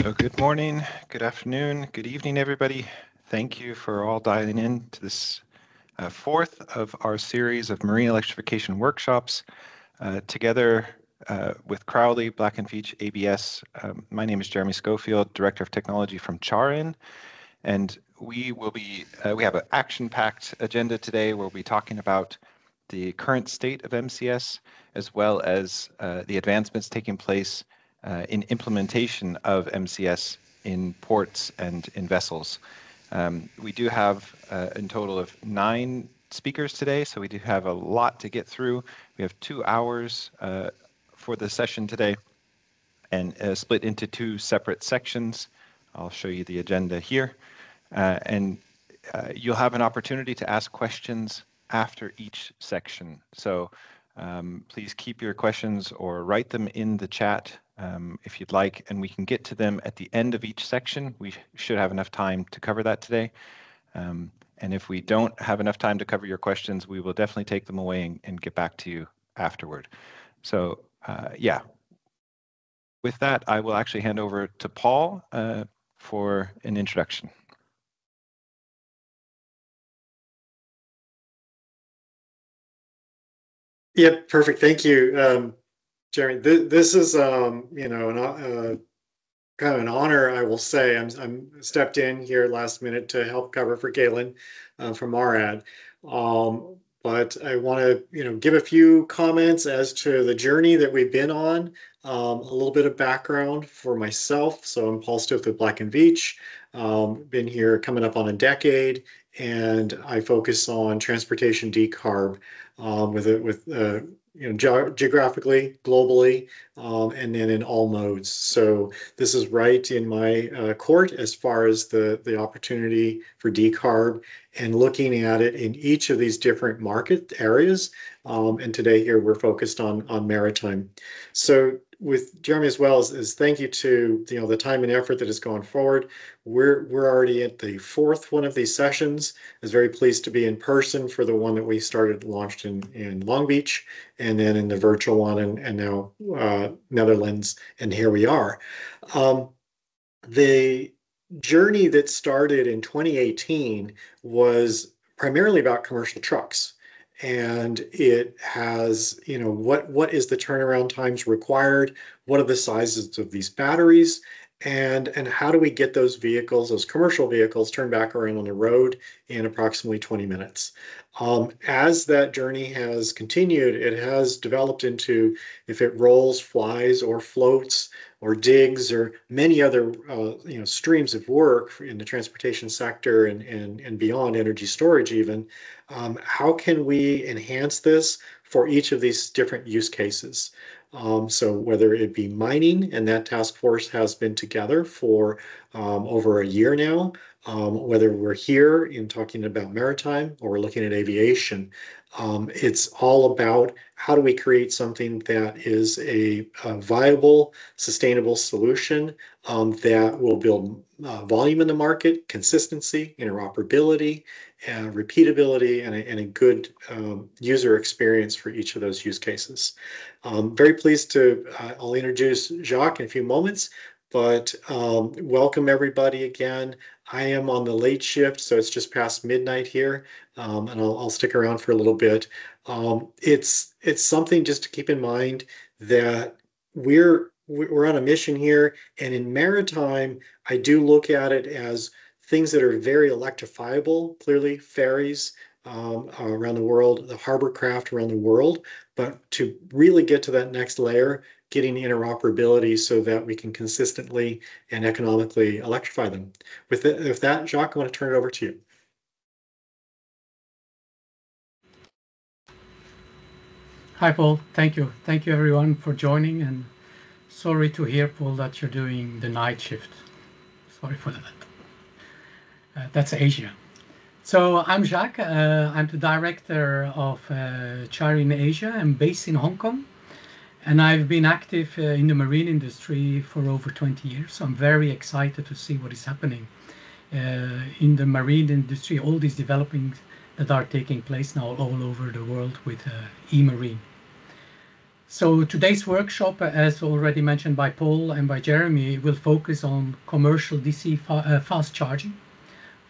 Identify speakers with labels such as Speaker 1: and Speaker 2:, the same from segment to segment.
Speaker 1: So good morning, good afternoon, good evening, everybody. Thank you for all dialing in to this fourth of our series of marine electrification workshops together with Crowley, Black & Veatch, ABS. My name is Jeremy Schofield, Director of Technology from CharIN, and we have an action-packed agenda today. We'll be talking about the current state of MCS, as well as the advancements taking place in implementation of MCS in ports and in vessels. We do have in total of 9 speakers today, so we do have a lot to get through. We have 2 hours for the session today and split into 2 separate sections. I'll show you the agenda here. And you'll have an opportunity to ask questions after each section. So please keep your questions or write them in the chat if you'd like, and we can get to them at the end of each section. We should have enough time to cover that today. And if we don't have enough time to cover your questions, we will definitely take them away and get back to you afterward. So yeah, with that, I will actually hand over to Paul for an introduction.
Speaker 2: Yeah, perfect. Thank you, Jeremy. This is, you know, kind of an honor, I will say. I'm stepped in here last minute to help cover for Galen from MARAD. But I want to, you know, give a few comments as to the journey that we've been on. A little bit of background for myself. So I'm Paul Stiff with Black & Veatch. Been here coming up on a decade, and I focus on transportation decarb with you know, geographically, globally, and then in all modes. So this is right in my court as far as the opportunity for decarb and looking at it in each of these different market areas. And today here we're focused on maritime. So with Jeremy as well as thank you to the time and effort that has gone forward. We're already at the 4th one of these sessions. I was very pleased to be in person for the one that we launched in Long Beach, and then in the virtual one, and now Netherlands, and here we are. The journey that started in 2018 was primarily about commercial trucks. And it has, you know, what is the turnaround times required? What are the sizes of these batteries? And how do we get those vehicles, those commercial vehicles, turned back around on the road in approximately 20 minutes? As that journey has continued, it has developed into, if it rolls, flies, or floats, or digs, or many other you know, streams of work in the transportation sector and beyond, energy storage even. How can we enhance this for each of these different use cases? So whether it be mining, and that task force has been together for over a year now, whether we're here in talking about maritime or we're looking at aviation, it's all about how do we create something that is a viable, sustainable solution that will build volume in the market, consistency, interoperability, repeatability, and a good user experience for each of those use cases. Very pleased to, I'll introduce Jacques in a few moments, but welcome everybody again. I am on the late shift, so it's just past midnight here, and I'll stick around for a little bit. It's something just to keep in mind that we're on a mission here, and in maritime, I do look at it as things that are very electrifiable, clearly ferries around the world, the harbor craft around the world, but to really get to that next layer, getting interoperability so that we can consistently and economically electrify them. With that, Jacques, I want to turn it over to you.
Speaker 3: Hi, Paul. Thank you. Thank you, everyone, for joining. And sorry to hear, Paul, that you're doing the night shift. Sorry for that. That's Asia. So I'm Jacques. I'm the director of CharIN Asia. I'm based in Hong Kong. And I've been active in the marine industry for over 20 years. So I'm very excited to see what is happening in the marine industry, all these developments that are taking place now all over the world with e-marine. So today's workshop, as already mentioned by Paul and by Jeremy, will focus on commercial DC fast charging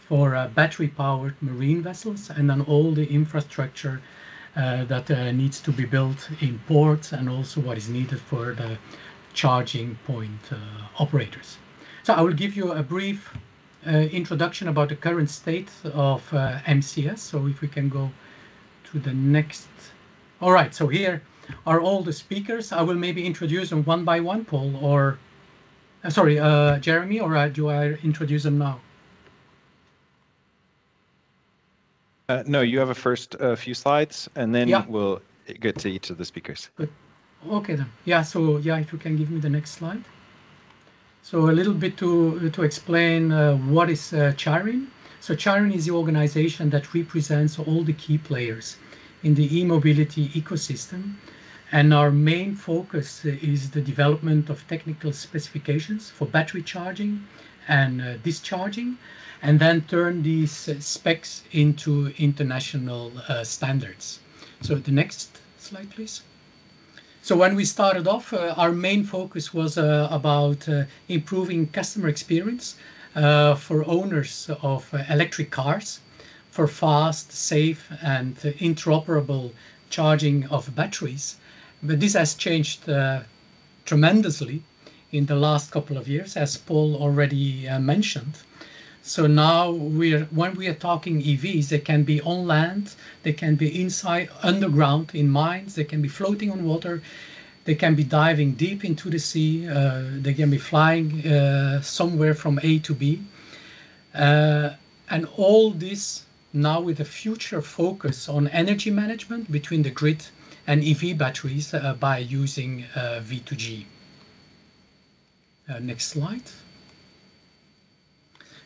Speaker 3: for battery-powered marine vessels, and on all the infrastructure that needs to be built in ports, and also what is needed for the charging point operators. So I will give you a brief introduction about the current state of MCS. So if we can go to the next. All right, so here are all the speakers. I will maybe introduce them one by one, Paul, or sorry, Jeremy, or do I introduce them now?
Speaker 1: No, you have a first few slides, and then
Speaker 3: Yeah.
Speaker 1: we'll get to each of the speakers.
Speaker 3: Good. Okay then. Yeah. So yeah, if you can give me the next slide. So a little bit to explain what is CharIN. So CharIN is the organization that represents all the key players in the e-mobility ecosystem, and our main focus is the development of technical specifications for battery charging and discharging, and then turn these specs into international standards. So the next slide, please. So when we started off, our main focus was about improving customer experience for owners of electric cars, for fast, safe, and interoperable charging of batteries. But this has changed tremendously in the last couple of years, as Paul already mentioned. So now when we are talking EVs, they can be on land, they can be inside, underground in mines, they can be floating on water, they can be diving deep into the sea, they can be flying somewhere from A to B. And all this now with a future focus on energy management between the grid and EV batteries by using V2G. Next slide.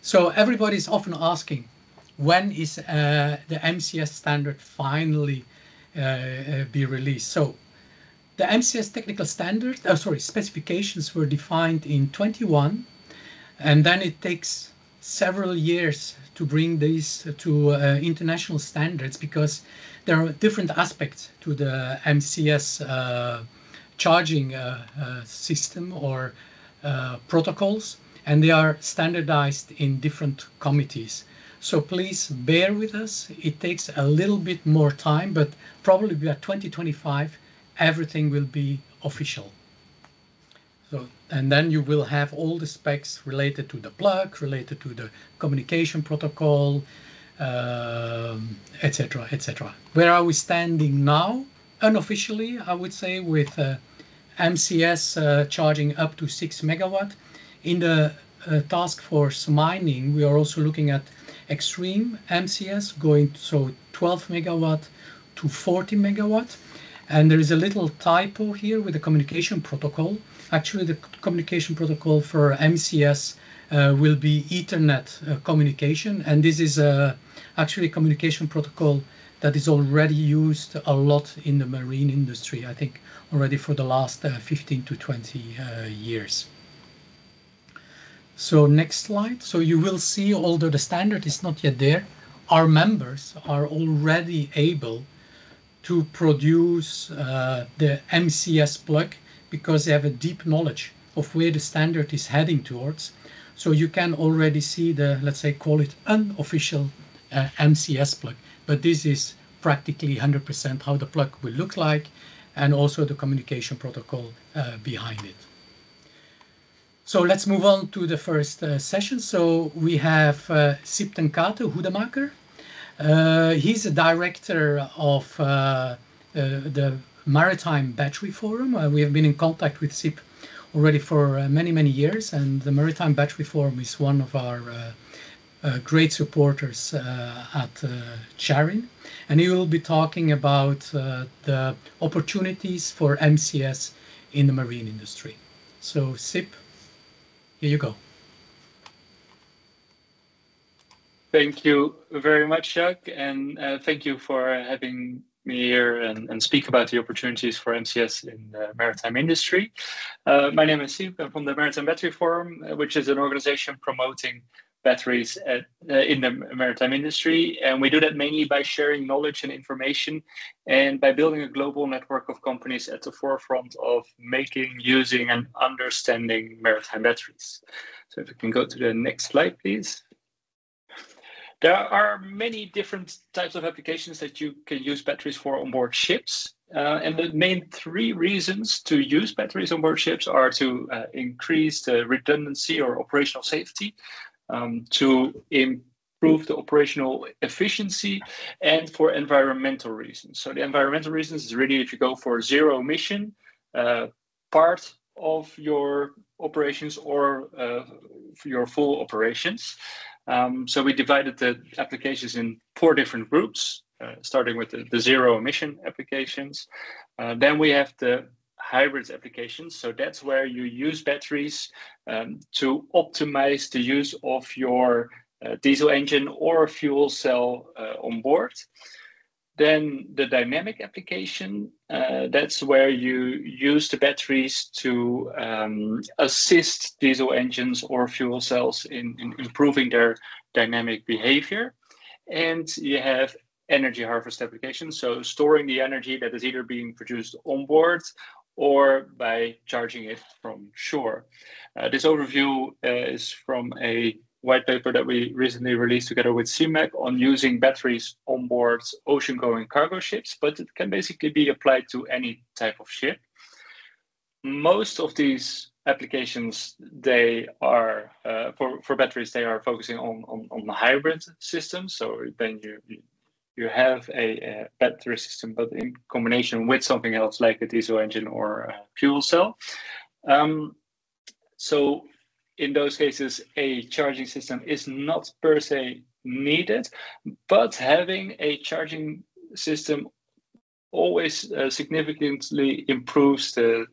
Speaker 3: So everybody is often asking, when is the MCS standard finally be released? So the MCS technical standard, specifications were defined in 21, and then it takes several years to bring these to international standards, because there are different aspects to the MCS charging system or protocols, and they are standardized in different committees. So please bear with us. It takes a little bit more time, but probably by 2025, everything will be official. So, and then you will have all the specs related to the plug, related to the communication protocol, etc., etc. Where are we standing now? Unofficially, I would say, with MCS charging up to 6 megawatt. In the task force mining, we are also looking at extreme MCS going so 12 megawatt to 40 megawatt. And there is a little typo here with the communication protocol. Actually, the communication protocol for MCS will be Ethernet communication. And this is actually a communication protocol that is already used a lot in the marine industry, I think already for the last 15 to 20 years. So next slide. So you will see, although the standard is not yet there, our members are already able to produce the MCS plug, because they have a deep knowledge of where the standard is heading towards. So you can already see the, let's say, call it unofficial MCS plug, but this is practically 100% how the plug will look like, and also the communication protocol behind it. So let's move on to the first session. So we have Sip ten Kate Hoedemaker. He's a director of the Maritime Battery Forum. We have been in contact with Sip already for many, many years, and the Maritime Battery Forum is one of our great supporters at CharIN. And he will be talking about the opportunities for MCS in the marine industry. So Sip, here you go.
Speaker 4: Thank you very much, Jacques, and thank you for having me here and speak about the opportunities for MCS in the maritime industry. My name is Sip. I'm from the Maritime Battery Forum, which is an organization promoting batteries in the maritime industry. And we do that mainly by sharing knowledge and information and by building a global network of companies at the forefront of making, using, and understanding maritime batteries. So if we can go to the next slide, please. There are many different types of applications that you can use batteries for on board ships. And the main three reasons to use batteries on board ships are to increase the redundancy or operational safety, to improve the operational efficiency, and for environmental reasons. So the environmental reasons is really if you go for zero emission part of your operations or for your full operations. So we divided the applications in 4 different groups, starting with the zero emission applications. Then we have the hybrids applications. So that's where you use batteries to optimize the use of your diesel engine or fuel cell on board. Then the dynamic application, that's where you use the batteries to assist diesel engines or fuel cells in improving their dynamic behavior. And you have energy harvest applications, so storing the energy that is either being produced on board or by charging it from shore. This overview is from a white paper that we recently released together with CMAC on using batteries on board ocean-going cargo ships, but it can basically be applied to any type of ship. Most of these applications, they are for batteries, they are focusing on the hybrid systems. So then you have a battery system, but in combination with something else like a diesel engine or a fuel cell. So in those cases, a charging system is not per se needed, but having a charging system always significantly improves the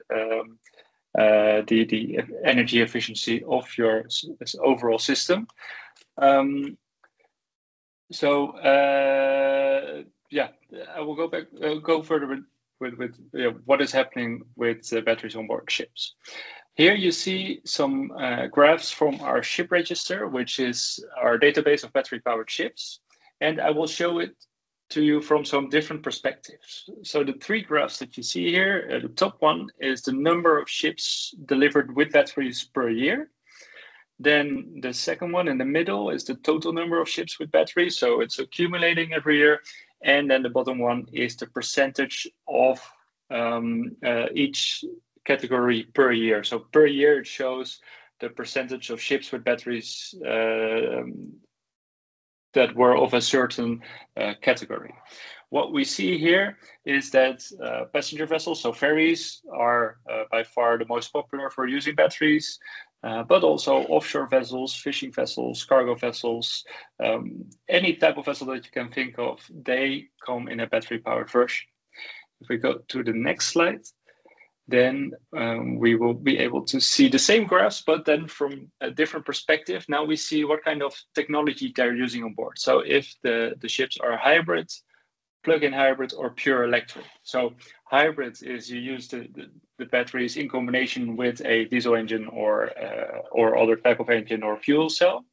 Speaker 4: energy efficiency of your overall system. Yeah, I will go further with what is happening with batteries on board ships. Here you see some graphs from our ship register, which is our database of battery-powered ships. And I will show it to you from some different perspectives. So the 3 graphs that you see here, the top one is the number of ships delivered with batteries per year. Then the second one in the middle is the total number of ships with batteries. So it's accumulating every year. And then the bottom one is the percentage of each category per year. So per year, it shows the percentage of ships with batteries that were of a certain category. What we see here is that passenger vessels, so ferries, are by far the most popular for using batteries, but also offshore vessels, fishing vessels, cargo vessels, any type of vessel that you can think of, they come in a battery-powered version. If we go to the next slide, then we will be able to see the same graphs, but then from a different perspective. Now we see what kind of technology they're using on board. So if the ships are hybrid, plug-in hybrid, or pure electric. So hybrid is you use the batteries in combination with a diesel engine or other type of engine or fuel cell.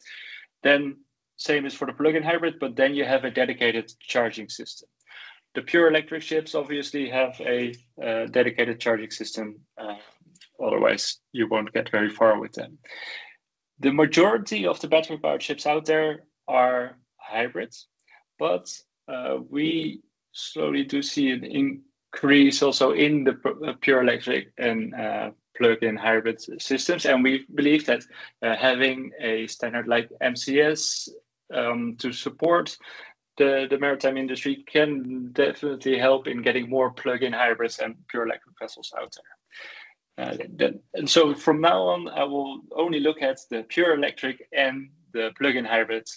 Speaker 4: Then same is for the plug-in hybrid, but then you have a dedicated charging system. The pure electric ships obviously have a dedicated charging system. Otherwise, you won't get very far with them. The majority of the battery-powered ships out there are hybrids, but we slowly do see an increase also in the pure electric and plug-in hybrid systems. And we believe that having a standard like MCS to support the maritime industry can definitely help in getting more plug-in hybrids and pure electric vessels out there. And so from now on, I will only look at the pure electric and the plug-in hybrid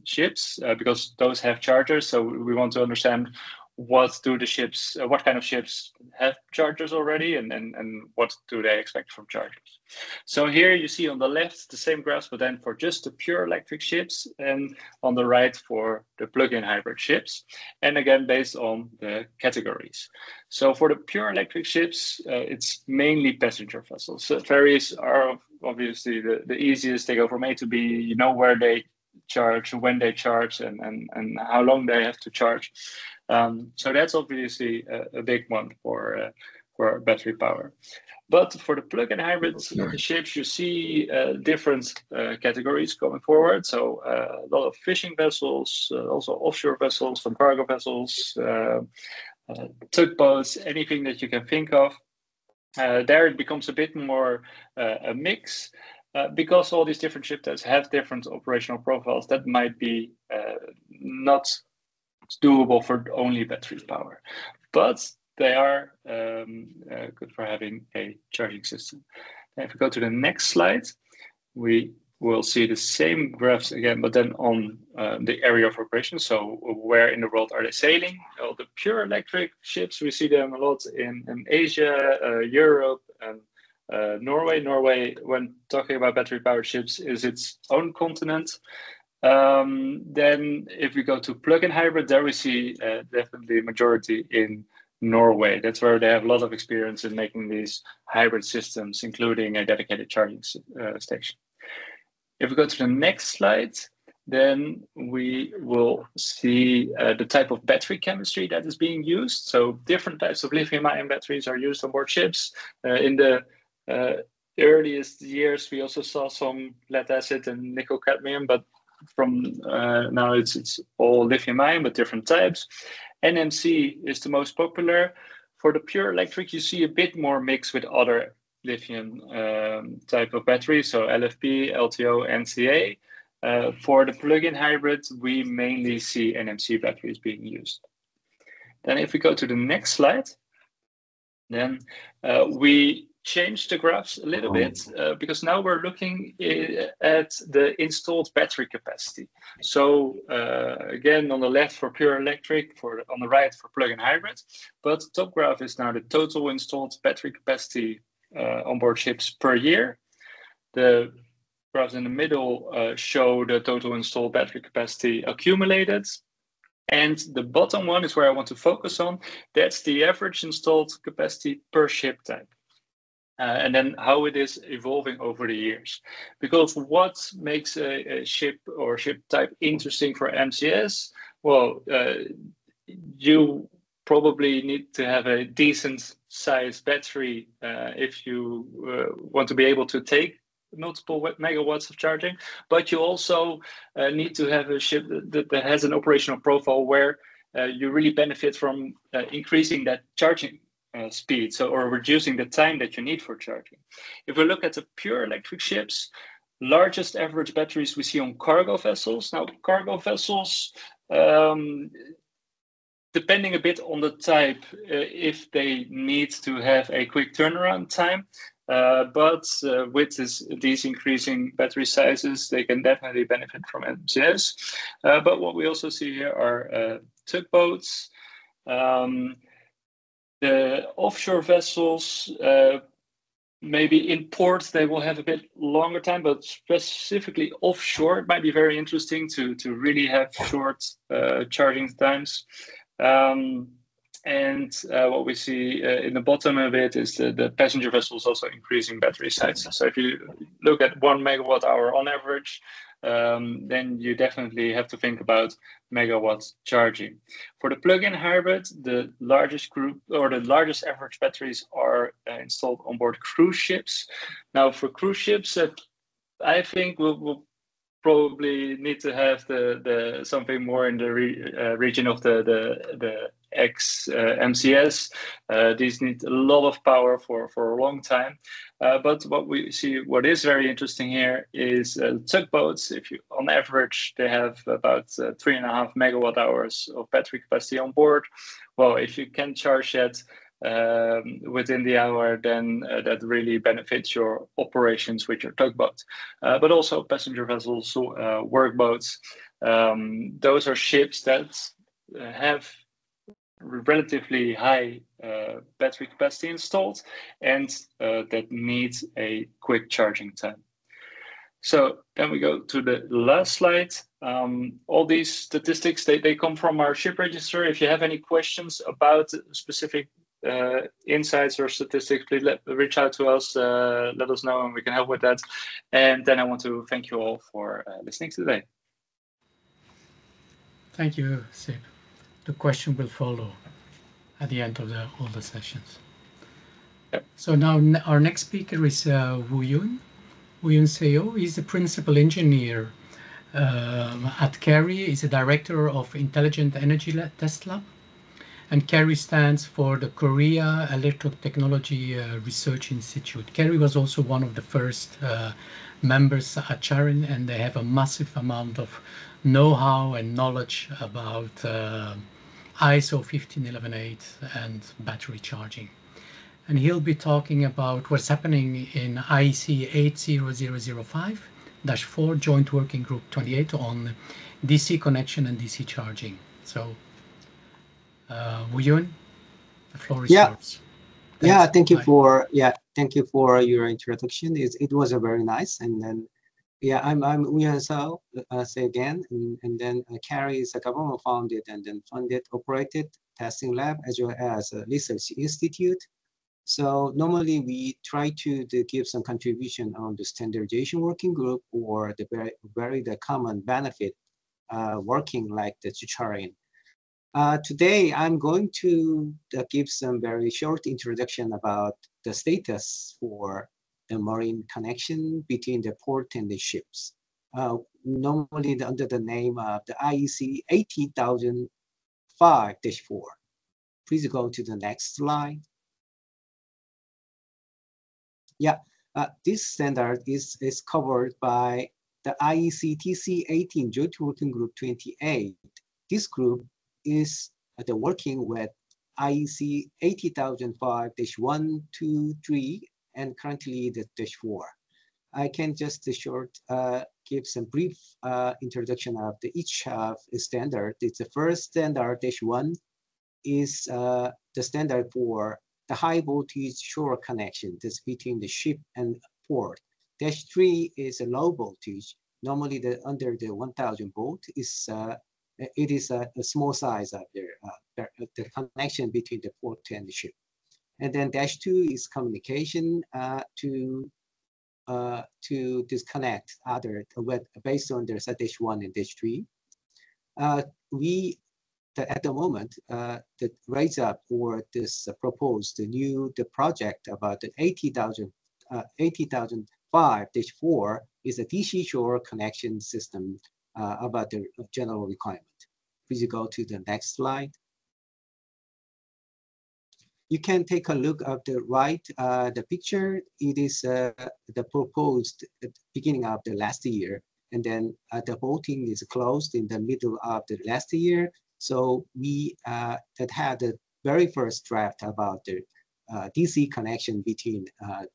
Speaker 4: ships because those have chargers. So we want to understand what do the ships, what kind of ships have chargers already, and what do they expect from chargers. So here you see on the left the same graphs, but then for just the pure electric ships, and on the right for the plug-in hybrid ships, and again based on the categories. So for the pure electric ships, it's mainly passenger vessels. So ferries are obviously the easiest. They go from A to B. You know where they charge, when they charge, and how long they have to charge. So that's obviously a big one for battery power. But for the plug-in hybrid ships, you see different categories going forward. So a lot of fishing vessels, also offshore vessels, some cargo vessels, tugboats, anything that you can think of. There it becomes a bit more a mix. Because all these different ship types have different operational profiles, that might be not doable for only battery power, but they are good for having a charging system. And if we go to the next slide, we will see the same graphs again, but then on the area of operation. So where in the world are they sailing? Well, the pure electric ships, we see them a lot in Asia, Europe, and Norway. Norway, when talking about battery-powered ships, is its own continent. Then if we go to plug-in hybrid, there we see definitely a majority in Norway. That's where they have a lot of experience in making these hybrid systems, including a dedicated charging station. If we go to the next slide, then we will see the type of battery chemistry that is being used. So different types of lithium-ion batteries are used on board ships. In the earliest years, we also saw some lead acid and nickel cadmium, but from now it's all lithium-ion, but different types. NMC is the most popular. For the pure electric, you see a bit more mix with other lithium type of batteries, so LFP, LTO, NCA. For the plug-in hybrid, we mainly see NMC batteries being used. Then if we go to the next slide, then we change the graphs a little bit because now we're looking at the installed battery capacity. So again, on the left for pure electric, on the right for plug-in hybrid, but the top graph is now the total installed battery capacity on board ships per year. The graphs in the middle show the total installed battery capacity accumulated. And the bottom one is where I want to focus on. That's the average installed capacity per ship type. And then how it is evolving over the years. Because what makes a ship or ship type interesting for MCS? Well, you probably need to have a decent sized battery if you want to be able to take multiple megawatts of charging, but you also need to have a ship that has an operational profile where you really benefit from increasing that charging speed, or reducing the time that you need for charging. If we look at the pure electric ships, largest average batteries we see on cargo vessels. Now, cargo vessels, depending a bit on the type, if they need to have a quick turnaround time, but with these increasing battery sizes, they can definitely benefit from MCS. But what we also see here are tugboats. The offshore vessels, maybe in port, they will have a bit longer time, but specifically offshore, it might be very interesting to really have short charging times. And what we see in the bottom of it is the passenger vessels also increasing battery sizes. So if you look at 1 megawatt hour on average, then you definitely have to think about megawatt charging. For the plug-in hybrid, the largest group or the largest average batteries are installed on board cruise ships. Now, for cruise ships, I think we'll probably need to have the something more in the region of the MCS. These need a lot of power for a long time. But what we see, what is very interesting here is tugboats. If you, on average, they have about 3.5 megawatt hours of battery capacity on board. Well, if you can charge that within the hour, then that really benefits your operations with your tugboat. But also passenger vessels, workboats. Those are ships that have relatively high battery capacity installed and that needs a quick charging time. So then we go to the last slide. All these statistics, they come from our ship register. If you have any questions about specific insights or statistics, please reach out to us, let us know, and we can help with that. And then I want to thank you all for listening today.
Speaker 3: Thank you, Sip. The question will follow at the end of all the sessions.
Speaker 4: Yep.
Speaker 3: So now our next speaker is Woo Yun. Woo Yun Seo. He's the principal engineer at CharIN. He's a director of Intelligent Energy Test Lab. And CharIN stands for the Korea Electrotechnology Research Institute. CharIN was also one of the first members at CharIN, and they have a massive amount of know-how and knowledge about ISO 15118 and battery charging. And he'll be talking about what's happening in IEC 80005-4 Joint Working Group 28 on DC connection and DC charging. So, Woo Yun, the floor is yours.
Speaker 5: Thank you for your introduction. It was a very nice, and then I'm Woo Yun Seo, say again, and then CharIN is a government founded and then funded, operated testing lab as well as a research institute. So normally we try to give some contribution on the standardization working group or the very common benefit working like the CharIN. Today I'm going to give some very short introduction about the status for the marine connection between the port and the ships. Normally under the name of the IEC 18005-4. Please go to the next slide. This standard is covered by the IEC TC 18 Joint Working Group 28. This group is working with IEC 80005-1, 2, 3, and currently the -4. I can just give some brief introduction of each standard. It's the first standard -1 is the standard for the high voltage shore connection that's between the ship and port. -3 is a low voltage. Normally under the 1000 volt is it is a small size of the connection between the port and the ship. And then -2 is communication to disconnect other based on the -1 and -3. At the moment, the raise up for this proposed the project about the 80,005-4 is a DC shore connection system about the general requirement. Please go to the next slide. You can take a look at the right, the picture. It is the proposed at the beginning of the last year, and then the voting is closed in the middle of the last year. So we that had the very first draft about the DC connection between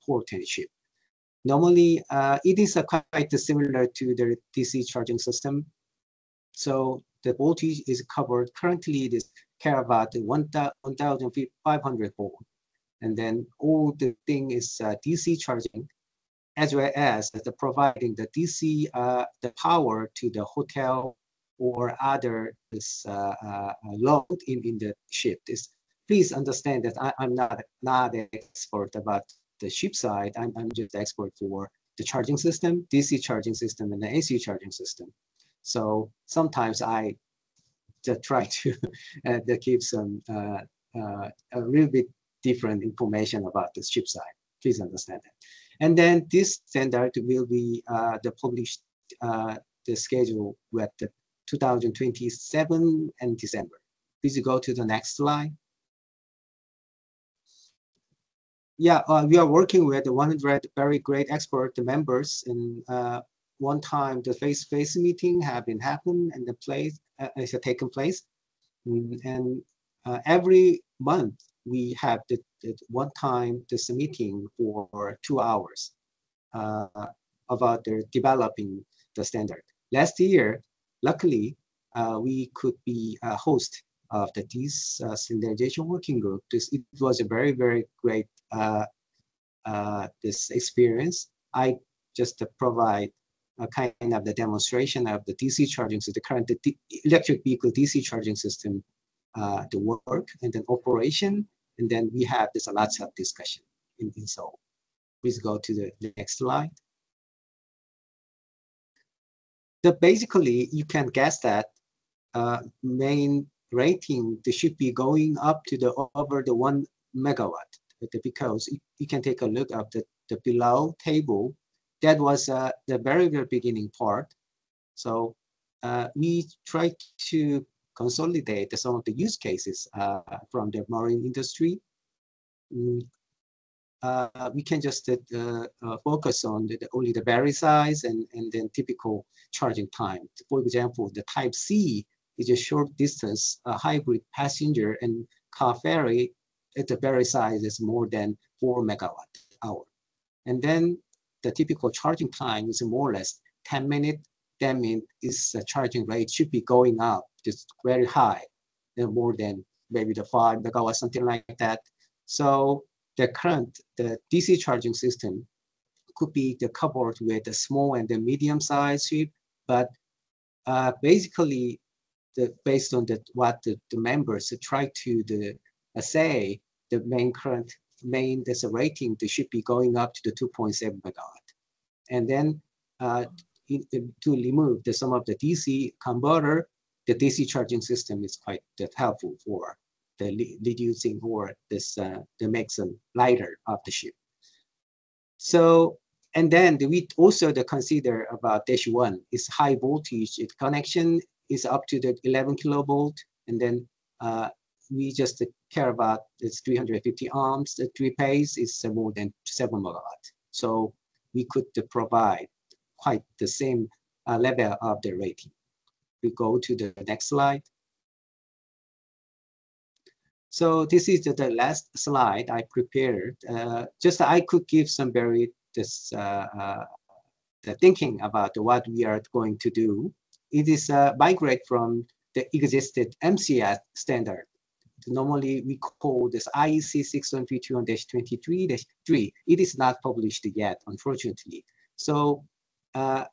Speaker 5: port and ship. Normally, it is quite similar to the DC charging system. So the voltage is covered. Currently, it is care about the 1,500 volt. And then all the thing is DC charging, as well as providing the DC, the power to the hotel or other load in the ship. Please understand that I'm not an expert about the ship side. I'm just expert for the charging system, DC charging system, and the AC charging system. So sometimes I just try to give some a little bit different information about the ship side. Please understand that. And then this standard will be published the schedule with the 2027 and December. Please go to the next slide. Yeah, we are working with 100 very great expert members. And one time the face-to-face meeting have been happened and the place has taken place. And every month we have the one time this meeting for 2 hours about the developing the standard. Last year, luckily, we could be host of this standardization working group. It was a very, very great this experience. I just provide a kind of the demonstration of the DC charging system, the current electric vehicle DC charging system, the work and then operation, and then we have this lots of discussion in Seoul. Please go to the next slide. Basically, you can guess that main rating they should be going up to the over the 1 megawatt, because you can take a look at the below table. That was the very, very beginning part. So we tried to consolidate some of the use cases from the marine industry. We can just focus on only the battery size and then typical charging time. For example, the Type C is a short distance hybrid passenger and car ferry. The battery size is more than 4 megawatt hour. And then the typical charging time is more or less 10 minutes. That means its charging rate should be going up just very high, more than maybe the 5 megawatt, something like that. So the DC charging system could be covered with the small and the medium size ship, but basically, based on what the members try to say, the main rating, they should be going up to the 2.7 megawatt. And then to remove some of the DC converter, the DC charging system is quite helpful for the reducing or the makes them lighter of the ship. So, and then we also consider about -1 is high voltage. Its connection is up to the 11 kilovolt, and then we just care about this 350 ohms. The three phase is more than 7 megawatt. So we could provide quite the same level of the rating. We go to the next slide. So this is the last slide I prepared. Just I could give some very the thinking about what we are going to do. It is migrate from the existed MCS standard. Normally we call this IEC 61321-23-3. It is not published yet, unfortunately. So I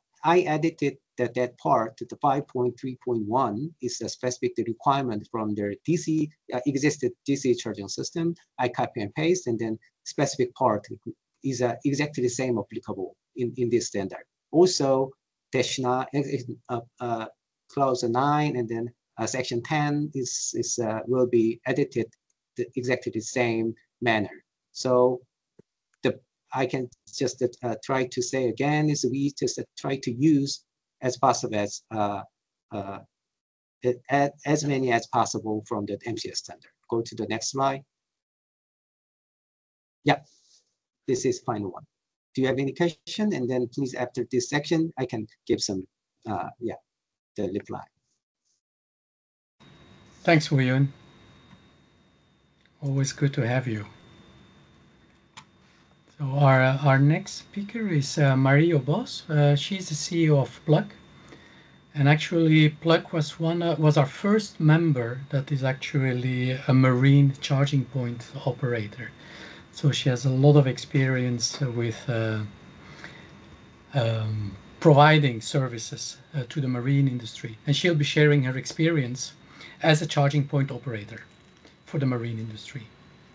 Speaker 5: edited that part to the 5.3.1 is a specific requirement from their DC existed DC charging system. I copy and paste, and then specific part is exactly the same applicable in this standard. Also, clause 9 and then section 10 will be edited exactly the same manner. So I can just try to say again is we just try to use as possible as many as possible from the MCS standard. Go to the next slide. Yeah, this is final one. Do you have any question? And then please, after this section, I can give some, the reply.
Speaker 3: Thanks, Woo-Yoon. Always good to have you. So our next speaker is Maria Boss. She's the CEO of Plug, and actually Plug was our first member that is actually a marine charging point operator. So she has a lot of experience with providing services to the marine industry, and she'll be sharing her experience as a charging point operator for the marine industry.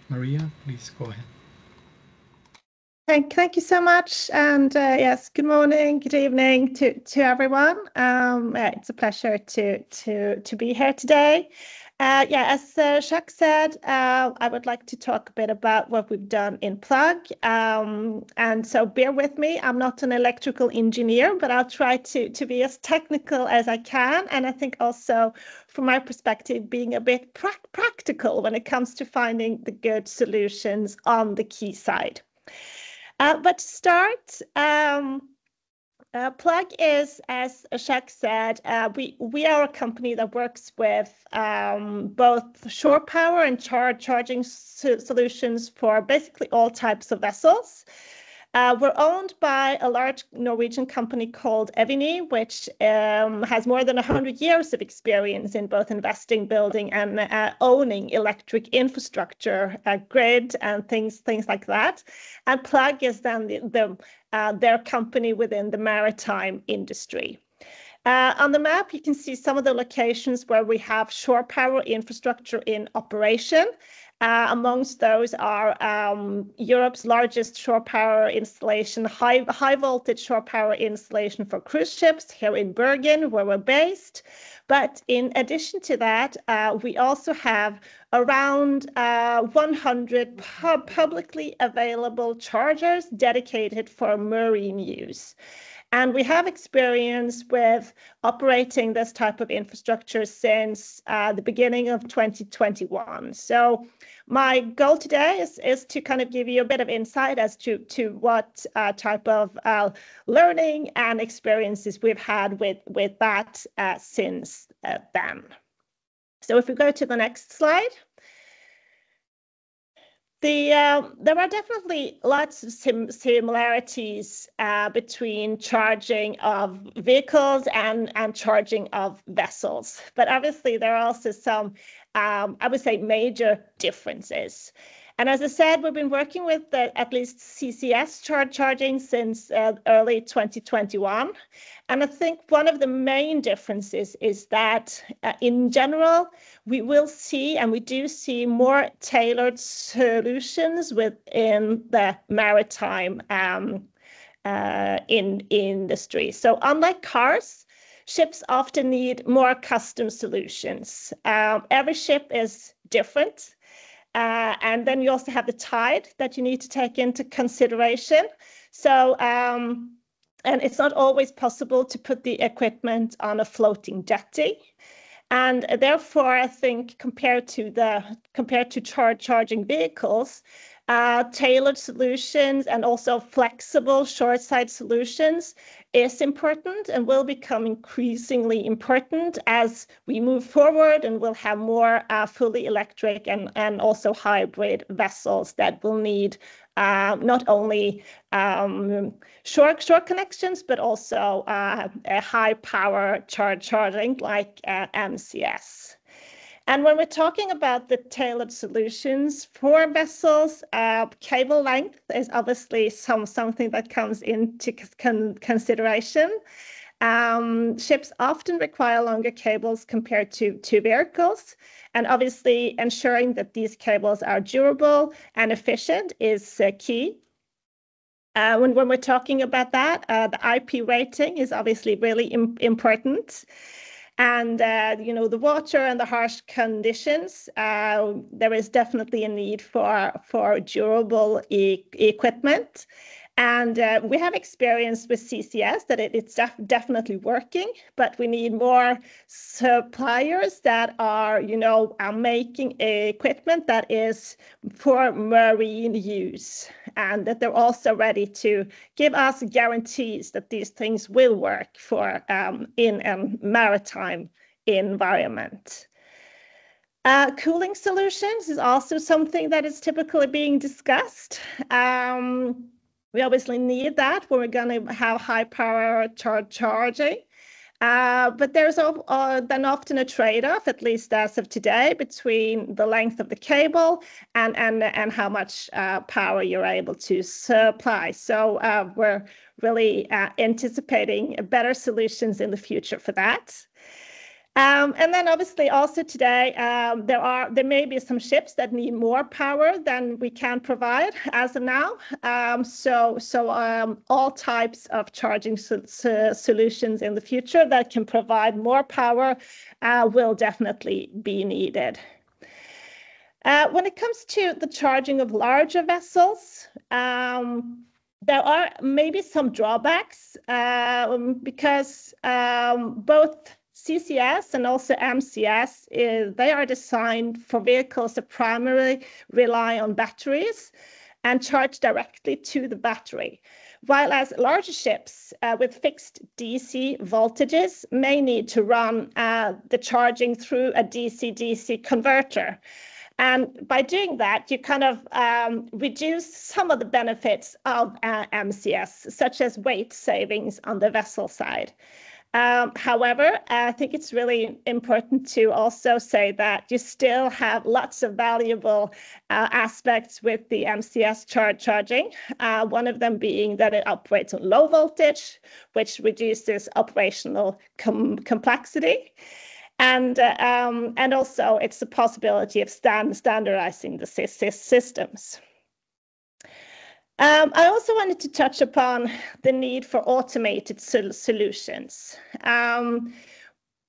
Speaker 3: Maria, please go ahead.
Speaker 6: Thank you so much, and yes, good morning, good evening to everyone. It's a pleasure to be here today. As Jacques said, I would like to talk a bit about what we've done in Plug. And so bear with me, I'm not an electrical engineer, but I'll try to be as technical as I can. And I think also, from my perspective, being a bit practical when it comes to finding the good solutions on the key side. But to start, Plug is, as Jacques said, we are a company that works with both shore power and charging solutions for basically all types of vessels. We're owned by a large Norwegian company called Eviny, which has more than 100 years of experience in both investing, building, and owning electric infrastructure, grid, and things like that. And Plug is then their company within the maritime industry. On the map, you can see some of the locations where we have shore power infrastructure in operation. Amongst those are Europe's largest shore power installation, high voltage shore power installation for cruise ships here in Bergen, where we're based. But in addition to that, we also have around 100 publicly available chargers dedicated for marine use. And we have experience with operating this type of infrastructure since the beginning of 2021. So my goal today is to kind of give you a bit of insight as to what type of learning and experiences we've had with that since then. So if we go to the next slide. There are definitely lots of similarities between charging of vehicles and charging of vessels. But obviously, there are also some, I would say, major differences. And as I said, we've been working with at least CCS charging since early 2021. And I think one of the main differences is that in general, we will see, and we do see, more tailored solutions within the maritime industry. So unlike cars, ships often need more custom solutions. Every ship is different. And then you also have the tide that you need to take into consideration. So, and it's not always possible to put the equipment on a floating jetty. And therefore, I think compared to charging vehicles, tailored solutions and also flexible shoreside solutions is important and will become increasingly important as we move forward, and we'll have more fully electric and also hybrid vessels that will need not only shore connections, but also a high power charging like MCS. And when we're talking about the tailored solutions for vessels, cable length is obviously something that comes into consideration. Ships often require longer cables compared to vehicles, and obviously ensuring that these cables are durable and efficient is key. When we're talking about that, the IP rating is obviously really important. And, the water and the harsh conditions, there is definitely a need for durable equipment. And we have experience with CCS that it's definitely working, but we need more suppliers that are, making equipment that is for marine use, and that they're also ready to give us guarantees that these things will work for in a maritime environment. Cooling solutions is also something that is typically being discussed. We obviously need that when we're going to have high power charging. But there's then often a trade-off, at least as of today, between the length of the cable and how much power you're able to supply. So we're really anticipating better solutions in the future for that. And then obviously also today, there may be some ships that need more power than we can provide as of now. So all types of charging solutions in the future that can provide more power will definitely be needed. When it comes to the charging of larger vessels, there are maybe some drawbacks because both CCS and also MCS, they are designed for vehicles that primarily rely on batteries and charge directly to the battery, while as larger ships with fixed DC voltages may need to run the charging through a DC-DC converter. And by doing that, you kind of reduce some of the benefits of MCS, such as weight savings on the vessel side. However, I think it's really important to also say that you still have lots of valuable aspects with the MCS charging. One of them being that it operates on low voltage, which reduces operational complexity. And also it's the possibility of standardizing the systems. I also wanted to touch upon the need for automated solutions.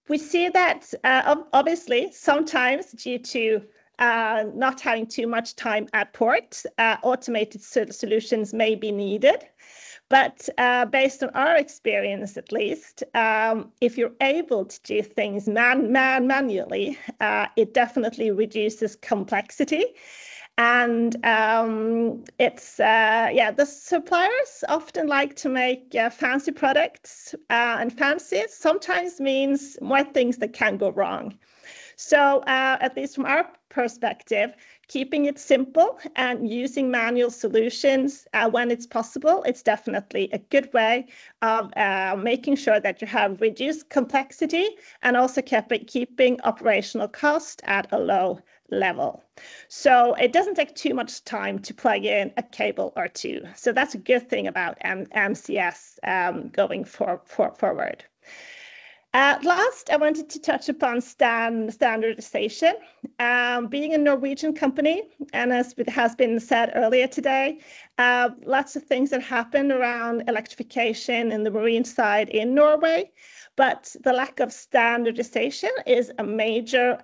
Speaker 6: We see that obviously sometimes due to not having too much time at port, automated solutions may be needed. But based on our experience, at least, if you're able to do things manually, it definitely reduces complexity. And the suppliers often like to make fancy products, and fancy sometimes means more things that can go wrong. So at least from our perspective, keeping it simple and using manual solutions when it's possible, it's definitely a good way of making sure that you have reduced complexity and also keeping operational cost at a low level. So it doesn't take too much time to plug in a cable or two. So that's a good thing about MCS going forward. Last, I wanted to touch upon standardization. Being a Norwegian company, and as it has been said earlier today, lots of things that happen around electrification in the marine side in Norway, but the lack of standardization is a major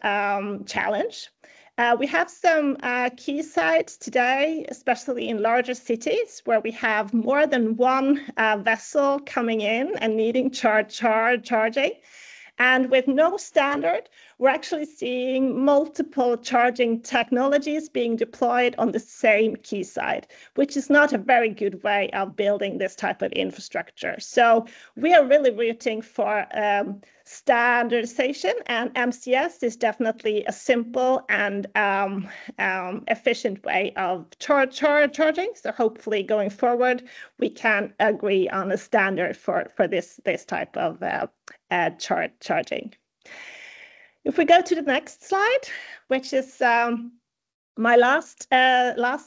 Speaker 6: challenge. We have some key sites today, especially in larger cities, where we have more than one vessel coming in and needing charging. And with no standard, we're actually seeing multiple charging technologies being deployed on the same quayside, which is not a very good way of building this type of infrastructure. So we are really rooting for standardization, and MCS is definitely a simple and efficient way of charging. So hopefully going forward, we can agree on a standard for this type of charging. If we go to the next slide, which is my last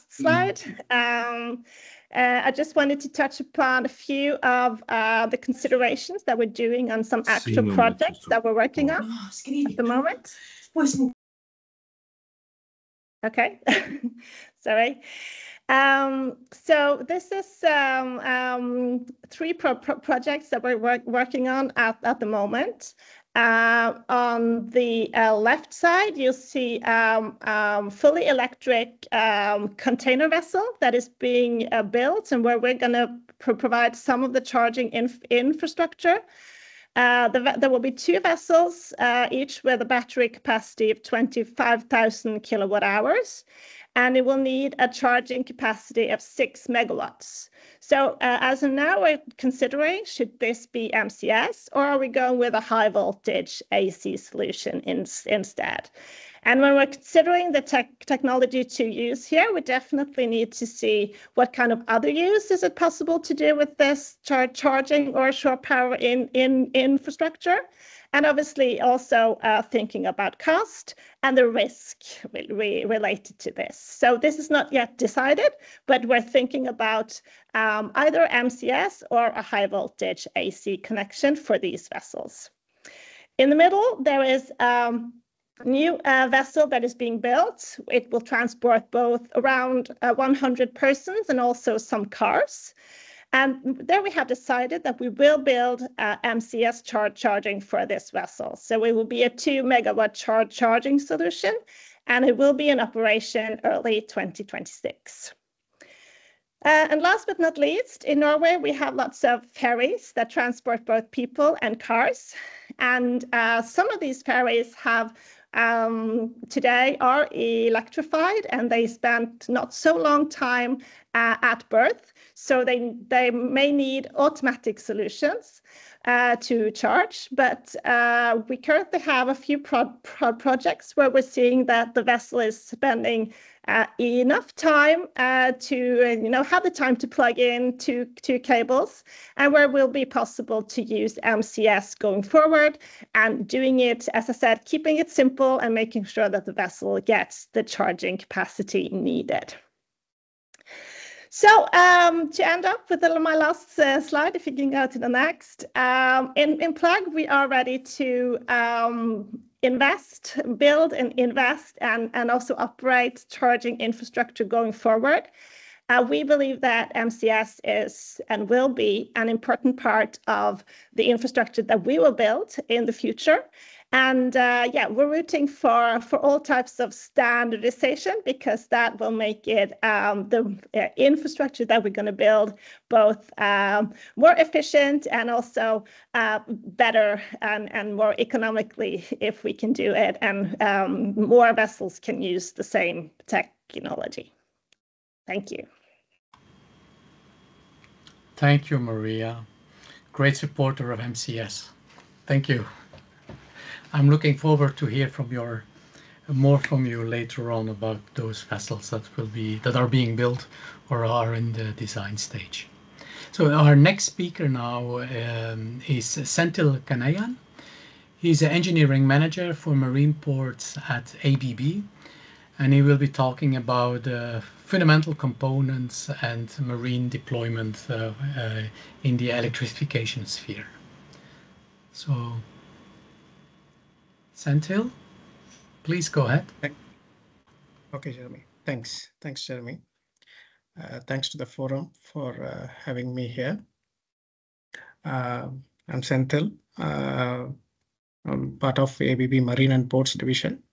Speaker 6: slide, I just wanted to touch upon a few of the considerations that we're doing on some actual projects that we're working on at the moment. Okay, sorry. So this is 3 projects that we're working on at the moment. On the left side, you'll see fully electric container vessel that is being built, and where we're going to provide some of the charging infrastructure. There will be 2 vessels, each with a battery capacity of 25,000 kilowatt hours, and it will need a charging capacity of 6 megawatts. So as of now, we're considering, should this be MCS, or are we going with a high voltage AC solution instead? And when we're considering the technology to use here, we definitely need to see what kind of other use is it possible to do with this charging or shore power in infrastructure. And obviously also thinking about cost and the risk related to this. So this is not yet decided, but we're thinking about either MCS or a high voltage AC connection for these vessels. In the middle, there is a new vessel that is being built. It will transport both around 100 persons and also some cars. And there we have decided that we will build MCS charging for this vessel. So it will be a 2 megawatt charging solution, and it will be in operation early 2026. And last but not least, in Norway, we have lots of ferries that transport both people and cars. And some of these ferries have today are electrified, and they spent not so long time at berth. So they may need automatic solutions to charge, but we currently have a few projects where we're seeing that the vessel is spending enough time to have the time to plug in two cables, and where it will be possible to use MCS going forward and doing it, as I said, keeping it simple and making sure that the vessel gets the charging capacity needed. So to end up with my last slide, if you can go to the next, in Plug, we are ready to build and invest and also operate charging infrastructure going forward. We believe that MCS is and will be an important part of the infrastructure that we will build in the future. And we're rooting for all types of standardization, because that will make it the infrastructure that we're going to build both more efficient and also better and more economically if we can do it, and more vessels can use the same technology. Thank you.
Speaker 3: Thank you, Maria. Great supporter of MCS. Thank you. I'm looking forward to hear more from you later on about those vessels that are being built or are in the design stage. So our next speaker now is Senthil Kanayan. He's an engineering manager for marine ports at ABB, and he will be talking about fundamental components and marine deployment in the electrification sphere. So, Senthil, please go ahead.
Speaker 7: Okay, Jeremy. Thanks, Jeremy. Thanks to the forum for having me here. I'm Senthil. I'm part of ABB Marine and Ports Division.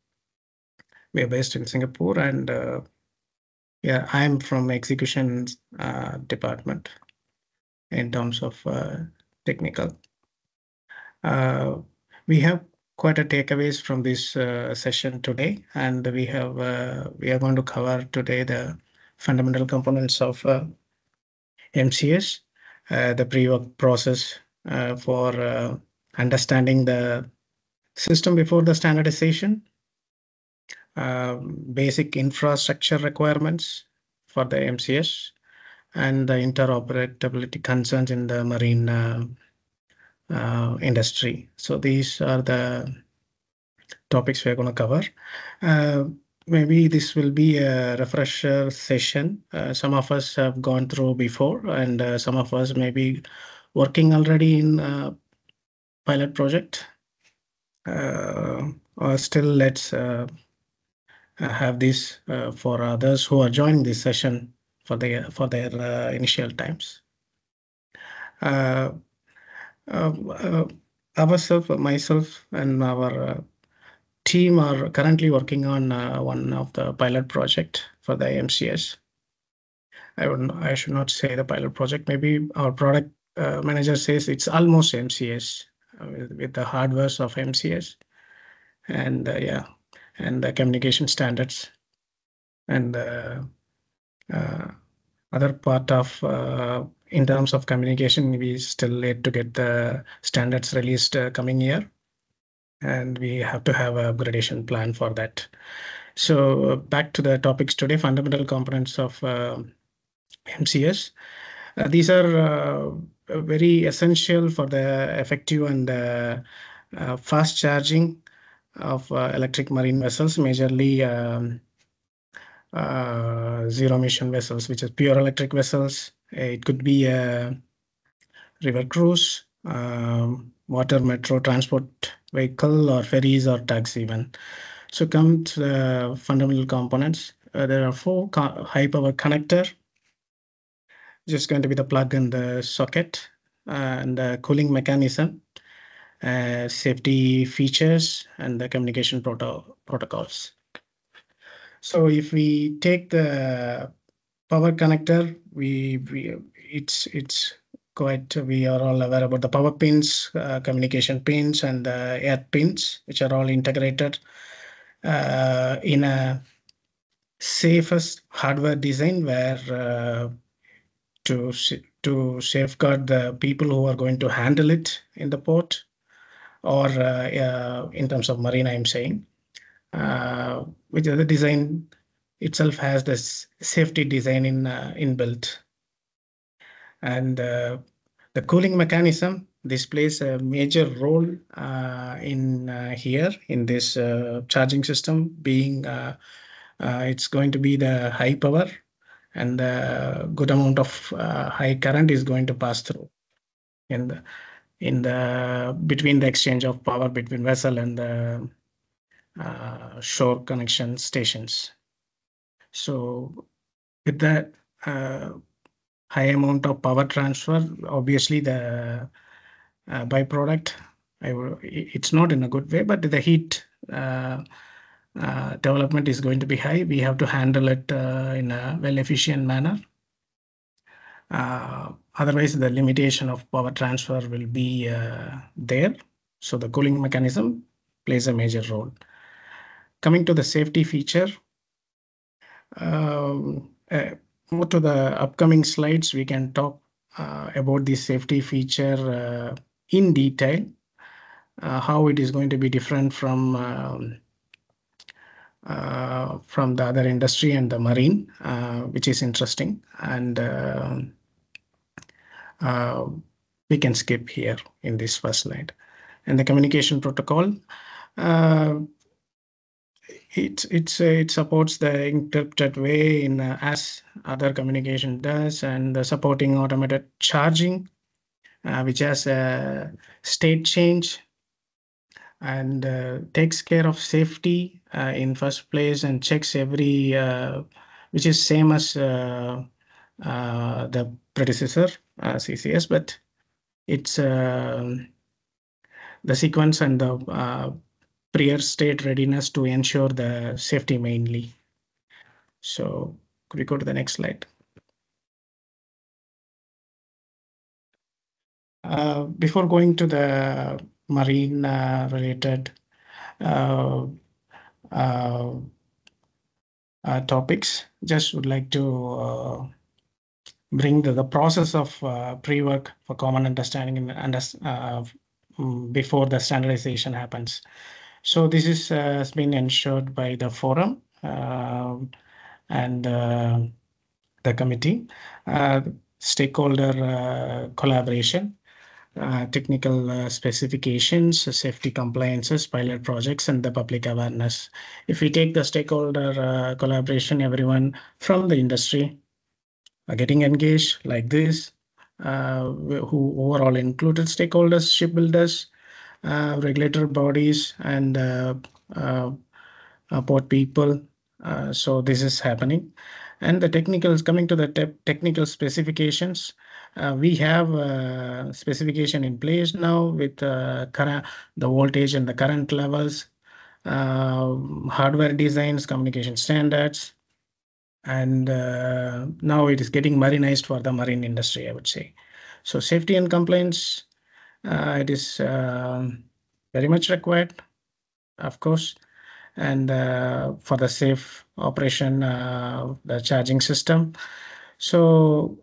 Speaker 7: We are based in Singapore, and I'm from execution department in terms of technical. We have quite a takeaways from this session today, and we are going to cover today the fundamental components of MCS, the pre-work process for understanding the system before the standardization, basic infrastructure requirements for the MCS, and the interoperability concerns in the marine industry. So these are the topics we're going to cover. Maybe this will be a refresher session. Some of us have gone through before, and some of us may be working already in a pilot project. Or still, let's have this for others who are joining this session for their initial times. Myself and our team are currently working on one of the pilot project for the MCS. I should not say the pilot project. Maybe our product manager says it's almost MCS with the hardwares of MCS, and and the communication standards, and other part of in terms of communication, we still yet to get the standards released coming year, and we have to have a upgradation plan for that. So back to the topics today: fundamental components of MCS. These are very essential for the effective and fast charging of electric marine vessels, majorly zero emission vessels, which is pure electric vessels. It could be a river cruise, water metro transport vehicle, or ferries or tugs even. So come to the fundamental components. There are 4 high power connector, just going to be the plug and the socket, and the cooling mechanism, safety features, and the communication protocols. So if we take the power connector, it's quite, we are all aware about the power pins, communication pins, and the air pins, which are all integrated in a safest hardware design, where to safeguard the people who are going to handle it in the port, or in terms of marine, I'm saying, which the design itself has this safety design inbuilt. And the cooling mechanism, this plays a major role in here in this charging system, being it's going to be the high power, and the good amount of high current is going to pass through in the between the exchange of power between vessel and the shore connection stations. So with that high amount of power transfer, obviously the byproduct, it's not in a good way, but the heat development is going to be high. We have to handle it in a well-efficient manner. Otherwise, the limitation of power transfer will be there. So the cooling mechanism plays a major role. Coming to the safety feature, more to the upcoming slides, we can talk about the safety feature in detail, how it is going to be different from the other industry and the marine, which is interesting. And we can skip here in this first slide. And the communication protocol, it supports the encrypted way in as other communication does, and the supporting automated charging, which has a state change and takes care of safety in first place, and checks every which is same as the predecessor CCS, but it's the sequence and the prior state readiness to ensure the safety mainly. So could we go to the next slide? Before going to the marine related topics, just would like to bring the process of pre-work for common understanding and before the standardization happens. So this is has been ensured by the forum and the committee, stakeholder collaboration, technical specifications, safety compliances, pilot projects, and the public awareness. If we take the stakeholder collaboration, everyone from the industry are getting engaged like this, who are all included: stakeholders, shipbuilders, regulator bodies, and port people. So this is happening. And the technicals, coming to the technical specifications, we have a specification in place now with the voltage and the current levels, hardware designs, communication standards, and now it is getting marinized for the marine industry, I would say. So safety and compliance, it is very much required, of course, and for the safe operation the charging system. So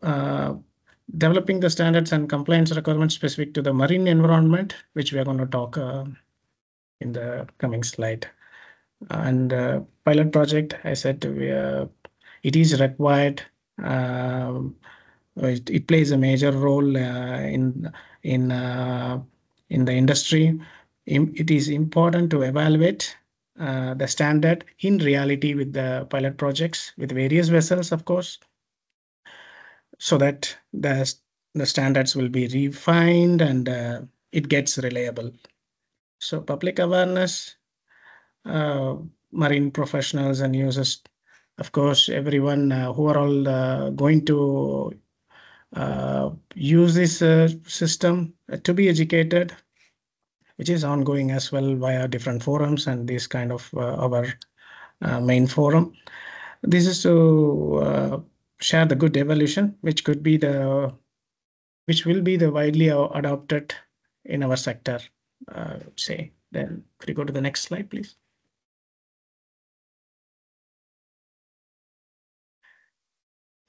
Speaker 7: developing the standards and compliance requirements specific to the marine environment, which we are going to talk in the coming slide. And pilot project, I said, it is required. It plays a major role in the industry. It is important to evaluate the standard in reality with the pilot projects with various vessels, of course, so that the standards will be refined and it gets reliable. So public awareness, marine professionals and users, of course, everyone who are all going to use this system to be educated, which is ongoing as well via different forums and this kind of our main forum. This is to share the good evolution, which will be the widely adopted in our sector, I would say. Then could you go to the next slide, please?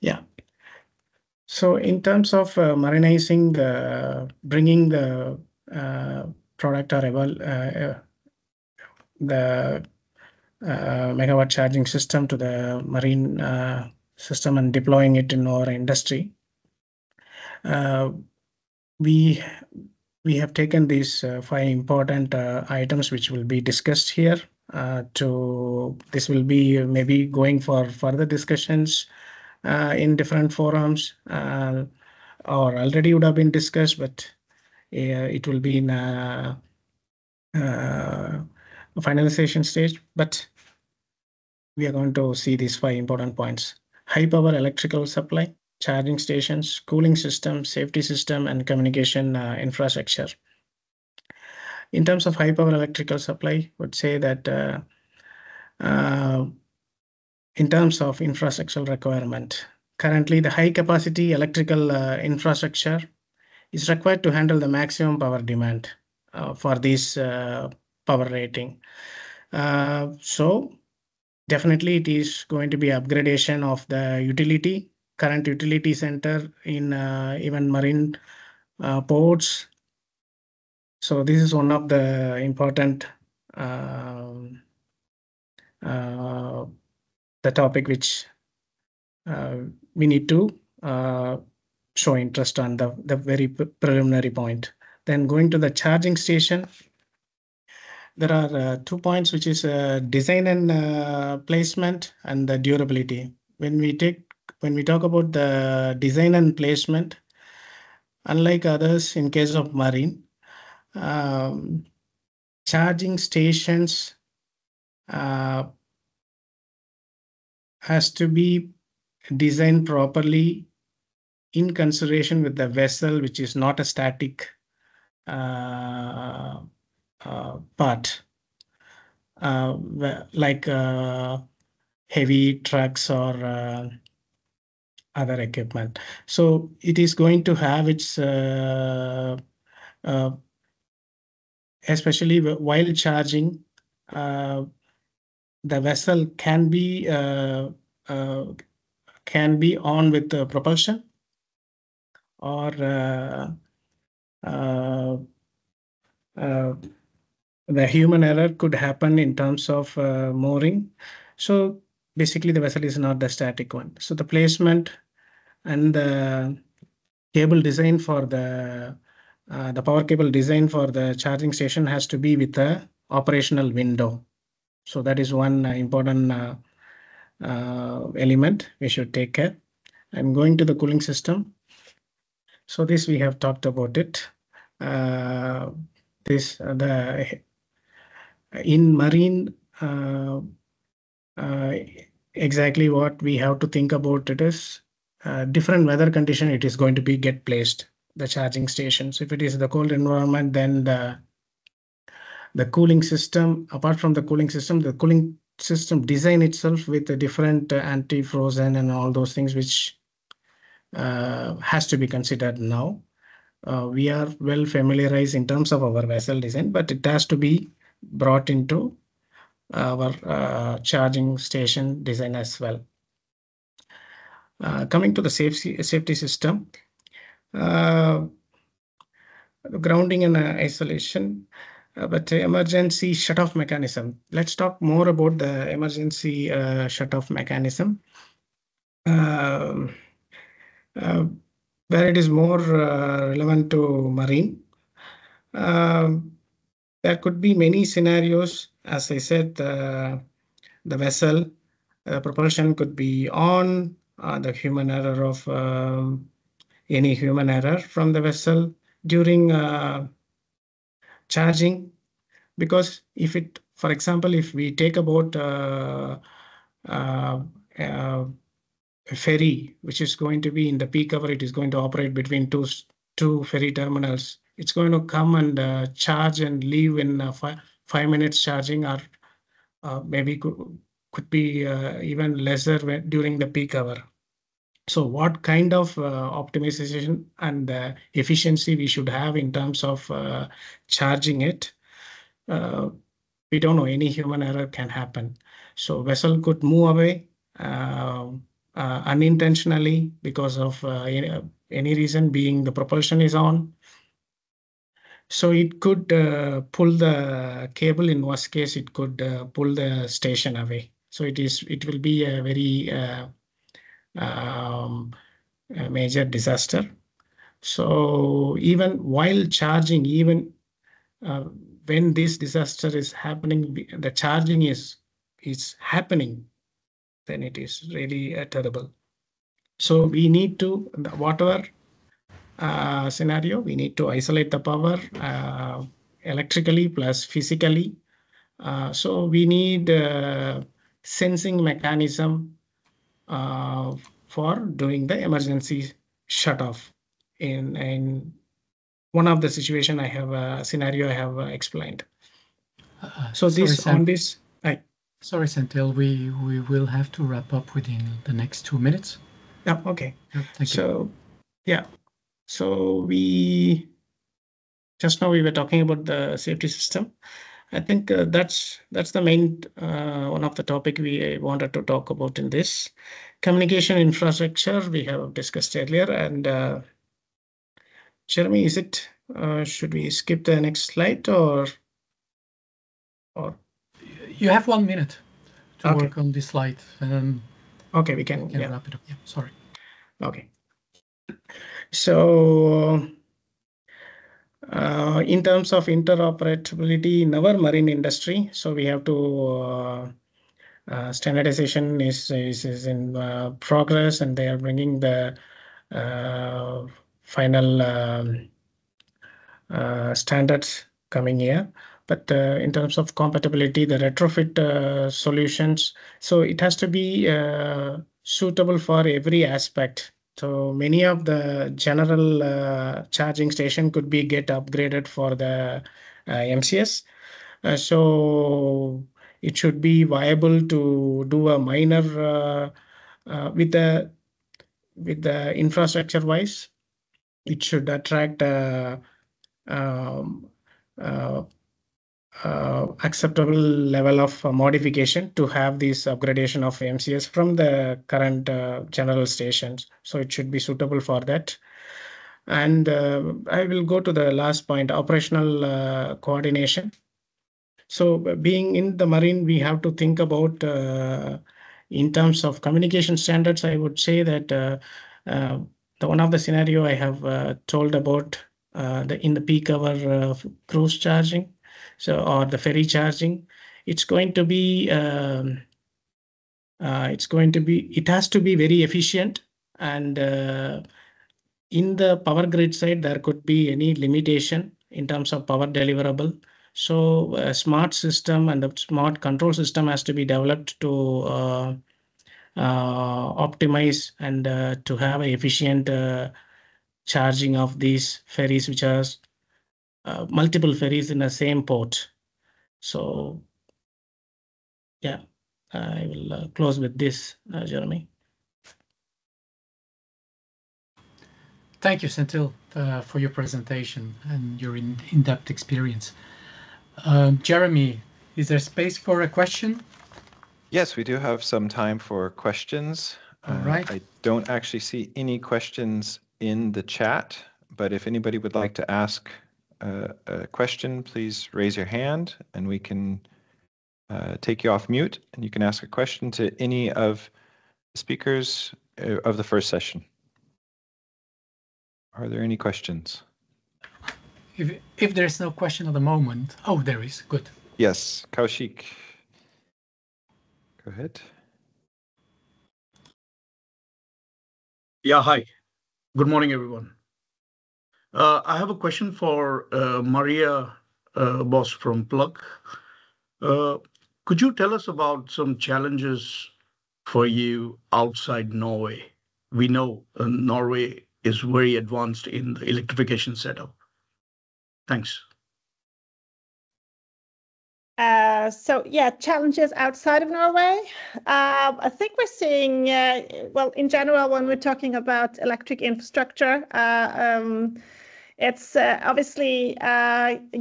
Speaker 7: Yeah. So in terms of marinizing, bringing the product or the megawatt charging system to the marine system and deploying it in our industry, we have taken these 5 important items which will be discussed here. This will be maybe going for further discussions in different forums, or already would have been discussed, but it will be in a finalization stage. But we are going to see these 5 important points: high power electrical supply, charging stations, cooling system, safety system, and communication infrastructure. In terms of high power electrical supply, I would say that in terms of infrastructural requirement, currently the high capacity electrical infrastructure is required to handle the maximum power demand for this power rating. So definitely it is going to be upgradation of the current utility center in even marine ports. So this is one of the important the topic which we need to show interest on the very preliminary point. Then going to the charging station, there are 2 points, which is design and placement and the durability. When we talk about the design and placement, unlike others in case of marine, charging stations has to be designed properly in consideration with the vessel, which is not a static part, like heavy trucks or other equipment. So it is going to have its, especially while charging, the vessel can be on with propulsion, or the human error could happen in terms of mooring. So basically the vessel is not the static one. So the placement and the cable design for the power cable design for the charging station has to be with the operational window. So that is one important element we should take care. I'm going to the cooling system. So this we have talked about it. In marine, exactly what we have to think about it is different weather condition it is going to be get placed, the charging stations. If it is the cold environment, then the cooling system, apart from the cooling system design itself with a different anti-frozen and all those things, which has to be considered now. We are well familiarized in terms of our vessel design, but it has to be brought into our charging station design as well. Coming to the safety system, grounding and isolation, but emergency shut-off mechanism. Let's talk more about the emergency shut-off mechanism, where it is more relevant to marine. There could be many scenarios. As I said, the vessel propulsion could be on, the human error of any human error from the vessel during charging. Because if it, for example, if we take about a ferry, which is going to be in the peak hour, it is going to operate between two ferry terminals. It's going to come and charge and leave in 5 minutes charging, or maybe could be even lesser during the peak hour. So what kind of optimization and efficiency we should have in terms of charging it? We don't know, any human error can happen. So vessel could move away unintentionally because of any reason, being the propulsion is on. So it could pull the cable. In worst case, it could pull the station away. So it will be a very a major disaster. So even while charging, even when this disaster is happening, the charging is happening, then it is really terrible. So we need to, whatever scenario, we need to isolate the power electrically plus physically. So we need sensing mechanism for doing the emergency shut off. In one of the situation I have a scenario I have explained. So this on this.
Speaker 3: Sorry, Senthil, we will have to wrap up within the next 2 minutes.
Speaker 7: Yeah. Okay.
Speaker 3: Thank you.
Speaker 7: Yeah. So we just now we were talking about the safety system. I think that's the main one of the topic we wanted to talk about in this. Communication infrastructure we have discussed earlier. And Jeremy, is it should we skip the next slide or?
Speaker 3: You have 1 minute to work on this slide.
Speaker 7: Okay, we can
Speaker 3: wrap it up. Yeah, sorry.
Speaker 7: Okay. So in terms of interoperability in our marine industry, so we have to standardization is in progress, and they are bringing the final standards coming here. But in terms of compatibility, the retrofit solutions, so it has to be suitable for every aspect. So many of the general charging station could be get upgraded for the MCS. So it should be viable to do a minor with the infrastructure wise. It should attract acceptable level of modification to have this upgradation of MCS from the current general stations. So it should be suitable for that. And I will go to the last point, operational coordination. So being in the marine, we have to think about in terms of communication standards. I would say that the one of the scenario I have told about in the peak hour cruise charging, so or the ferry charging, it has to be very efficient. And in the power grid side, there could be any limitation in terms of power deliverable. So a smart system and the smart control system has to be developed to optimize and to have an efficient charging of these ferries, which are multiple ferries in the same port. So yeah, I will close with this, Jeremy.
Speaker 3: Thank you, Senthil, for your presentation and your in-depth experience. Jeremy, is there space for a question?
Speaker 1: Yes, we do have some time for questions.
Speaker 3: All right.
Speaker 1: I don't actually see any questions in the chat, but if anybody would like to ask a question, please raise your hand and we can take you off mute and you can ask a question to any of the speakers of the first session. Are there any questions?
Speaker 3: If there's no question at the moment, oh, there is. Good.
Speaker 1: Yes, Kaushik. Go ahead.
Speaker 8: Yeah, hi. Good morning, everyone. I have a question for Maria Boss from Plug. Could you tell us about some challenges for you outside Norway? We know Norway is very advanced in the electrification setup. Thanks.
Speaker 6: So yeah, challenges outside of Norway. I think we're seeing, well, in general, when we're talking about electric infrastructure, it's obviously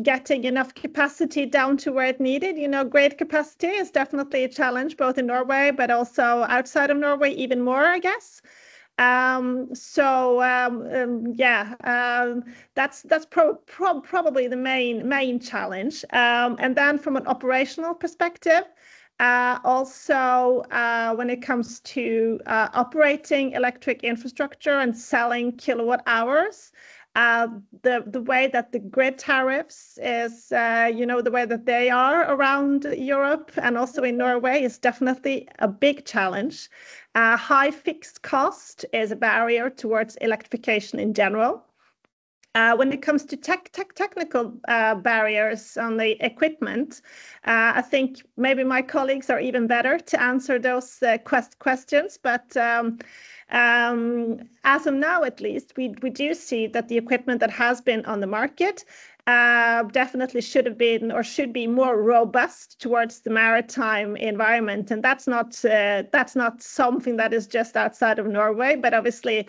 Speaker 6: getting enough capacity down to where it needed. Grid capacity is definitely a challenge, both in Norway, but also outside of Norway, even more, I guess. That's probably the main challenge. And then from an operational perspective, also when it comes to operating electric infrastructure and selling kilowatt hours, the way that the grid tariffs is, the way that they are around Europe and also in Norway is definitely a big challenge. High fixed cost is a barrier towards electrification in general. When it comes to technical barriers on the equipment, I think maybe my colleagues are even better to answer those questions. But as of now, at least, we do see that the equipment that has been on the market definitely should have been or should be more robust towards the maritime environment, and that's not something that is just outside of Norway, but obviously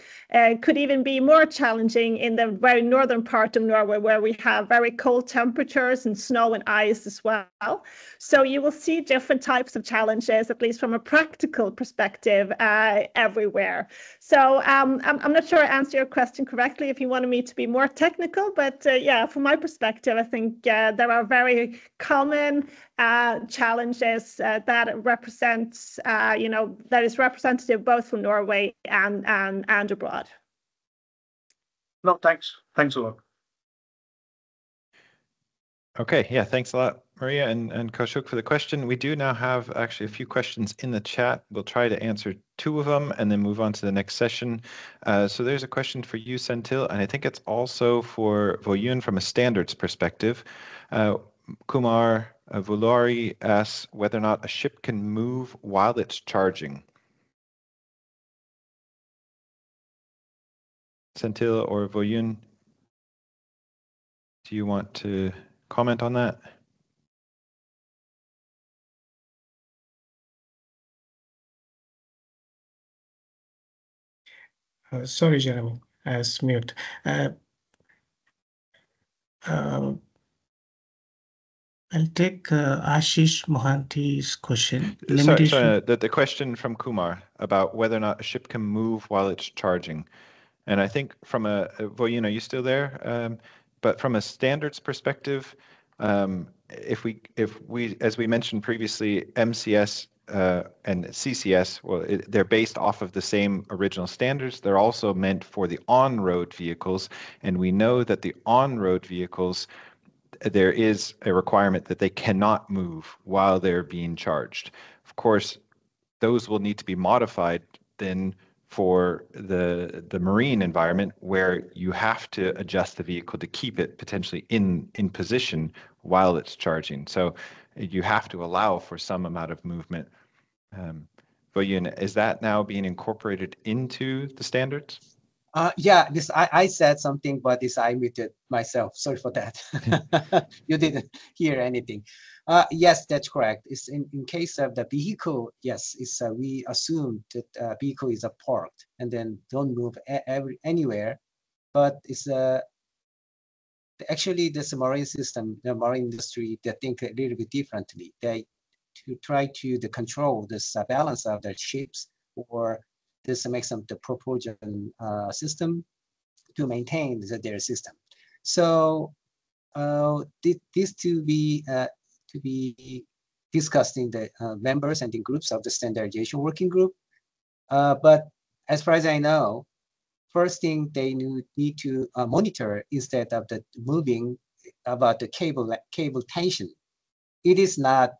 Speaker 6: could even be more challenging in the very northern part of Norway, where we have very cold temperatures and snow and ice as well. So you will see different types of challenges, at least from a practical perspective, everywhere. So I'm not sure I answered your question correctly if you wanted me to be more technical, but from my perspective, I think there are very common challenges that represents, that is representative both from Norway and abroad.
Speaker 8: No, thanks a lot.
Speaker 1: Okay, yeah, thanks a lot, Maria and Kaushik, for the question. We do now have actually a few questions in the chat. We'll try to answer 2 of them and then move on to the next session. So there's a question for you, Senthil, and I think it's also for Voyun from a standards perspective. Kumar Vulari asks whether or not a ship can move while it's charging. Senthil or Voyun, do you want to comment on that?
Speaker 7: Sorry, Jeremy, I was mute. I'll take Ashish Mohanty's question.
Speaker 1: Sorry, the question from Kumar about whether or not a ship can move while it's charging. And I think from Voyun, are you still there? But from a standards perspective, if we, as we mentioned previously, MCS and CCS, well, they're based off of the same original standards. They're also meant for the on-road vehicles, and we know that the on-road vehicles, there is a requirement that they cannot move while they're being charged. Of course, those will need to be modified then for the marine environment, where you have to adjust the vehicle to keep it potentially in position while it's charging. So you have to allow for some amount of movement. Voyun, is that now being incorporated into the standards?
Speaker 5: Yeah, I said something, but I muted myself. Sorry for that. You didn't hear anything. Yes, that's correct. It's in case of the vehicle, yes, it's we assume that vehicle is parked and then don't move anywhere. But it's actually this marine system, the marine industry, they think a little bit differently. They try to control this balance of the ships, or this makes them the propulsion system to maintain their system. So this to be discussed in the members and in groups of the standardization working group. But as far as I know, first thing they need to monitor, instead of the moving, about the cable tension. It is not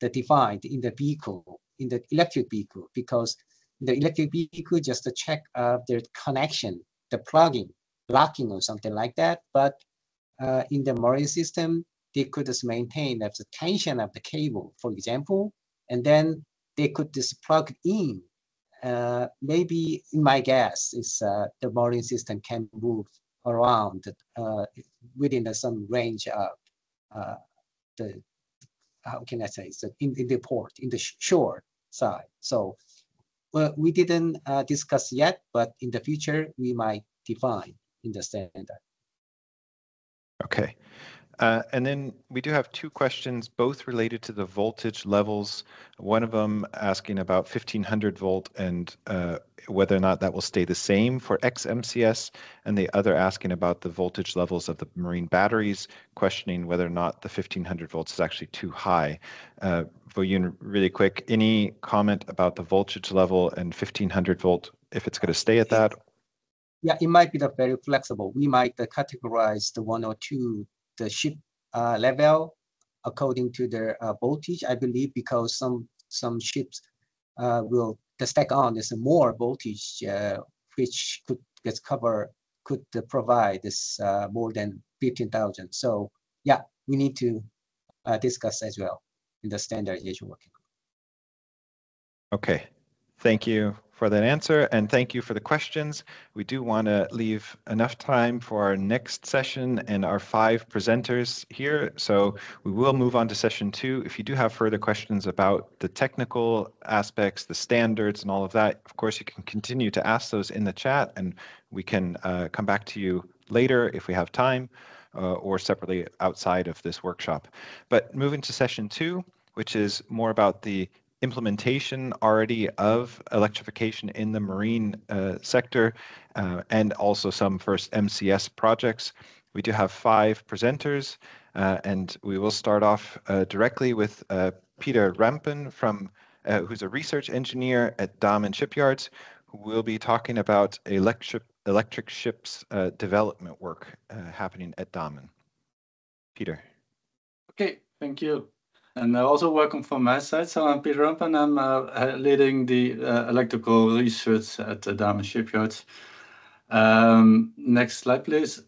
Speaker 5: defined in the vehicle, in the electric vehicle, because the electric vehicle just to check their connection, the plugging, locking or something like that. But in the marine system, they could just maintain the tension of the cable, for example, and then they could just plug in. Maybe, in my guess, is the marine system can move around within some range of the, how can I say, so in the port, in the shore side. So we didn't discuss yet, but in the future we might define in the standard.
Speaker 1: Okay. And then we do have two questions, both related to the voltage levels. One of them asking about 1500 volt and whether or not that will stay the same for XMCS, and the other asking about the voltage levels of the marine batteries, questioning whether or not the 1500 volts is actually too high. Vo-Yoon, really quick, any comment about the voltage level and 1500 volt, if it's going to stay at that?
Speaker 5: Yeah, it might be very flexible. We might categorize the one or two the ship level according to their voltage, I believe, because some ships will stack on this more voltage, which could provide this more than 15,000. So yeah, we need to discuss as well in the standardization working group.
Speaker 1: Okay, thank you for that answer, and thank you for the questions. We do want to leave enough time for our next session and our 5 presenters here, so we will move on to session 2. If you do have further questions about the technical aspects, the standards, and all of that, of course, you can continue to ask those in the chat, and we can come back to you later if we have time, or separately outside of this workshop. But moving to session 2, which is more about the implementation already of electrification in the marine sector, and also some first MCS projects. We do have 5 presenters, and we will start off directly with Peter Rampen, who's a research engineer at Damen Shipyards, who will be talking about electric ships development work happening at Damen. Peter.
Speaker 9: Okay, thank you. And also welcome from my side. So I'm Peter Rampen. I'm leading the electrical research at the Damen Shipyards. Next slide, please.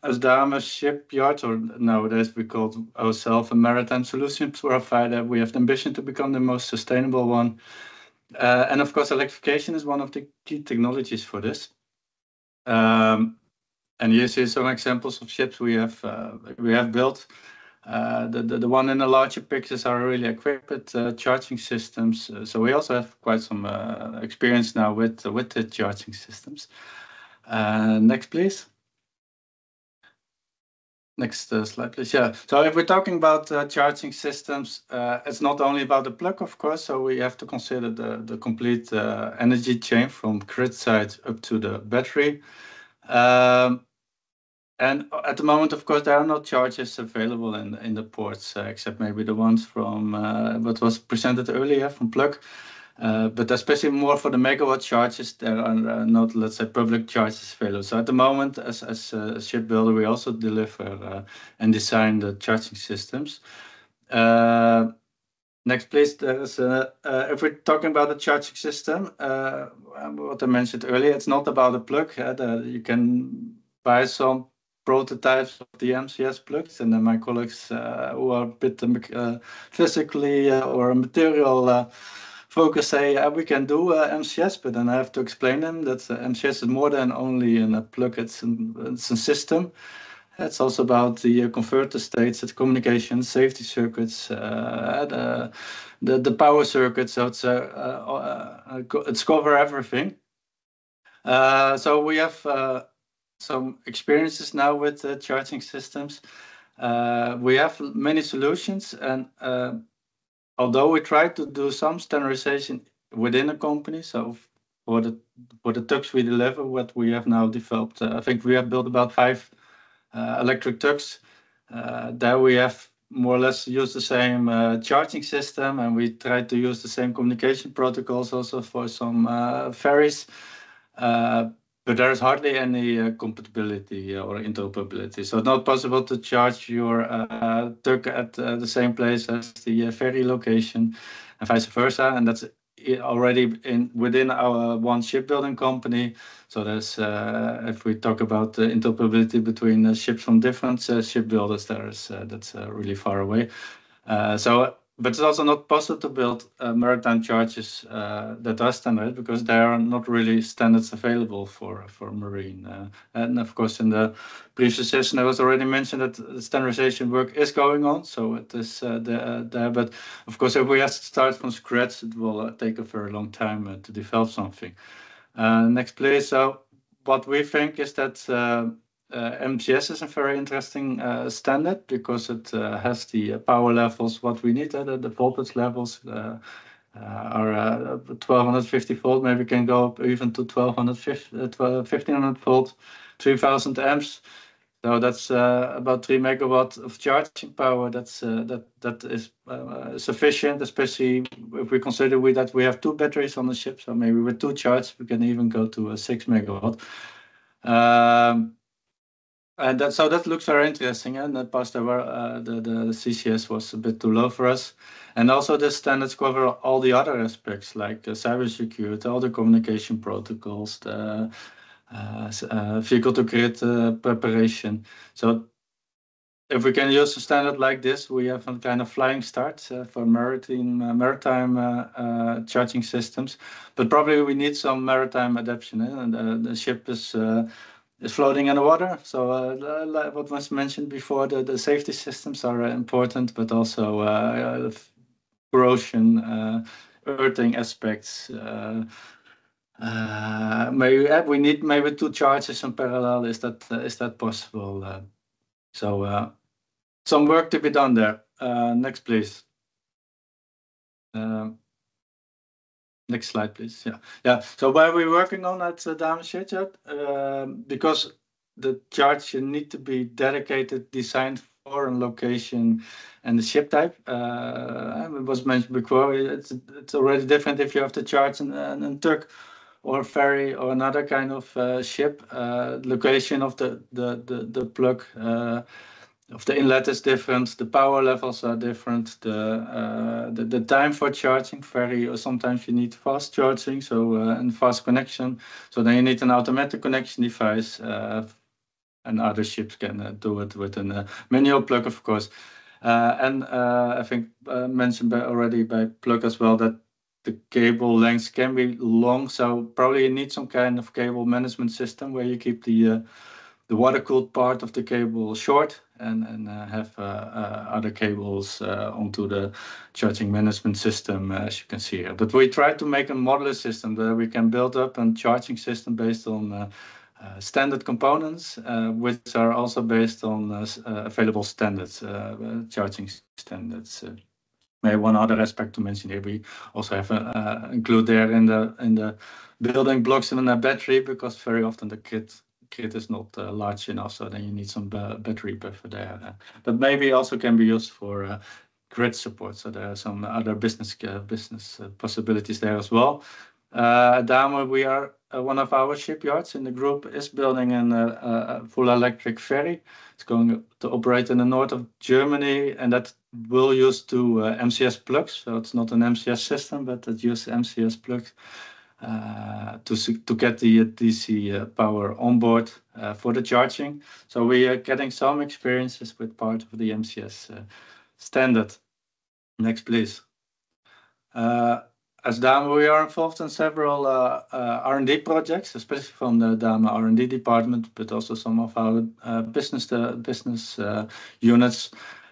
Speaker 9: As Damen Shipyards, or nowadays we call ourselves a maritime solutions provider, we have the ambition to become the most sustainable one. And of course, electrification is one of the key technologies for this. And you see some examples of ships we have built. The one in the larger pictures are really equipped with charging systems. So we also have quite some experience now with the charging systems. Next, please. Next slide, please. Yeah. So if we're talking about charging systems, it's not only about the plug, of course. So we have to consider the complete energy chain from grid side up to the battery. And at the moment, of course, there are no chargers available in the ports, except maybe the ones from what was presented earlier from Plug. But especially more for the megawatt charges, there are not, let's say, public charges available. So at the moment, as a shipbuilder, we also deliver and design the charging systems. Next, please. If we're talking about the charging system, what I mentioned earlier, it's not about a plug. You can buy some prototypes of the MCS plugs, and then my colleagues who are a bit physically or material focused say we can do MCS, but then I have to explain them that MCS is more than only a plug. It's a system. It's also about the converter states, the communication, safety circuits, the power circuits. So it's cover everything. So we have some experiences now with charging systems. We have many solutions, and although we try to do some standardization within a company, so for the tugs we deliver, what we have now developed, I think we have built about 5 electric tugs. There we have more or less used the same charging system, and we try to use the same communication protocols also for some ferries. But there is hardly any compatibility or interoperability. So it's not possible to charge your tug at the same place as the ferry location and vice versa. And that's already within our one shipbuilding company. So there's, if we talk about interoperability between ships from different shipbuilders, that's really far away. But it's also not possible to build maritime charges that are standard, because there are not really standards available for marine. And of course, in the previous session, I was already mentioned that the standardization work is going on. So it is there. But of course, if we have to start from scratch, it will take a very long time to develop something. Next, please. So what we think is that MCS is a very interesting standard because it has the power levels what we need. The voltage levels are 1250 volt. Maybe can go up even to 1500 volt, 3000 amps. So that's about 3 megawatt of charging power. That is sufficient, especially if we consider that we have 2 batteries on the ship. So maybe with 2 charges, we can even go to 6 megawatt. And that looks very interesting. And the past the CCS was a bit too low for us. And also the standards cover all the other aspects like cybersecurity, all the communication protocols, the vehicle to grid preparation. So if we can use a standard like this, we have a kind of flying start for maritime charging systems. But probably we need some maritime adaptation, and the ship is floating in the water. So like what was mentioned before, the safety systems are important, but also corrosion, earthing aspects. Maybe we need maybe 2 charges in parallel. Is that possible? So some work to be done there. Next, please. Next slide, please. Yeah. So where we're working on at Damen Shipyard, because the charge need to be dedicated, designed for a location and the ship type. It was mentioned before. It's already different if you have to charge an tug or ferry or another kind of ship. Location of the plug of the inlet is different. The power levels are different. The time for charging ferry, or sometimes you need fast charging, so and fast connection. So then you need an automatic connection device, and other ships can do it with a manual plug, of course. And I think mentioned already by Plug as well that the cable lengths can be long, so probably you need some kind of cable management system where you keep the water-cooled part of the cable short and have other cables onto the charging management system, as you can see here. But we try to make a modular system that we can build up a charging system based on standard components, which are also based on available standards, charging standards. Maybe one other aspect to mention here, we also have include there in the building blocks in a battery, because very often the kit is not large enough, so then you need some battery buffer there. But maybe also can be used for grid support. So there are some other business possibilities there as well. Damen, we are one of our shipyards in the group is building a full electric ferry. It's going to operate in the north of Germany, and that will use 2 MCS plugs. So it's not an MCS system, but it uses MCS plugs to get the DC power on board for the charging. So we are getting some experiences with part of the MCS standard. Next, please. As Damen, we are involved in several R&D projects, especially from the Damen R&D department, but also some of our business units.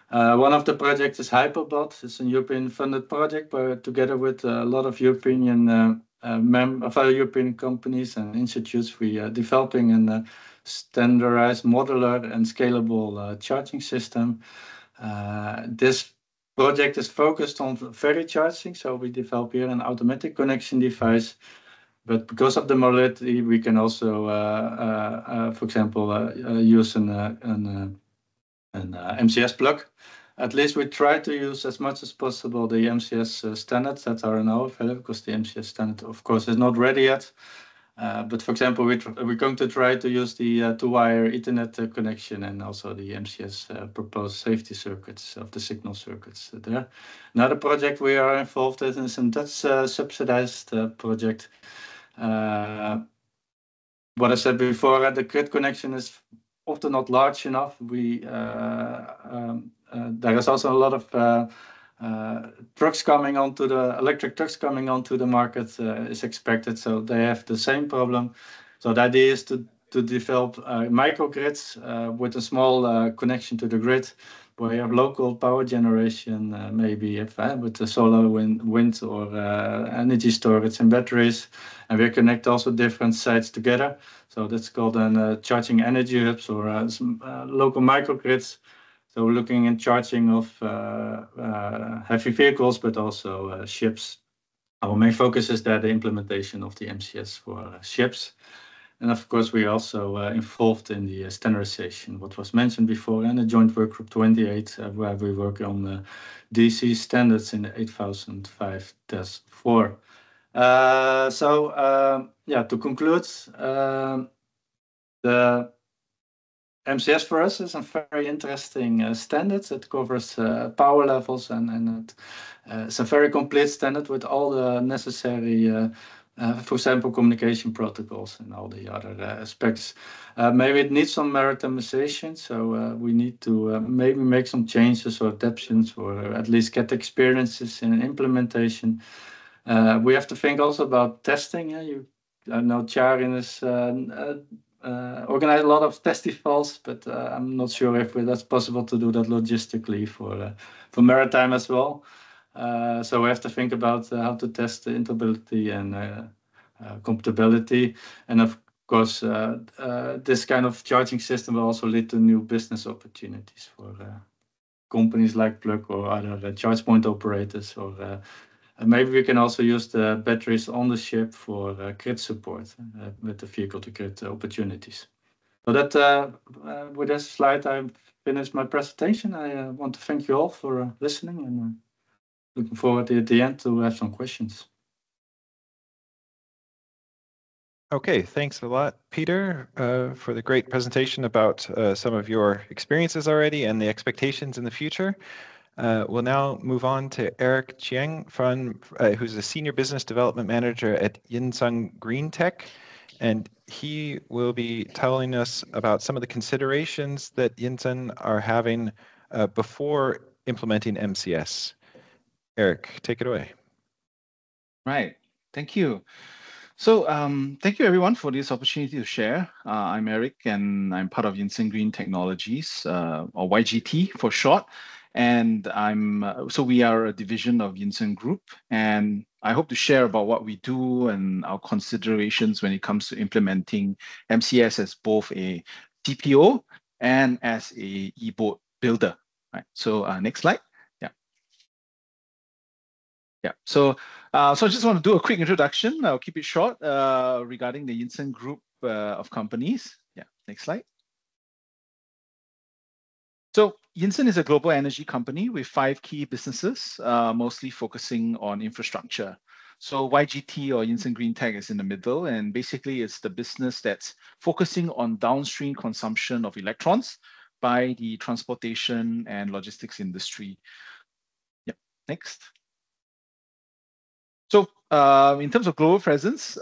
Speaker 9: One of the projects is Hyperbot. It's a European-funded project, where together with a lot of European European companies and institutes, we are developing a standardized, modular, and scalable charging system. This project is focused on ferry charging, so we develop here an automatic connection device. But because of the mobility, we can also, for example, use an MCS plug. At least we try to use as much as possible the MCS standards that are now available, because the MCS standard, of course, is not ready yet. But for example, we're going to try to use the 2-wire Ethernet connection, and also the MCS proposed safety circuits of the signal circuits there. Another project we are involved in is a Dutch subsidized project. What I said before, the grid connection is often not large enough. There is also a lot of trucks coming onto the electric trucks coming onto the market is expected, so they have the same problem. So the idea is to develop microgrids with a small connection to the grid, where you have local power generation, maybe if with the solar, wind or energy storage and batteries, and we connect also different sites together. So that's called charging energy hubs or some local microgrids. So we're looking at charging of heavy vehicles, but also ships. Our main focus is that the implementation of the MCS for ships. And of course, we are also involved in the standardization, what was mentioned before, and the Joint Work Group 28, where we work on DC standards in 8005-4. Yeah, to conclude, the MCS for us is a very interesting standard. It covers power levels and it's a very complete standard with all the necessary for example, communication protocols and all the other aspects. Maybe it needs some maritimization, so we need to maybe make some changes or adaptations, or at least get experiences in implementation. We have to think also about testing. I know CharIN is organize a lot of testivals, but I'm not sure if that's possible to do that logistically for maritime as well. So we have to think about how to test the interoperability and compatibility. And of course, this kind of charging system will also lead to new business opportunities for companies like Plug or other charge point operators. Or maybe we can also use the batteries on the ship for grid support with the vehicle-to-grid opportunities. So that with this slide, I've finished my presentation. I want to thank you all for listening, and looking forward at the end to have some questions.
Speaker 1: Okay, thanks a lot, Peter, for the great presentation about some of your experiences already and the expectations in the future. We'll now move on to Eric Chiang, who's a Senior Business Development Manager at Yinsung Green Tech, and he will be telling us about some of the considerations that Yinsung are having before implementing MCS. Eric, take it away.
Speaker 10: Right, thank you. So thank you everyone for this opportunity to share. I'm Eric and I'm part of Yinsung Green Technologies, or YGT for short. And so we are a division of Yinsung Group, and I hope to share about what we do and our considerations when it comes to implementing MCS as both a CPO and as a e-boat builder. Right. So next slide. Yeah, so I just want to do a quick introduction. I'll keep it short regarding the Yinsung Group of companies. Yeah, next slide. So Yinsung is a global energy company with 5 key businesses, mostly focusing on infrastructure. So YGT or Yinsung Green Tech is in the middle, and basically it's the business that's focusing on downstream consumption of electrons by the transportation and logistics industry. Yeah, next. So in terms of global presence,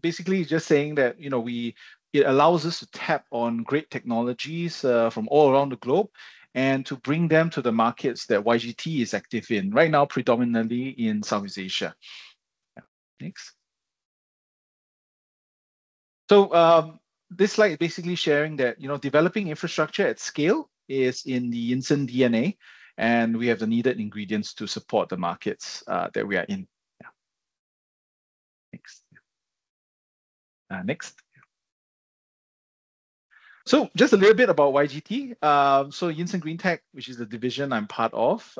Speaker 10: basically just saying that it allows us to tap on great technologies from all around the globe and to bring them to the markets that YGT is active in right now, predominantly in Southeast Asia. Yeah. Next. So this slide is basically sharing that developing infrastructure at scale is in the Yinsung DNA, and we have the needed ingredients to support the markets that we are in. Yeah. Next. Next. So just a little bit about YGT. So Yinsung Green Tech, which is the division I'm part of,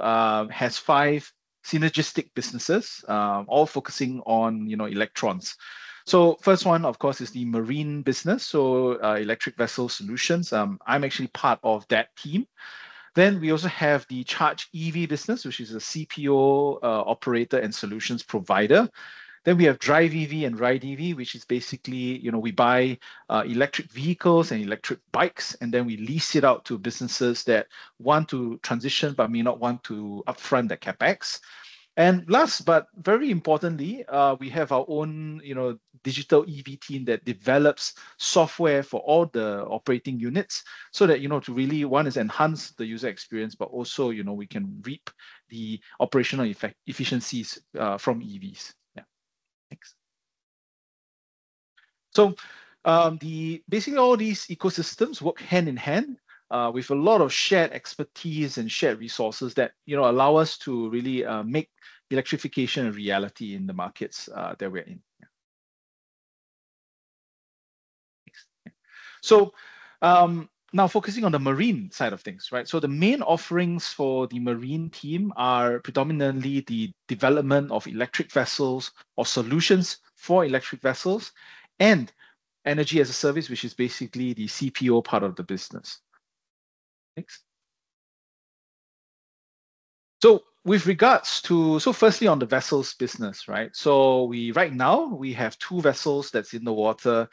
Speaker 10: has 5 synergistic businesses, all focusing on electrons. So first one, of course, is the marine business, so electric vessel solutions. I'm actually part of that team. Then we also have the Charge EV business, which is a CPO operator and solutions provider. Then we have Drive EV and Ride EV, which is basically, we buy electric vehicles and electric bikes, and then we lease it out to businesses that want to transition but may not want to upfront the CapEx. And last, but very importantly, we have our own, digital EV team that develops software for all the operating units, so that to really, one is enhance the user experience, but also we can reap the operational efficiencies from EVs. Yeah. Thanks. So basically all these ecosystems work hand in hand. with a lot of shared expertise and shared resources that allow us to really make electrification a reality in the markets that we're in. So now focusing on the marine side of things, right? So the main offerings for the marine team are predominantly the development of electric vessels or solutions for electric vessels and energy as a service, which is basically the CPO part of the business. Next. So with regards to, firstly on the vessels business, right? So right now we have 2 vessels that's in the water,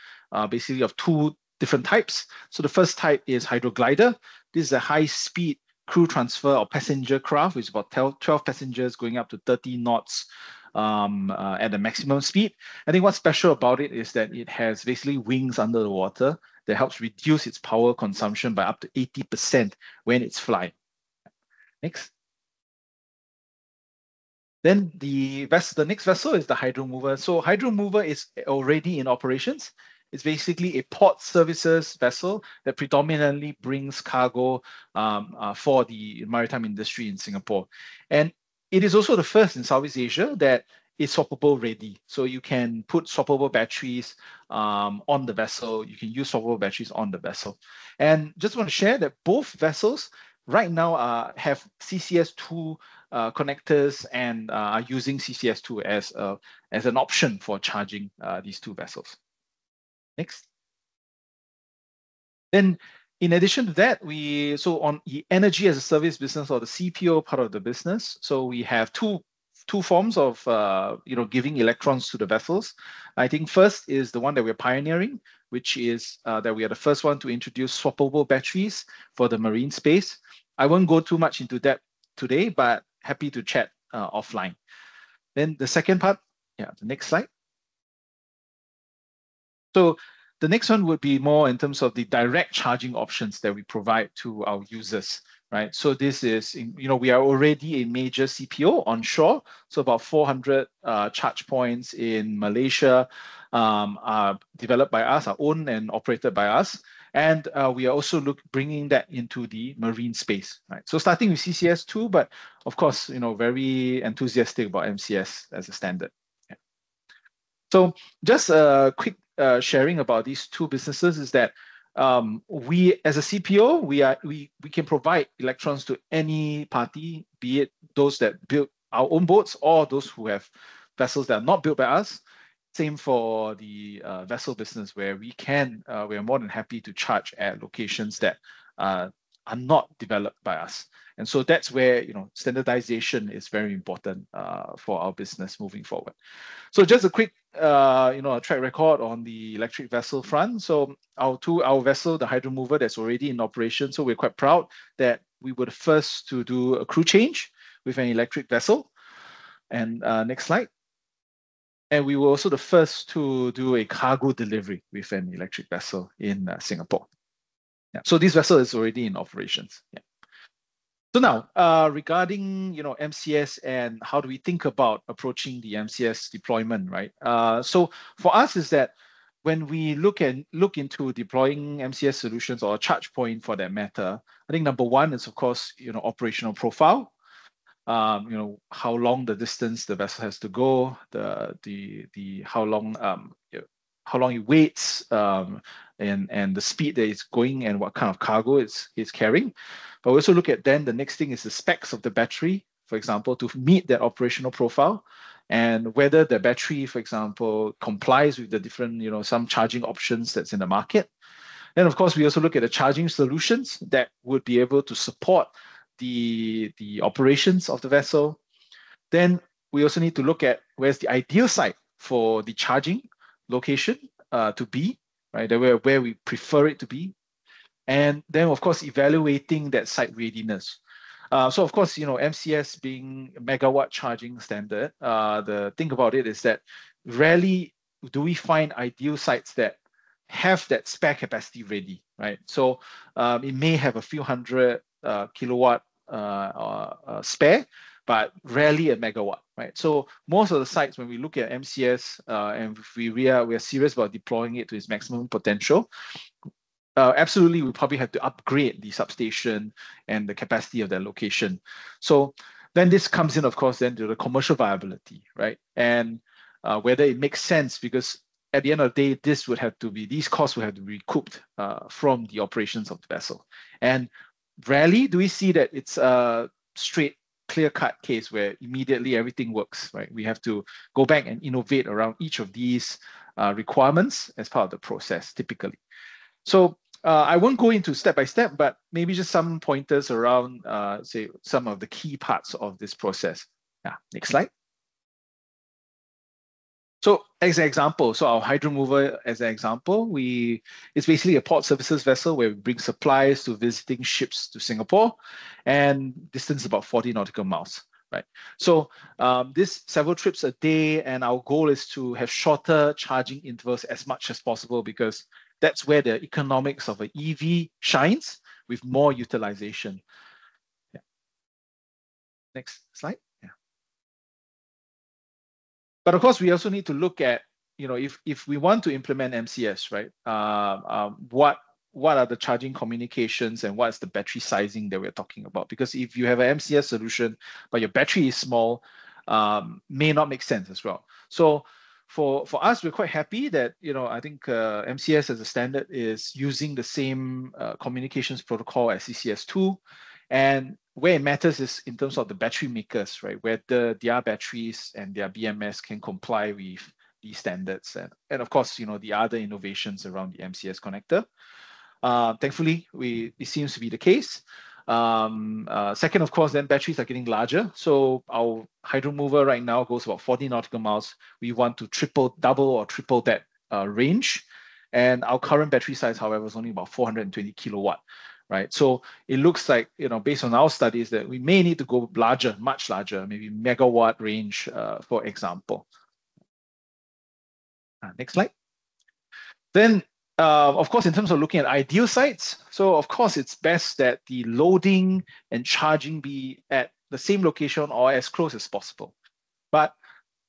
Speaker 10: basically of 2 different types. So the first type is hydroglider. This is a high-speed crew transfer or passenger craft, which is about 12 passengers going up to 30 knots at the maximum speed. I think what's special about it is that it has basically wings under the water that helps reduce its power consumption by up to 80% when it's flying. Next. Then the next vessel is the hydromover. So hydromover is already in operations. It's basically a port services vessel that predominantly brings cargo for the maritime industry in Singapore. And it is also the first in Southeast Asia that is swappable ready. So you can put swappable batteries on the vessel. You can use swappable batteries on the vessel. And just want to share that both vessels right now have CCS2 connectors and are using CCS2 as an option for charging these 2 vessels. Next. Then, in addition to that, so on the energy as a service business or the CPO part of the business, so we have two forms of giving electrons to the vessels. I think first is the one that we're pioneering, which is that we are the first one to introduce swappable batteries for the marine space. I won't go too much into that today, but happy to chat offline. Then the second part, the next slide. So the next one would be more in terms of the direct charging options that we provide to our users, right? So this is, we are already a major CPO onshore. So about 400 charge points in Malaysia are developed by us, are owned and operated by us. And we are also bringing that into the marine space, right? So starting with CCS2, but of course, very enthusiastic about MCS as a standard. Yeah. So just a quick sharing about these 2 businesses is that we, as a CPO, we can provide electrons to any party, be it those that build our own boats or those who have vessels that are not built by us. Same for the vessel business, where we are more than happy to charge at locations that are not developed by us. And so that's where standardization is very important for our business moving forward. So just a quick track record on the electric vessel front. So our vessel, the hydromover, that's already in operation. So we're quite proud that we were the first to do a crew change with an electric vessel. And next slide. And we were also the first to do a cargo delivery with an electric vessel in Singapore. Yeah. So this vessel is already in operations. Yeah. So now, regarding MCS and how do we think about approaching the MCS deployment, right? So for us is that when we look into deploying MCS solutions or a charge point for that matter, I think number 1 is of course operational profile. How long the distance the vessel has to go, how long it waits, and the speed that it's going and what kind of cargo it's carrying. But we also look at then the next thing is the specs of the battery, for example, to meet that operational profile, and whether the battery, for example, complies with the different, some charging options that's in the market. Then, of course, we also look at the charging solutions that would be able to support the operations of the vessel. Then we also need to look at where's the ideal site for the charging location to be, right? Where we prefer it to be. And then, of course, evaluating that site readiness. So, of course, MCS being megawatt charging standard, the thing about it is that rarely do we find ideal sites that have that spare capacity ready, right? So it may have a few hundred kilowatt spare, but rarely a megawatt, right? So most of the sites, when we look at MCS and if we are serious about deploying it to its maximum potential, absolutely we probably have to upgrade the substation and the capacity of that location. So then this comes in, of course, then to the commercial viability, right? And whether it makes sense, because at the end of the day, these costs would have to be recouped from the operations of the vessel. And rarely do we see that it's a straight, clear-cut case where immediately everything works, right? We have to go back and innovate around each of these requirements as part of the process, typically. So I won't go into step by step, but maybe just some pointers around, say, some of the key parts of this process. Yeah, next slide. So as an example, so our hydro mover as an example, it's basically a port services vessel where we bring supplies to visiting ships to Singapore, and distance about 40 nautical miles, right? So this several trips a day, and our goal is to have shorter charging intervals as much as possible, because that's where the economics of an EV shines with more utilization. Yeah. Next slide. Yeah. But of course, we also need to look at, if we want to implement MCS, right? What are the charging communications and what's the battery sizing that we're talking about? Because if you have an MCS solution, but your battery is small, may not make sense as well. So for us, we're quite happy that, I think MCS as a standard is using the same communications protocol as CCS2. And where it matters is in terms of the battery makers, right? Whether their batteries and their BMS can comply with these standards. And of course, the other innovations around the MCS connector. Thankfully, it seems to be the case. Second, of course, then batteries are getting larger. So our hydro mover right now goes about 40 nautical miles. We want to double or triple that range. And our current battery size, however, is only about 420 kilowatt, right? So it looks like, based on our studies, that we may need to go larger, much larger, maybe megawatt range, for example. Next slide. Then, of course, in terms of looking at ideal sites, so of course, it's best that the loading and charging be at the same location or as close as possible. But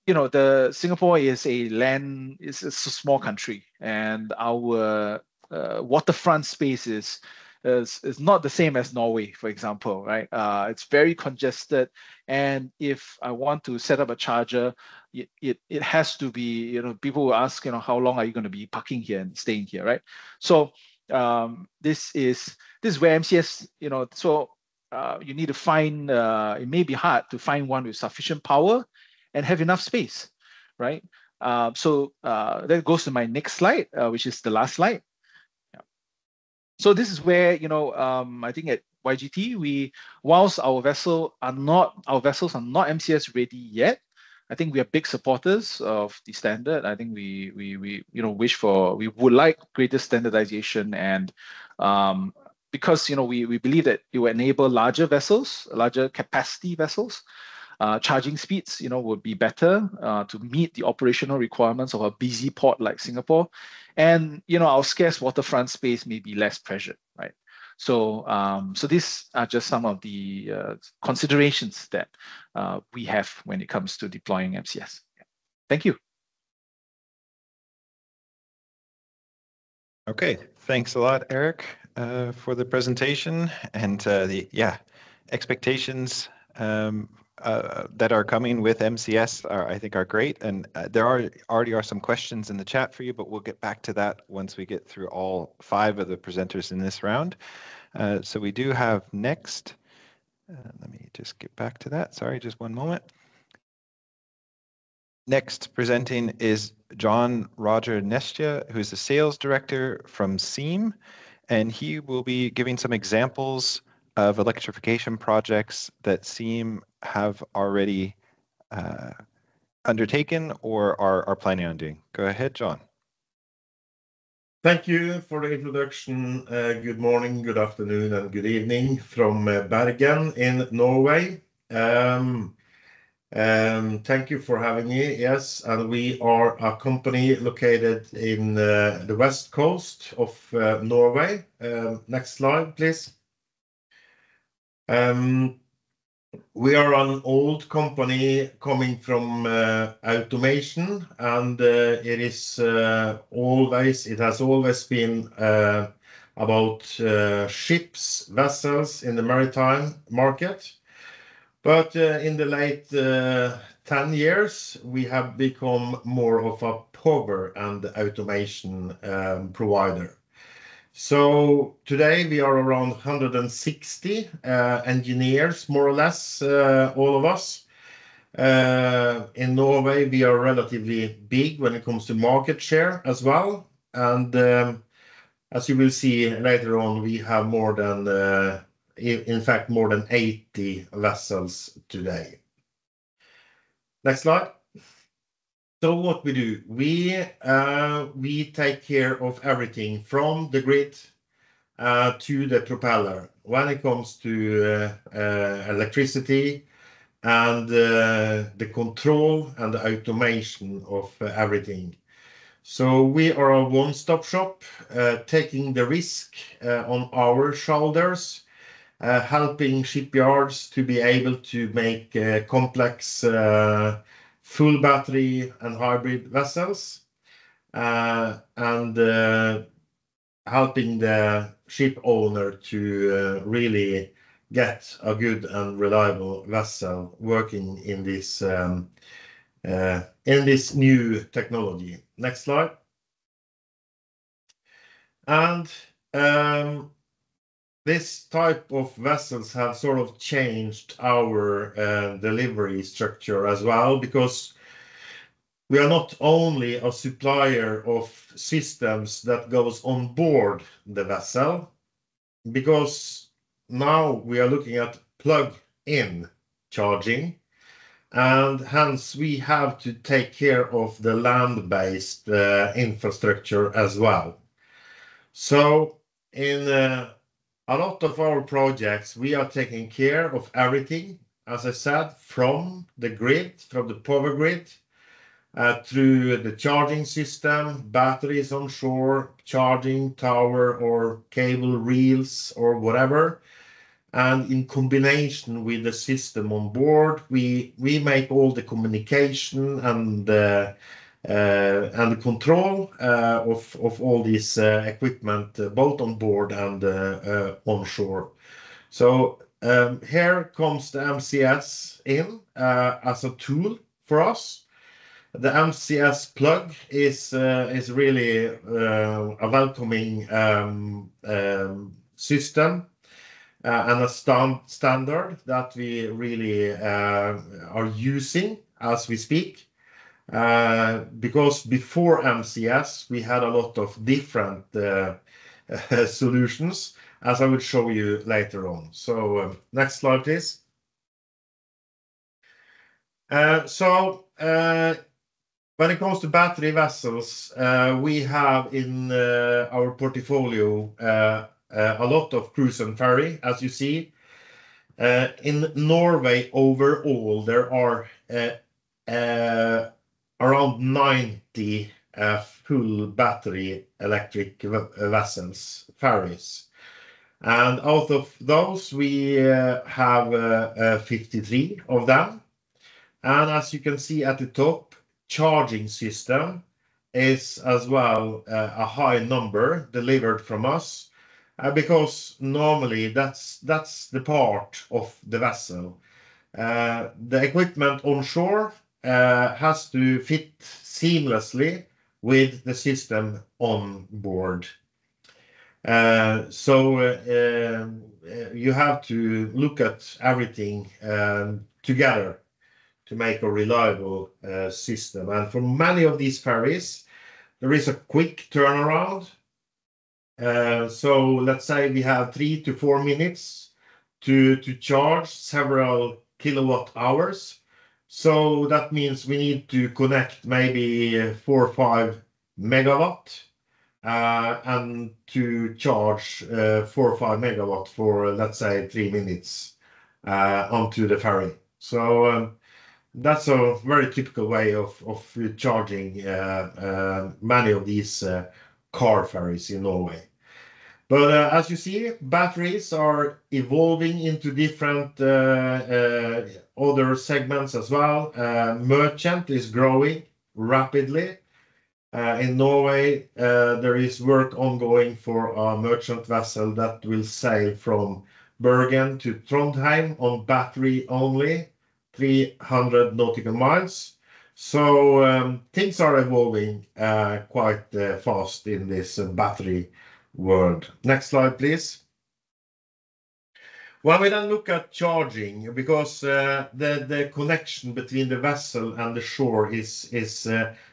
Speaker 10: Singapore is it's a small country, and our waterfront space is not the same as Norway, for example, right? It's very congested, and if I want to set up a charger, it has to be, people will ask, how long are you going to be parking here and staying here, right? So this is where MCS, so you need to find, it may be hard to find one with sufficient power and have enough space, right? So that goes to my next slide, which is the last slide. Yeah. So this is where, I think at YGT, whilst our vessels are not MCS ready yet, I think we are big supporters of the standard. I think we would like greater standardization, and because we believe that it will enable larger vessels, larger capacity vessels. Charging speeds, would be better to meet the operational requirements of a busy port like Singapore, and our scarce waterfront space may be less pressured, right? So, so these are just some of the considerations that we have when it comes to deploying MCS. Thank you.
Speaker 1: Okay, thanks a lot, Eric, for the presentation, and the expectations that are coming with MCS I think are great, and there already are some questions in the chat for you, but we'll get back to that once we get through all 5 of the presenters in this round. So we do have next, let me just get back to that. Sorry, just one moment. Next presenting is John Roger Nestia, who's the sales director from SEAM, and he will be giving some examples of electrification projects that SEAM have already undertaken or are planning on doing. Go ahead, John.
Speaker 11: Thank you for the introduction. Good morning, good afternoon, and good evening from Bergen in Norway. Thank you for having me. Yes, and we are a company located in the west coast of Norway. Next slide, please. We are an old company coming from automation, and it has always been a about ships, vessels in the maritime market. But in the late 10 years, we have become more of a power and automation provider. So today we are around 160 engineers, more or less, all of us. In Norway, we are relatively big when it comes to market share as well. And as you will see later on, we have more than, in fact, more than 80 vessels today. Next slide. So what we do, we take care of everything from the grid to the propeller when it comes to electricity and the control and the automation of everything. So we are a one-stop shop, taking the risk on our shoulders, helping shipyards to be able to make complex full battery and hybrid vessels, and helping the ship owner to really get a good and reliable vessel working in this new technology. Next slide. And this type of vessels have sort of changed our delivery structure as well, because we are not only a supplier of systems that goes on board the vessel, because now we are looking at plug-in charging, and hence we have to take care of the land-based infrastructure as well. So in a lot of our projects, we are taking care of everything, as I said, from the grid, from the power grid, through the charging system, batteries on shore, charging tower or cable reels or whatever. And in combination with the system on board, we make all the communication and the control of all this equipment, both on board and onshore. So here comes the MCS in as a tool for us. The MCS plug is really a welcoming system and a standard that we really are using as we speak. Because before MCS, we had a lot of different solutions, as I will show you later on. So next slide, please. When it comes to battery vessels, we have in our portfolio a lot of cruise and ferry, as you see. In Norway overall, there are around 90 full battery electric vessels, ferries. And out of those, we have 53 of them. And as you can see at the top, charging system is as well a high number delivered from us, because normally that's the part of the vessel. The equipment on shore has to fit seamlessly with the system on board. So you have to look at everything together to make a reliable system. And for many of these ferries, there is a quick turnaround. So let's say we have 3 to 4 minutes to charge several kilowatt hours. So that means we need to connect maybe 4 or 5 megawatt and to charge 4 or 5 megawatt for, let's say, 3 minutes onto the ferry. So that's a very typical way of charging many of these car ferries in Norway. But as you see, batteries are evolving into different other segments as well. Merchant is growing rapidly. In Norway, there is work ongoing for a merchant vessel that will sail from Bergen to Trondheim on battery only, 300 nautical miles. So things are evolving quite fast in this battery world. Next slide, please. When we then look at charging, because the connection between the vessel and the shore is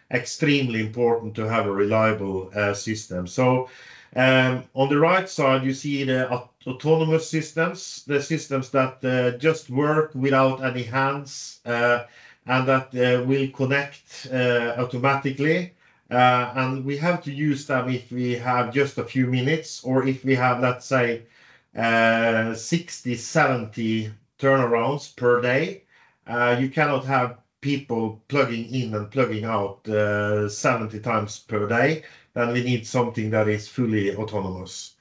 Speaker 11: extremely important to have a reliable system. So on the right side, you see the autonomous systems, the systems that just work without any hands and that will connect automatically. And we have to use them if we have just a few minutes, or if we have, let's say, 60, 70 turnarounds per day. You cannot have people plugging in and plugging out 70 times per day. Then we need something that is fully autonomous.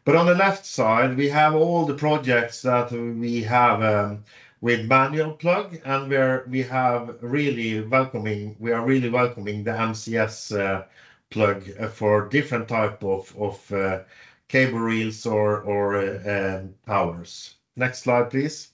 Speaker 11: But on the left side, we have all the projects that we have with manual plug, and where we have we are really welcoming the MCS plug for different type of cable reels or towers. Next slide, please.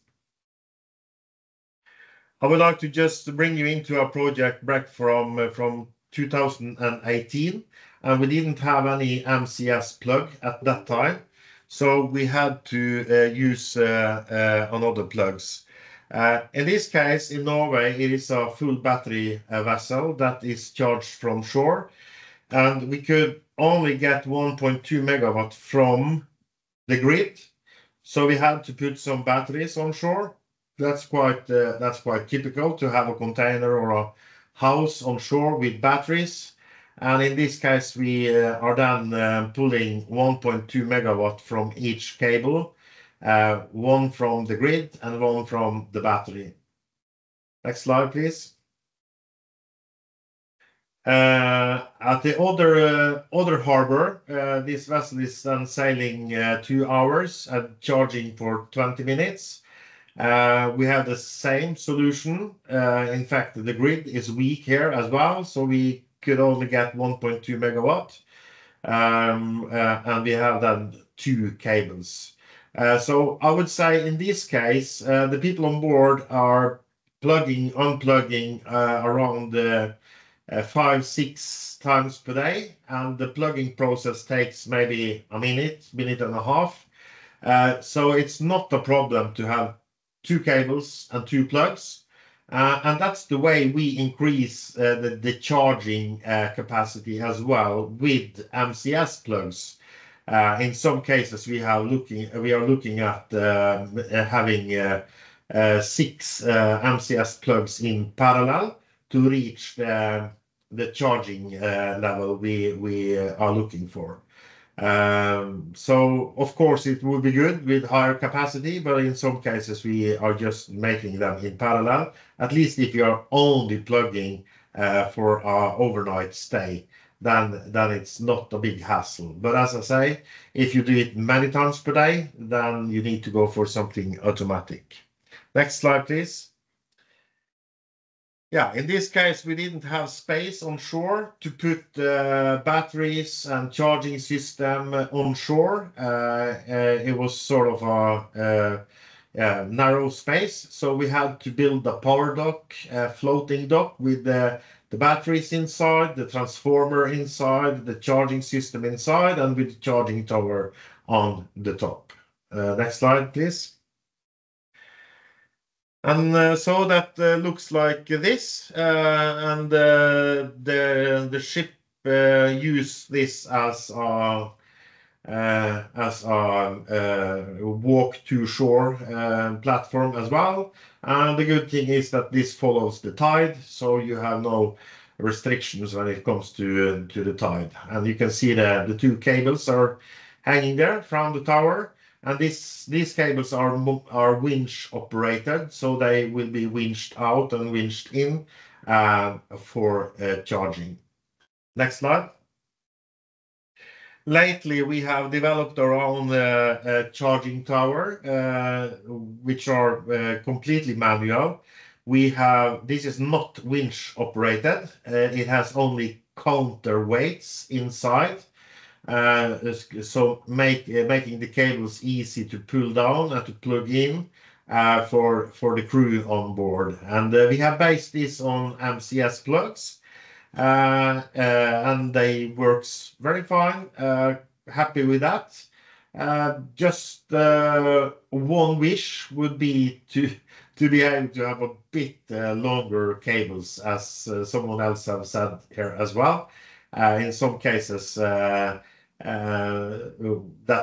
Speaker 11: I would like to just bring you into a project back from 2018, and we didn't have any MCS plug at that time, so we had to use another plugs. In this case, in Norway, it is a full battery vessel that is charged from shore, and we could only get 1.2 megawatt from the grid, so we had to put some batteries on shore. That's quite typical to have a container or a house on shore with batteries. And in this case, we are then pulling 1.2 megawatt from each cable, one from the grid and one from the battery. Next slide, please. At the other harbor, this vessel is then sailing 2 hours and charging for 20 minutes. We have the same solution. In fact, the grid is weak here as well, so we could only get 1.2 megawatt. And we have then 2 cables. So I would say in this case, the people on board are unplugging around 5-6 times per day, and the plugging process takes maybe a minute and a half. So it's not a problem to have 2 cables and 2 plugs, and that's the way we increase the charging capacity as well with MCS plugs. In some cases, we are looking at having 6 MCS plugs in parallel to reach the charging level we are looking for. So of course it would be good with higher capacity, but in some cases we are just making them in parallel, at least if you are only plugging for our overnight stay, then it's not a big hassle. But as I say, if you do it many times per day, then you need to go for something automatic. Next slide, please. Yeah, in this case, we didn't have space on shore to put batteries and charging system on shore. It was sort of a narrow space, so we had to build a power dock, a floating dock with the batteries inside, the transformer inside, the charging system inside, and with the charging tower on the top. Next slide, please. And so that looks like this, and the ship use this as a walk to shore platform as well. And the good thing is that this follows the tide, so you have no restrictions when it comes to the tide. And you can see the 2 cables are hanging there from the tower. And these cables are winch operated, so they will be winched out and winched in for charging. Next slide. Lately, we have developed our own charging tower, which are completely manual. This is not winch operated. It has only counterweights inside, so making the cables easy to pull down and to plug in for the crew on board. And we have based this on MCS plugs, and they works very fine. Happy with that. Just one wish would be to be able to have a bit longer cables, as someone else have said here as well. In some cases, that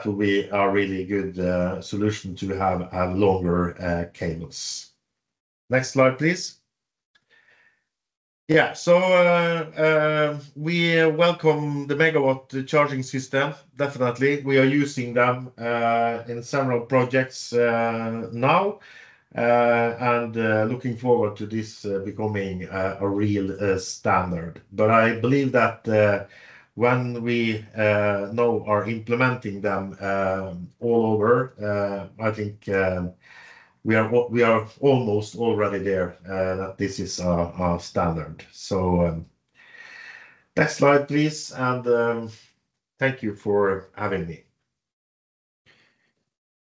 Speaker 11: will be a really good solution to have longer cables. Next slide, please. Yeah, so we welcome the megawatt charging system. Definitely, we are using them in several projects now, and looking forward to this becoming a real standard. But I believe that when we now are implementing them all over, I think we are almost already there, that this is our standard. So next slide, please, and thank you for having me.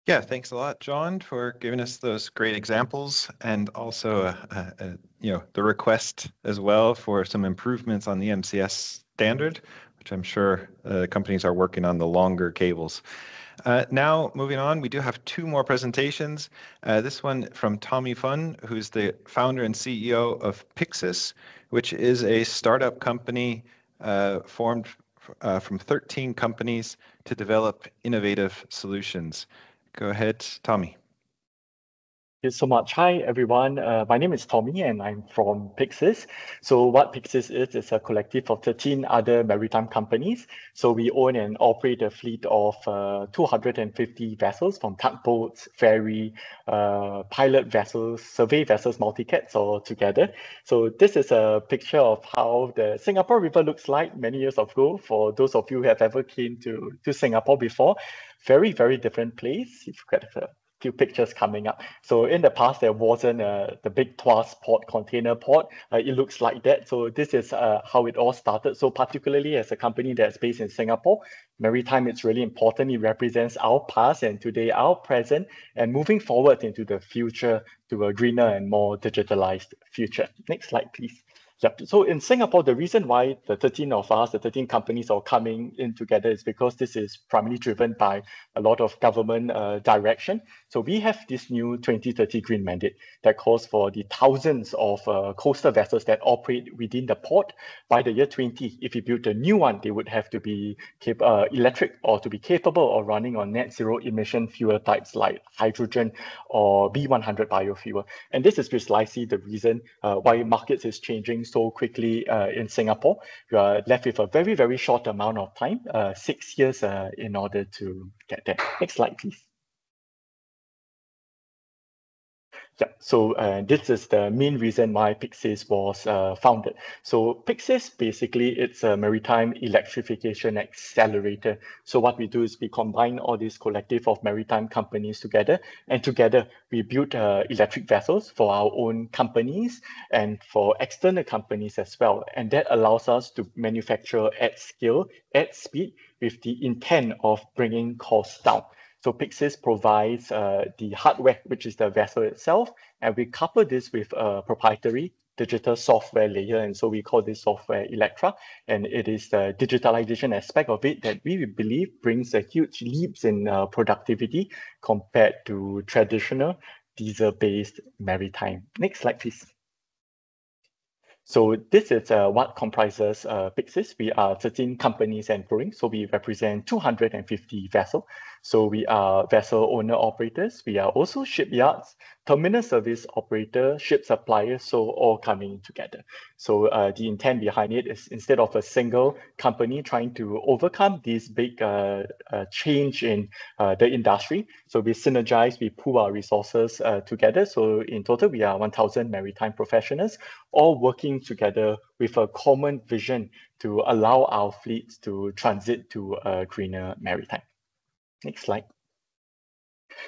Speaker 1: Yeah, thanks a lot, John, for giving us those great examples, and also the request as well for some improvements on the MCS standard, which I'm sure companies are working on the longer cables. Now, moving on, we do have two more presentations. This one from Tommy Fun, who's the founder and CEO of Pyxis, which is a startup company formed from 13 companies to develop innovative solutions. Go ahead, Tommy.
Speaker 12: Thank you so much. Hi, everyone. My name is Tommy, and I'm from Pyxis. So what Pyxis is a collective of 13 other maritime companies. So we own and operate a fleet of 250 vessels, from tugboats, ferry, pilot vessels, survey vessels, multi-cats all together. So this is a picture of how the Singapore River looks like many years ago. For those of you who have ever came to Singapore before, very, very different place. You've got a few pictures coming up. So in the past, there wasn't the big Tuas port, container port. It looks like that. So this is how it all started. So particularly as a company that's based in Singapore, maritime is really important. It represents our past and today our present, and moving forward into the future to a greener and more digitalized future. Next slide, please. Yep. So in Singapore, the reason why the 13 of us, the 13 companies are coming in together is because this is primarily driven by a lot of government direction. So we have this new 2030 green mandate that calls for the thousands of coastal vessels that operate within the port. By the year 20, if you build a new one, they would have to be electric, or to be capable of running on net zero emission fuel types like hydrogen or B100 biofuel. And this is precisely the reason why markets is changing so quickly in Singapore. You are left with a very, very short amount of time, 6 years in order to get there. Next slide, please. Yeah, so this is the main reason why Pyxis was founded. So Pyxis, basically, it's a maritime electrification accelerator. So what we do is we combine all these collective of maritime companies together, and together we build electric vessels for our own companies and for external companies as well. And that allows us to manufacture at scale, at speed, with the intent of bringing costs down. So Pyxis provides the hardware, which is the vessel itself, and we couple this with a proprietary digital software layer, and so we call this software Electra, and it is the digitalization aspect of it that we believe brings a huge leaps in productivity compared to traditional diesel-based maritime. Next slide, please. So this is what comprises Pyxis. We are 13 companies and growing, so we represent 250 vessels. So we are vessel owner operators. We are also shipyards, terminal service operator, ship suppliers, so all coming together. So the intent behind it is, instead of a single company trying to overcome this big change in the industry, so we synergize, we pool our resources together. So in total, we are 1,000 maritime professionals, all working together with a common vision to allow our fleets to transit to a greener maritime. Next slide.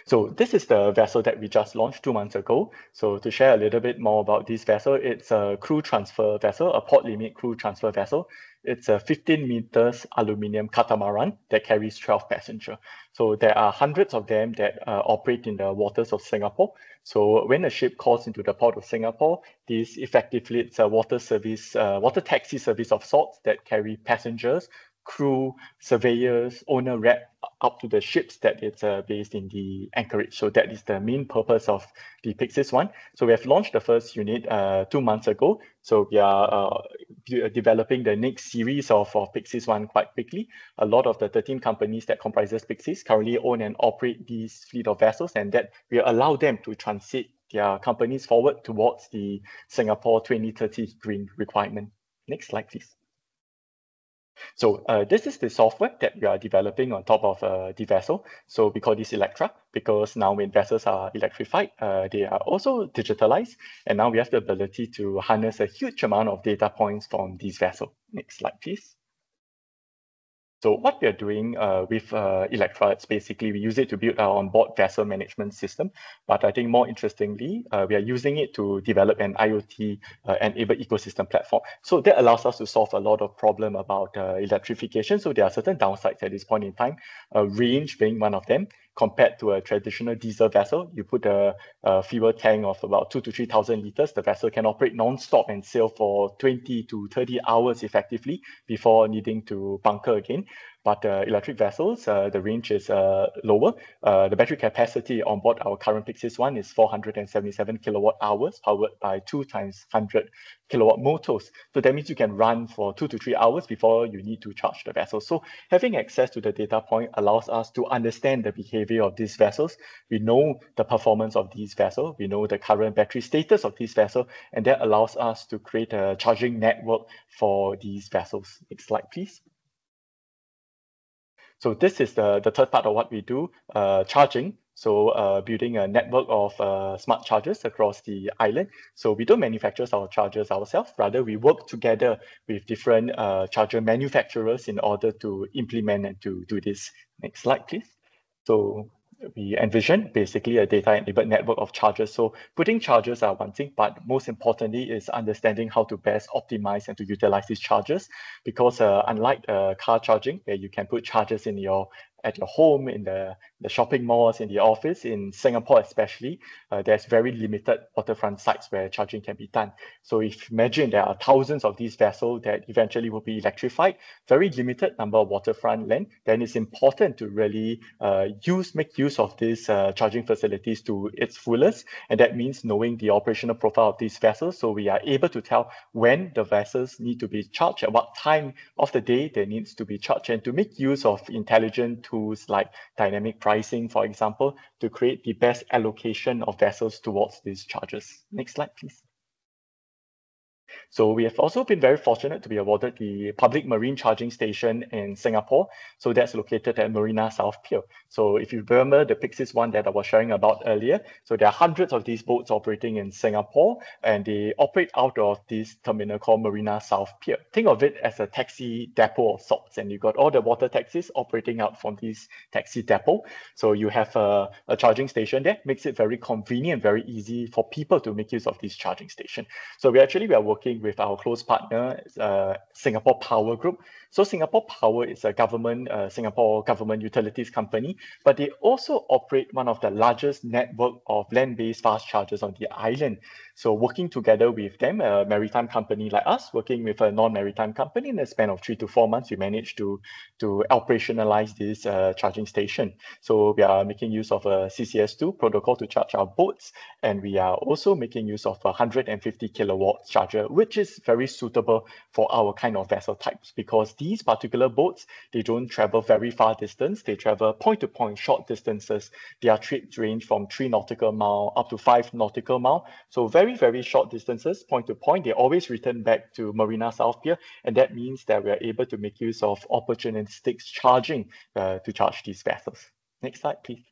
Speaker 12: So this is the vessel that we just launched 2 months ago. So to share a little bit more about this vessel, it's a crew transfer vessel, a port limit crew transfer vessel. It's a 15 meters aluminium catamaran that carries 12 passengers. So there are hundreds of them that operate in the waters of Singapore. So when a ship calls into the port of Singapore, this effectively it's a water service, water taxi service of sorts that carry passengers, crew, surveyors, owner rep up to the ships that it's based in the anchorage. So that is the main purpose of the Pyxis one. So we have launched the first unit 2 months ago. So we are developing the next series of Pyxis one quite quickly. A lot of the 13 companies that comprises Pyxis currently own and operate these fleet of vessels, and that will allow them to transit their companies forward towards the Singapore 2030 green requirement. Next slide, please. So this is the software that we are developing on top of the vessel. So we call this Electra because now when vessels are electrified, they are also digitalized. And now we have the ability to harness a huge amount of data points from this vessel. Next slide, please. So what we are doing with Electra, it's basically we use it to build our onboard vessel management system. But I think more interestingly, we are using it to develop an IoT-enabled ecosystem platform. So that allows us to solve a lot of problem about electrification. So there are certain downsides at this point in time, range being one of them. Compared to a traditional diesel vessel, you put a fuel tank of about 2,000 to 3,000 liters. The vessel can operate non-stop and sail for 20 to 30 hours effectively before needing to bunker again. But electric vessels, the range is lower. The battery capacity on board our current Pyxis one is 477 kilowatt hours, powered by 2 times 100 kilowatt motors. So that means you can run for 2 to 3 hours before you need to charge the vessel. So having access to the data point allows us to understand the behavior of these vessels. We know the performance of these vessels. We know the current battery status of these vessels, and that allows us to create a charging network for these vessels. Next slide, please. So this is the third part of what we do, charging. So building a network of smart chargers across the island. So we don't manufacture our chargers ourselves. Rather, we work together with different charger manufacturers in order to implement and to do this. Next slide, please. So we envision basically a data-enabled network of chargers. So putting chargers are one thing, but most importantly is understanding how to best optimize and to utilize these chargers. Because unlike car charging, where you can put chargers in at your home, in the shopping malls, in the office, in Singapore especially, there's very limited waterfront sites where charging can be done. So if imagine there are thousands of these vessels that eventually will be electrified, very limited number of waterfront land, then it's important to really make use of these charging facilities to its fullest. And that means knowing the operational profile of these vessels, so we are able to tell when the vessels need to be charged, at what time of the day they needs to be charged, and to make use of intelligent tools like dynamic pricing, for example, to create the best allocation of vessels towards these charges. Next slide, please. So we have also been very fortunate to be awarded the public marine charging station in Singapore. So that's located at Marina South Pier. So if you remember the Pyxis one that I was sharing about earlier, so there are hundreds of these boats operating in Singapore, and they operate out of this terminal called Marina South Pier. Think of it as a taxi depot of sorts, and you got all the water taxis operating out from this taxi depot. So you have a charging station there, makes it very convenient, very easy for people to make use of this charging station. So we are working with our close partner, Singapore Power Group. So Singapore Power is a Singapore government utilities company, but they also operate one of the largest network of land-based fast chargers on the island. So working together with them, a maritime company like us, working with a non-maritime company, in the span of 3 to 4 months, we managed to operationalize this charging station. So we are making use of a CCS2 protocol to charge our boats, and we are also making use of a 150 kilowatt charger, which is very suitable for our kind of vessel types, because these particular boats, they don't travel very far distance. They travel point-to-point short distances. Their trips range from 3 nautical mile up to 5 nautical mile. So very, very short distances, point-to-point. They always return back to Marina South Pier, and that means that we are able to make use of opportunistic charging to charge these vessels. Next slide, please.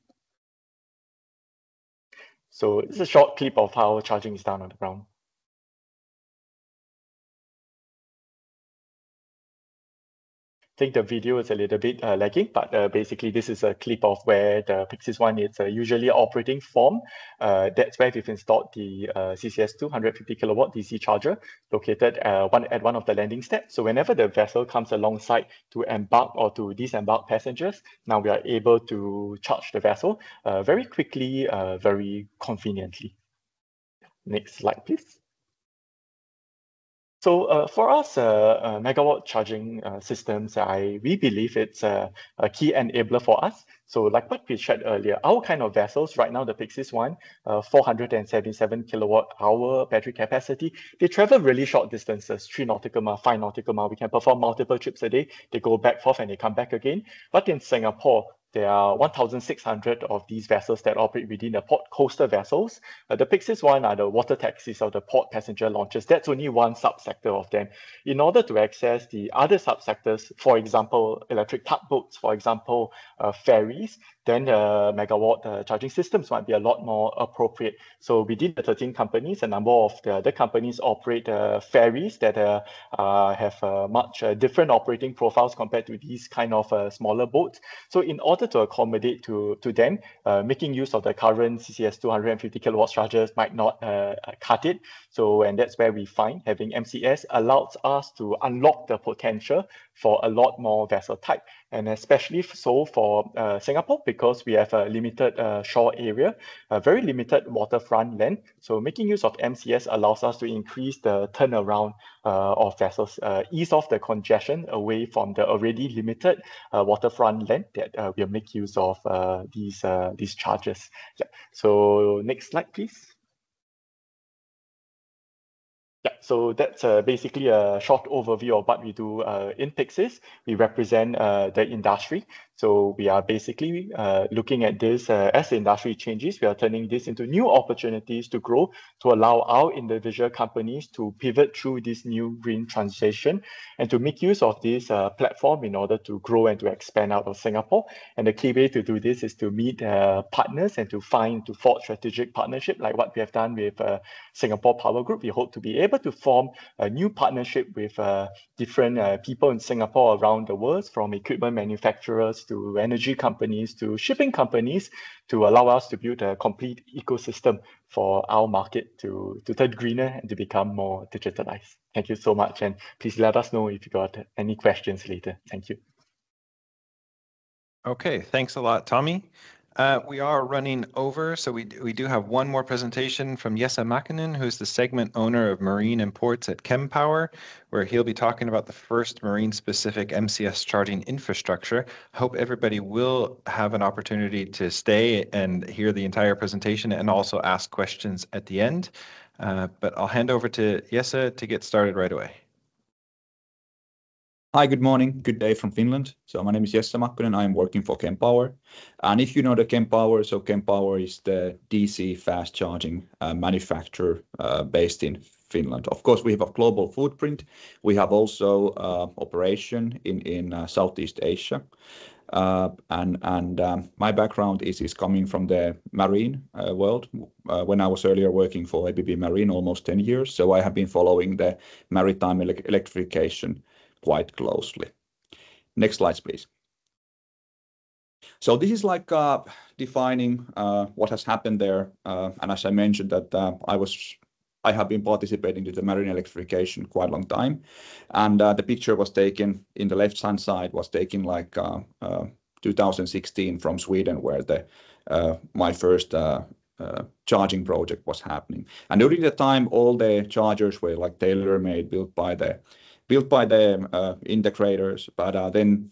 Speaker 12: So this is a short clip of how charging is done on the ground. think the video is a little bit lagging, but basically this is a clip of where the Pyxis one is usually operating from. That's where we've installed the CCS 250 kilowatt DC charger located at one of the landing steps. So whenever the vessel comes alongside to embark or to disembark passengers, now we are able to charge the vessel very quickly, very conveniently. Next slide, please. So for us, megawatt charging systems, we believe it's a key enabler for us. So like what we shared earlier, our kind of vessels, right now the Pyxis one, 477 kilowatt hour battery capacity, they travel really short distances, 3 nautical mile, 5 nautical mile. We can perform multiple trips a day. They go back, forth, and they come back again. But in Singapore, there are 1,600 of these vessels that operate within the port coastal vessels. The Pyxis one are the water taxis or the port passenger launches. That's only one subsector of them. In order to access the other subsectors, for example, electric tugboats, for example, ferries, then megawatt charging systems might be a lot more appropriate. So within the 13 companies, a number of the other companies operate ferries that have much different operating profiles compared to these kind of smaller boats. So in order to accommodate to them, making use of the current CCS 250 kilowatt chargers might not cut it. So, and that's where we find having MCS allows us to unlock the potential for a lot more vessel type. And especially so for Singapore, because we have a limited shore area, a very limited waterfront land. So making use of MCS allows us to increase the turnaround of vessels, ease off the congestion away from the already limited waterfront land that we'll make use of these charges. Yeah. So next slide, please. Yeah, so that's basically a short overview of what we do in Pyxis. We represent the industry. So we are basically looking at this as the industry changes. We are turning this into new opportunities to grow, to allow our individual companies to pivot through this new green transition and to make use of this platform in order to grow and to expand out of Singapore. And the key way to do this is to meet partners and to forge strategic partnership like what we have done with Singapore Power Group. We hope to be able to form a new partnership with different people in Singapore around the world, from equipment manufacturers to energy companies to shipping companies, to allow us to build a complete ecosystem for our market to turn greener and to become more digitalized. Thank you so much, and please let us know if you got any questions later. Thank you.
Speaker 1: Okay, thanks a lot, Tommy. We are running over, so we do have one more presentation from Jesse Makinen, who's the segment owner of Marine and Ports at ChemPower, where he'll be talking about the first marine-specific MCS charging infrastructure. I hope everybody will have an opportunity to stay and hear the entire presentation and also ask questions at the end. But I'll hand over to Jesse to get started right away.
Speaker 13: Hi, good morning. Good day from Finland. So my name is Jesse Makkonen. I'm working for ChemPower. And if you know the ChemPower, so ChemPower is the DC fast charging manufacturer based in Finland. Of course, we have a global footprint. We have also operation in Southeast Asia. My background is coming from the marine world. When I was earlier working for ABB Marine almost 10 years. So I have been following the maritime electrification quite closely. Next slides, please. So this is like defining what has happened there. And as I mentioned that I have been participating in the marine electrification quite a long time. And the picture was taken in the left-hand side was taken like 2016 from Sweden, where my first charging project was happening. And during the time, all the chargers were like tailor-made, built by the integrators, but then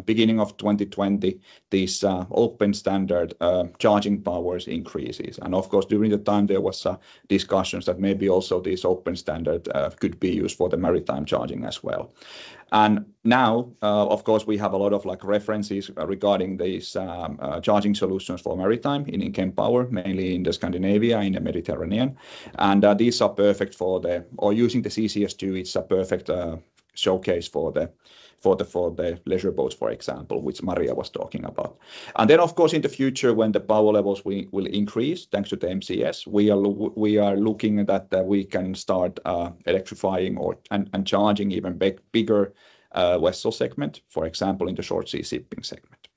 Speaker 13: beginning of 2020, these open standard charging powers increases. And of course, during the time, there was discussions that maybe also this open standard could be used for the maritime charging as well. And now, of course, we have a lot of like references regarding these charging solutions for maritime in ChemPower, mainly in the Scandinavia, in the Mediterranean. And these are perfect or using the CCS2, it's a perfect showcase for the leisure boats, for example, which Maria was talking about. And then, of course, in the future, when the power levels will increase, thanks to the MCS, we are looking at that we can start electrifying and charging even bigger vessel segment, for example, in the short sea shipping segment.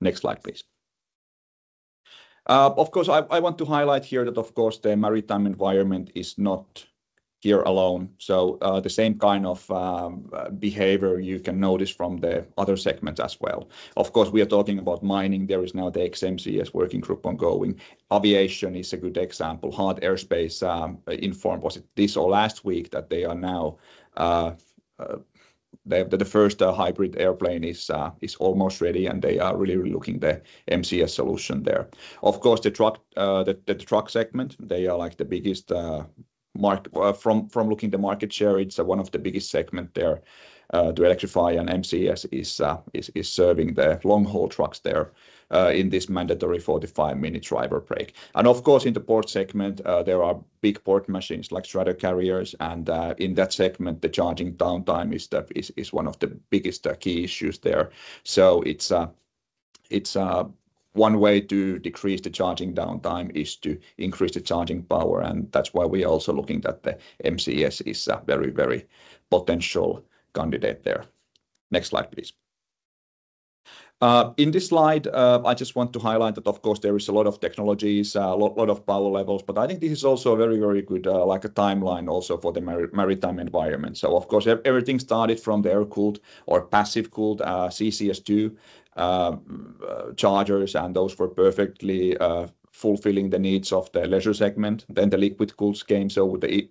Speaker 13: Next slide, please. Of course, I want to highlight here that, of course, the maritime environment is not here alone. So the same kind of behavior you can notice from the other segments as well. Of course, we are talking about mining. There is now the MCS working group ongoing. Aviation is a good example. Hard Airspace informed, was it this or last week, that they are now the first hybrid airplane is almost ready, and they are really looking the MCS solution there. Of course, the truck segment, they are like the biggest from looking the market share. It's one of the biggest segment there to electrify, and MCS is serving the long haul trucks there in this mandatory 45-minute driver break. And of course, in the port segment, there are big port machines like straddle carriers, and in that segment, the charging downtime is one of the biggest key issues there. So it's one way to decrease the charging downtime is to increase the charging power, and that's why we are also looking that the MCS is a very potential candidate there. Next slide, please. In this slide, I just want to highlight that, of course, there is a lot of technologies, a lot of power levels, but I think this is also a very good like a timeline also for the maritime environment. So, of course, everything started from the air-cooled or passive-cooled CCS2 chargers, and those were perfectly fulfilling the needs of the leisure segment. Then the liquid cools came, so the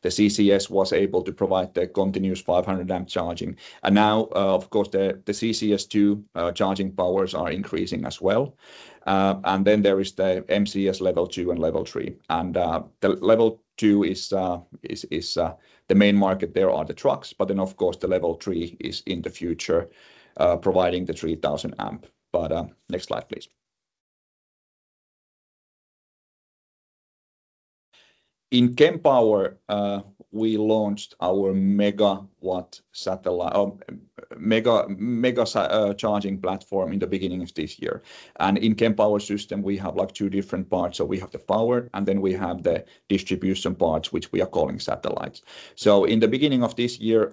Speaker 13: CCS was able to provide the continuous 500 amp charging. And now, of course, the CCS2 charging powers are increasing as well. And then there is the MCS level 2 and level 3. And the level 2 is the main market. There are the trucks, but then of course the level 3 is in the future, providing the 3000 amp. But next slide, please. In Kempower, we launched our megawatt satellite, mega charging platform in the beginning of this year. And in Kempower system, we have like two different parts. So we have the power, and then we have the distribution parts, which we are calling satellites. So in the beginning of this year,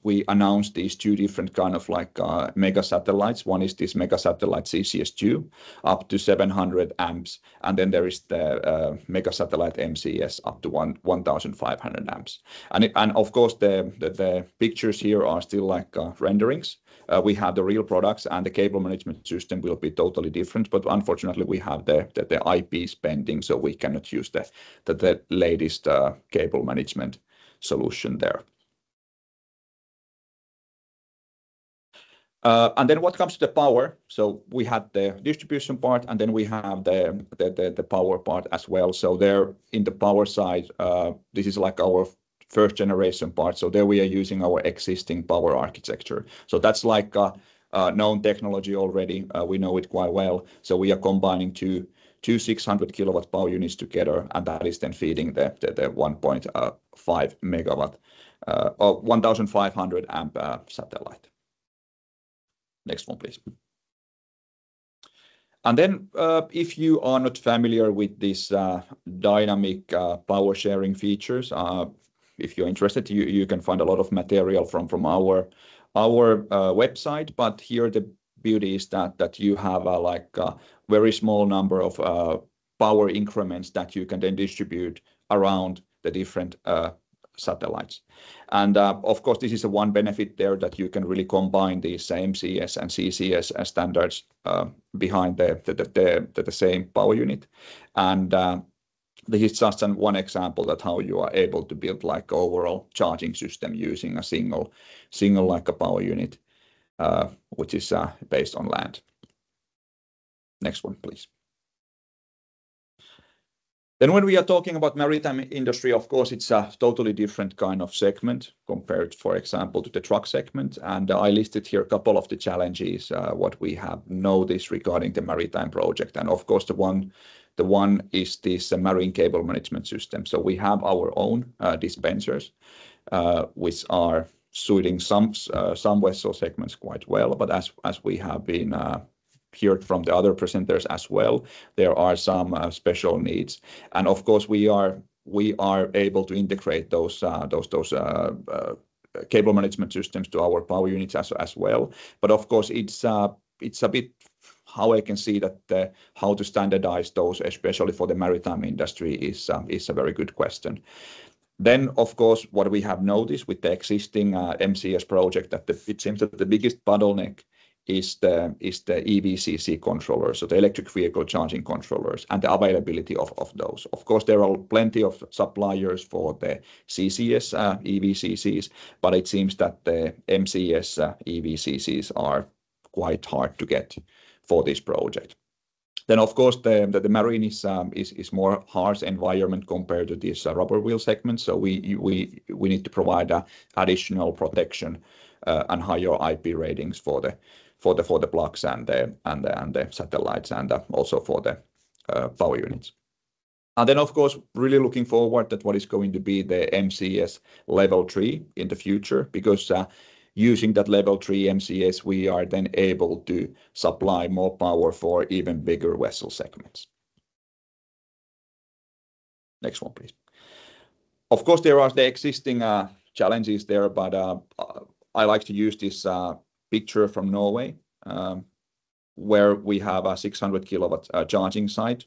Speaker 13: we announced these two different kind of like mega satellites. One is this mega satellite CCS2 up to 700 amps, and then there is the mega satellite MCS up to 1,500 amps. And of course, the pictures here are still like renderings. We have the real products, and the cable management system will be totally different. But unfortunately, we have the IPs pending, so we cannot use the latest cable management solution there. And then what comes to the power, so we had the distribution part, and then we have the power part as well. So there in the power side, this is like our first generation part. So there we are using our existing power architecture. So that's like a known technology already. We know it quite well. So we are combining two 600 kilowatt power units together, and that is then feeding the 1.5 megawatt or 1,500 amp satellite. Next one, please. And then if you are not familiar with this dynamic power sharing features, if you're interested, you can find a lot of material from our website. But here the beauty is that you have like a very small number of power increments that you can then distribute around the different satellites. And of course, this is a one benefit there, that you can really combine these MCS and CCS standards behind the same power unit. And this is just one example that how you are able to build like overall charging system using a single like a power unit, which is based on land. Next one, please. Then when we are talking about maritime industry, of course, it's a totally different kind of segment compared, for example, to the truck segment. And I listed here a couple of the challenges, what we have noticed regarding the maritime project. And of course, the one is this marine cable management system. So we have our own dispensers, which are suiting some vessel segments quite well. But as we have been heard from the other presenters as well, there are some special needs, and of course we are able to integrate those cable management systems to our power units as well. But of course, it's a bit how I can see that how to standardize those, especially for the maritime industry, is a very good question. Then, of course, what we have noticed with the existing MCS project, that it seems that the biggest bottleneck is the EVCC controllers, so the electric vehicle charging controllers, and the availability of those. Of course, there are plenty of suppliers for the CCS EVCCs, but it seems that the MCS EVCCs are quite hard to get for this project. Then, of course, the marine is more harsh environment compared to this rubber wheel segment. So we need to provide additional protection and higher IP ratings for the plugs and the satellites, and also for the power units. And then, of course, really looking forward that what is going to be the MCS level 3 in the future, because using that level 3 MCS, we are then able to supply more power for even bigger vessel segments. Next one, please. Of course, there are the existing challenges there, but I like to use this picture from Norway, where we have a 600 kilowatt charging site,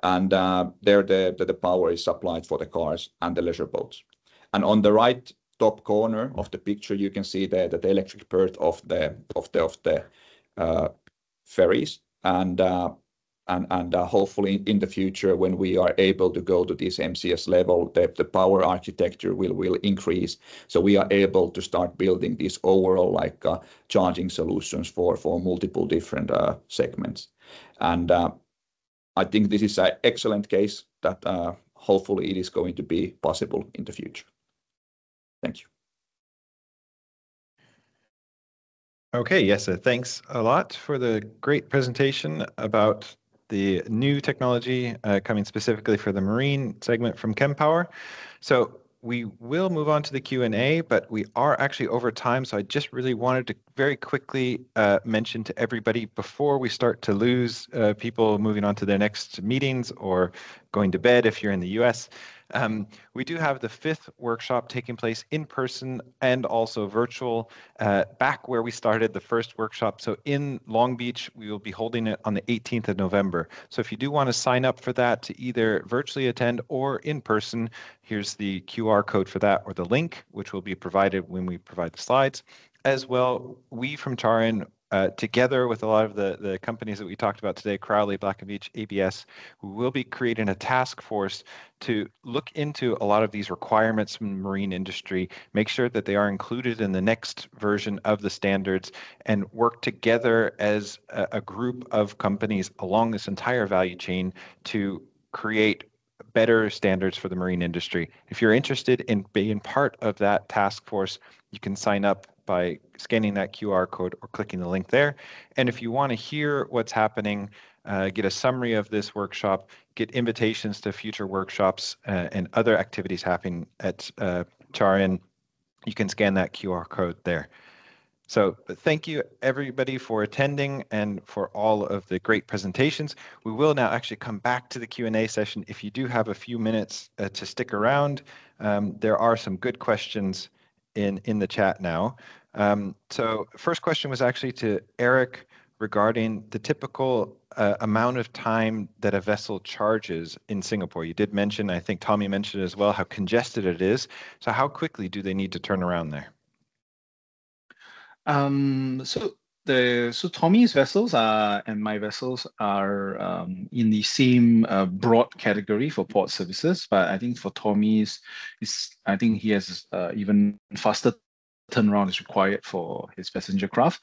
Speaker 13: and there the power is supplied for the cars and the leisure boats. And on the right top corner of the picture, you can see the electric part of the ferries, and hopefully in the future, when we are able to go to this MCS level, the power architecture will increase, so we are able to start building these overall charging solutions for multiple different segments. And I think this is an excellent case that hopefully it is going to be possible in the future. Thank you.
Speaker 1: Okay, yes, thanks a lot for the great presentation about the new technology coming specifically for the marine segment from Kempower. So we will move on to the Q&A, but we are actually over time, so I just really wanted to very quickly mention to everybody before we start to lose people moving on to their next meetings or going to bed if you're in the US. We do have the 5th workshop taking place in person and also virtual, back where we started the first workshop. So in Long Beach, we will be holding it on the 18th of November. So if you do want to sign up for that to either virtually attend or in person, here's the QR code for that, or the link, which will be provided when we provide the slides. As well, we from CharIN, together with a lot of the companies that we talked about today, Crowley, Black & Veatch, ABS, we will be creating a task force to look into a lot of these requirements from the marine industry, make sure that they are included in the next version of the standards, and work together as a group of companies along this entire value chain to create better standards for the marine industry. If you're interested in being part of that task force, you can sign up by scanning that QR code or clicking the link there. And if you want to hear what's happening, get a summary of this workshop, get invitations to future workshops and other activities happening at CharIN, you can scan that QR code there. So thank you everybody for attending and for all of the great presentations. We will now actually come back to the Q&A session. If you do have a few minutes to stick around, there are some good questions in the chat now. So first question was actually to Eric regarding the typical amount of time that a vessel charges in Singapore. You did mention, I think Tommy mentioned as well, how congested it is. So how quickly do they need to turn around there?
Speaker 10: So Tommy's vessels and my vessels are in the same broad category for port services, but I think for Tommy's, I think he has even faster turnaround is required for his passenger craft.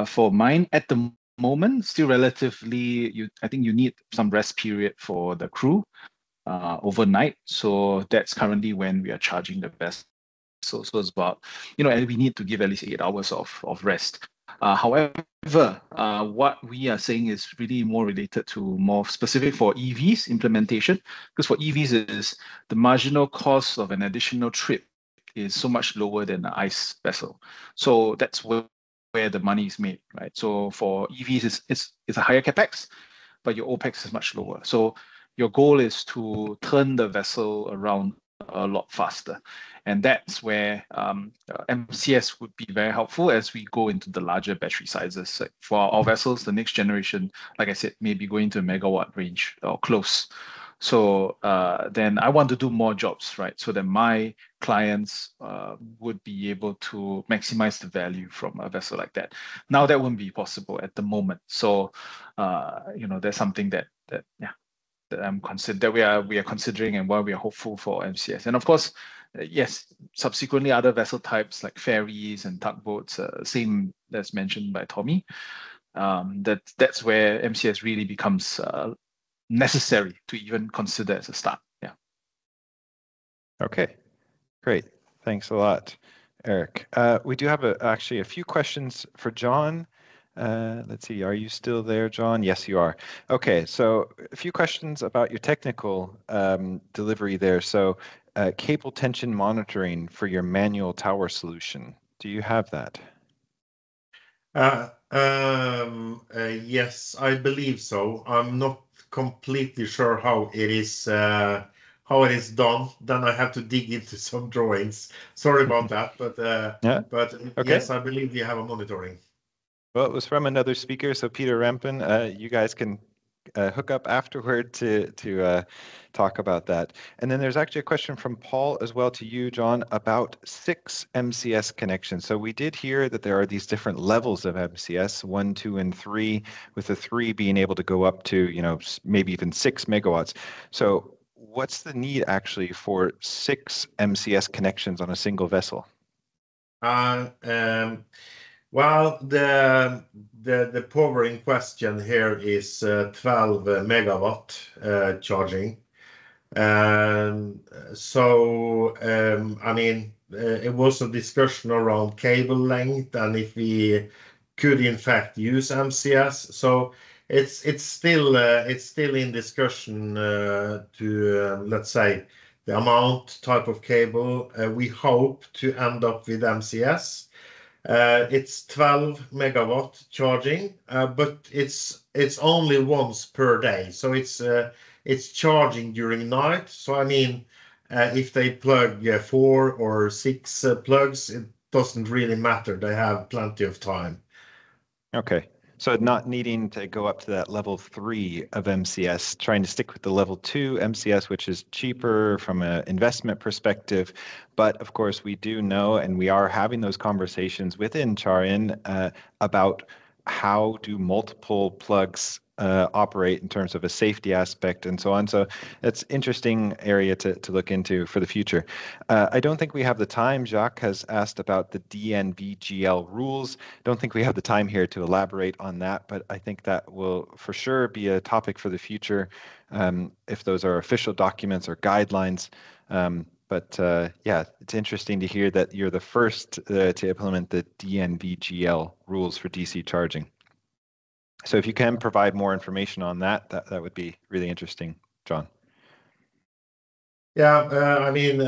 Speaker 10: For mine, at the moment, still relatively, I think you need some rest period for the crew overnight. So that's currently when we are charging the vessel. So it's about, and we need to give at least 8 hours of rest. However, what we are saying is really more related to more specific for EVs implementation, because for EVs is the marginal cost of an additional trip is so much lower than an ICE vessel. So that's where the money is made, right? So for EVs, it's a higher capex, but your OPEX is much lower. So your goal is to turn the vessel around a lot faster. And that's where MCS would be very helpful as we go into the larger battery sizes. Like for our vessels, the next generation, like I said, maybe going to a megawatt range or close. So then I want to do more jobs, right? So that my clients would be able to maximize the value from a vessel like that. Now that wouldn't be possible at the moment. So that's something that we are considering and why we are hopeful for MCS. And of course, yes, subsequently other vessel types like ferries and tugboats, same as mentioned by Tommy. That's where MCS really becomes necessary to even consider as a start. Yeah.
Speaker 1: Okay, great. Thanks a lot, Eric. We do have actually a few questions for John. Let's see, are you still there, John? Yes, you are. Okay, so a few questions about your technical delivery there. So cable tension monitoring for your manual tower solution. Do you have that?
Speaker 11: Yes, I believe so. I'm not completely sure how it is done. Then I have to dig into some drawings. Sorry about that, but
Speaker 1: Okay.
Speaker 11: yes, I believe you have a monitoring.
Speaker 1: Well, it was from another speaker, so Peter Rempen. You guys can hook up afterward to talk about that. And then there's actually a question from Paul as well to you, John, about 6 MCS connections. So we did hear that there are these different levels of MCS, 1, 2, and 3, with the 3 being able to go up to, maybe even 6 megawatts. So what's the need actually for 6 MCS connections on a single vessel?
Speaker 11: Well, the power in question here is 12 megawatt charging. So I mean, it was a discussion around cable length and if we could in fact use MCS. So it's still in discussion to let's say the amount, type of cable. We hope to end up with MCS. It's 12 megawatt charging, but it's only once per day. So it's charging during night. So I mean, if they plug 4 or 6 plugs, it doesn't really matter. They have plenty of time.
Speaker 1: Okay. So not needing to go up to that level 3 of MCS, trying to stick with the level 2 MCS, which is cheaper from an investment perspective. But of course, we do know, and we are having those conversations within CharIN about how do multiple plugs operate in terms of a safety aspect and so on. So that's interesting area to look into for the future. I don't think we have the time. Jacques has asked about the DNVGL rules. Don't think we have the time here to elaborate on that, but I think that will for sure be a topic for the future if those are official documents or guidelines. But yeah, it's interesting to hear that you're the first to implement the DNVGL rules for DC charging. So if you can provide more information on that would be really interesting, John.
Speaker 11: Yeah, I mean,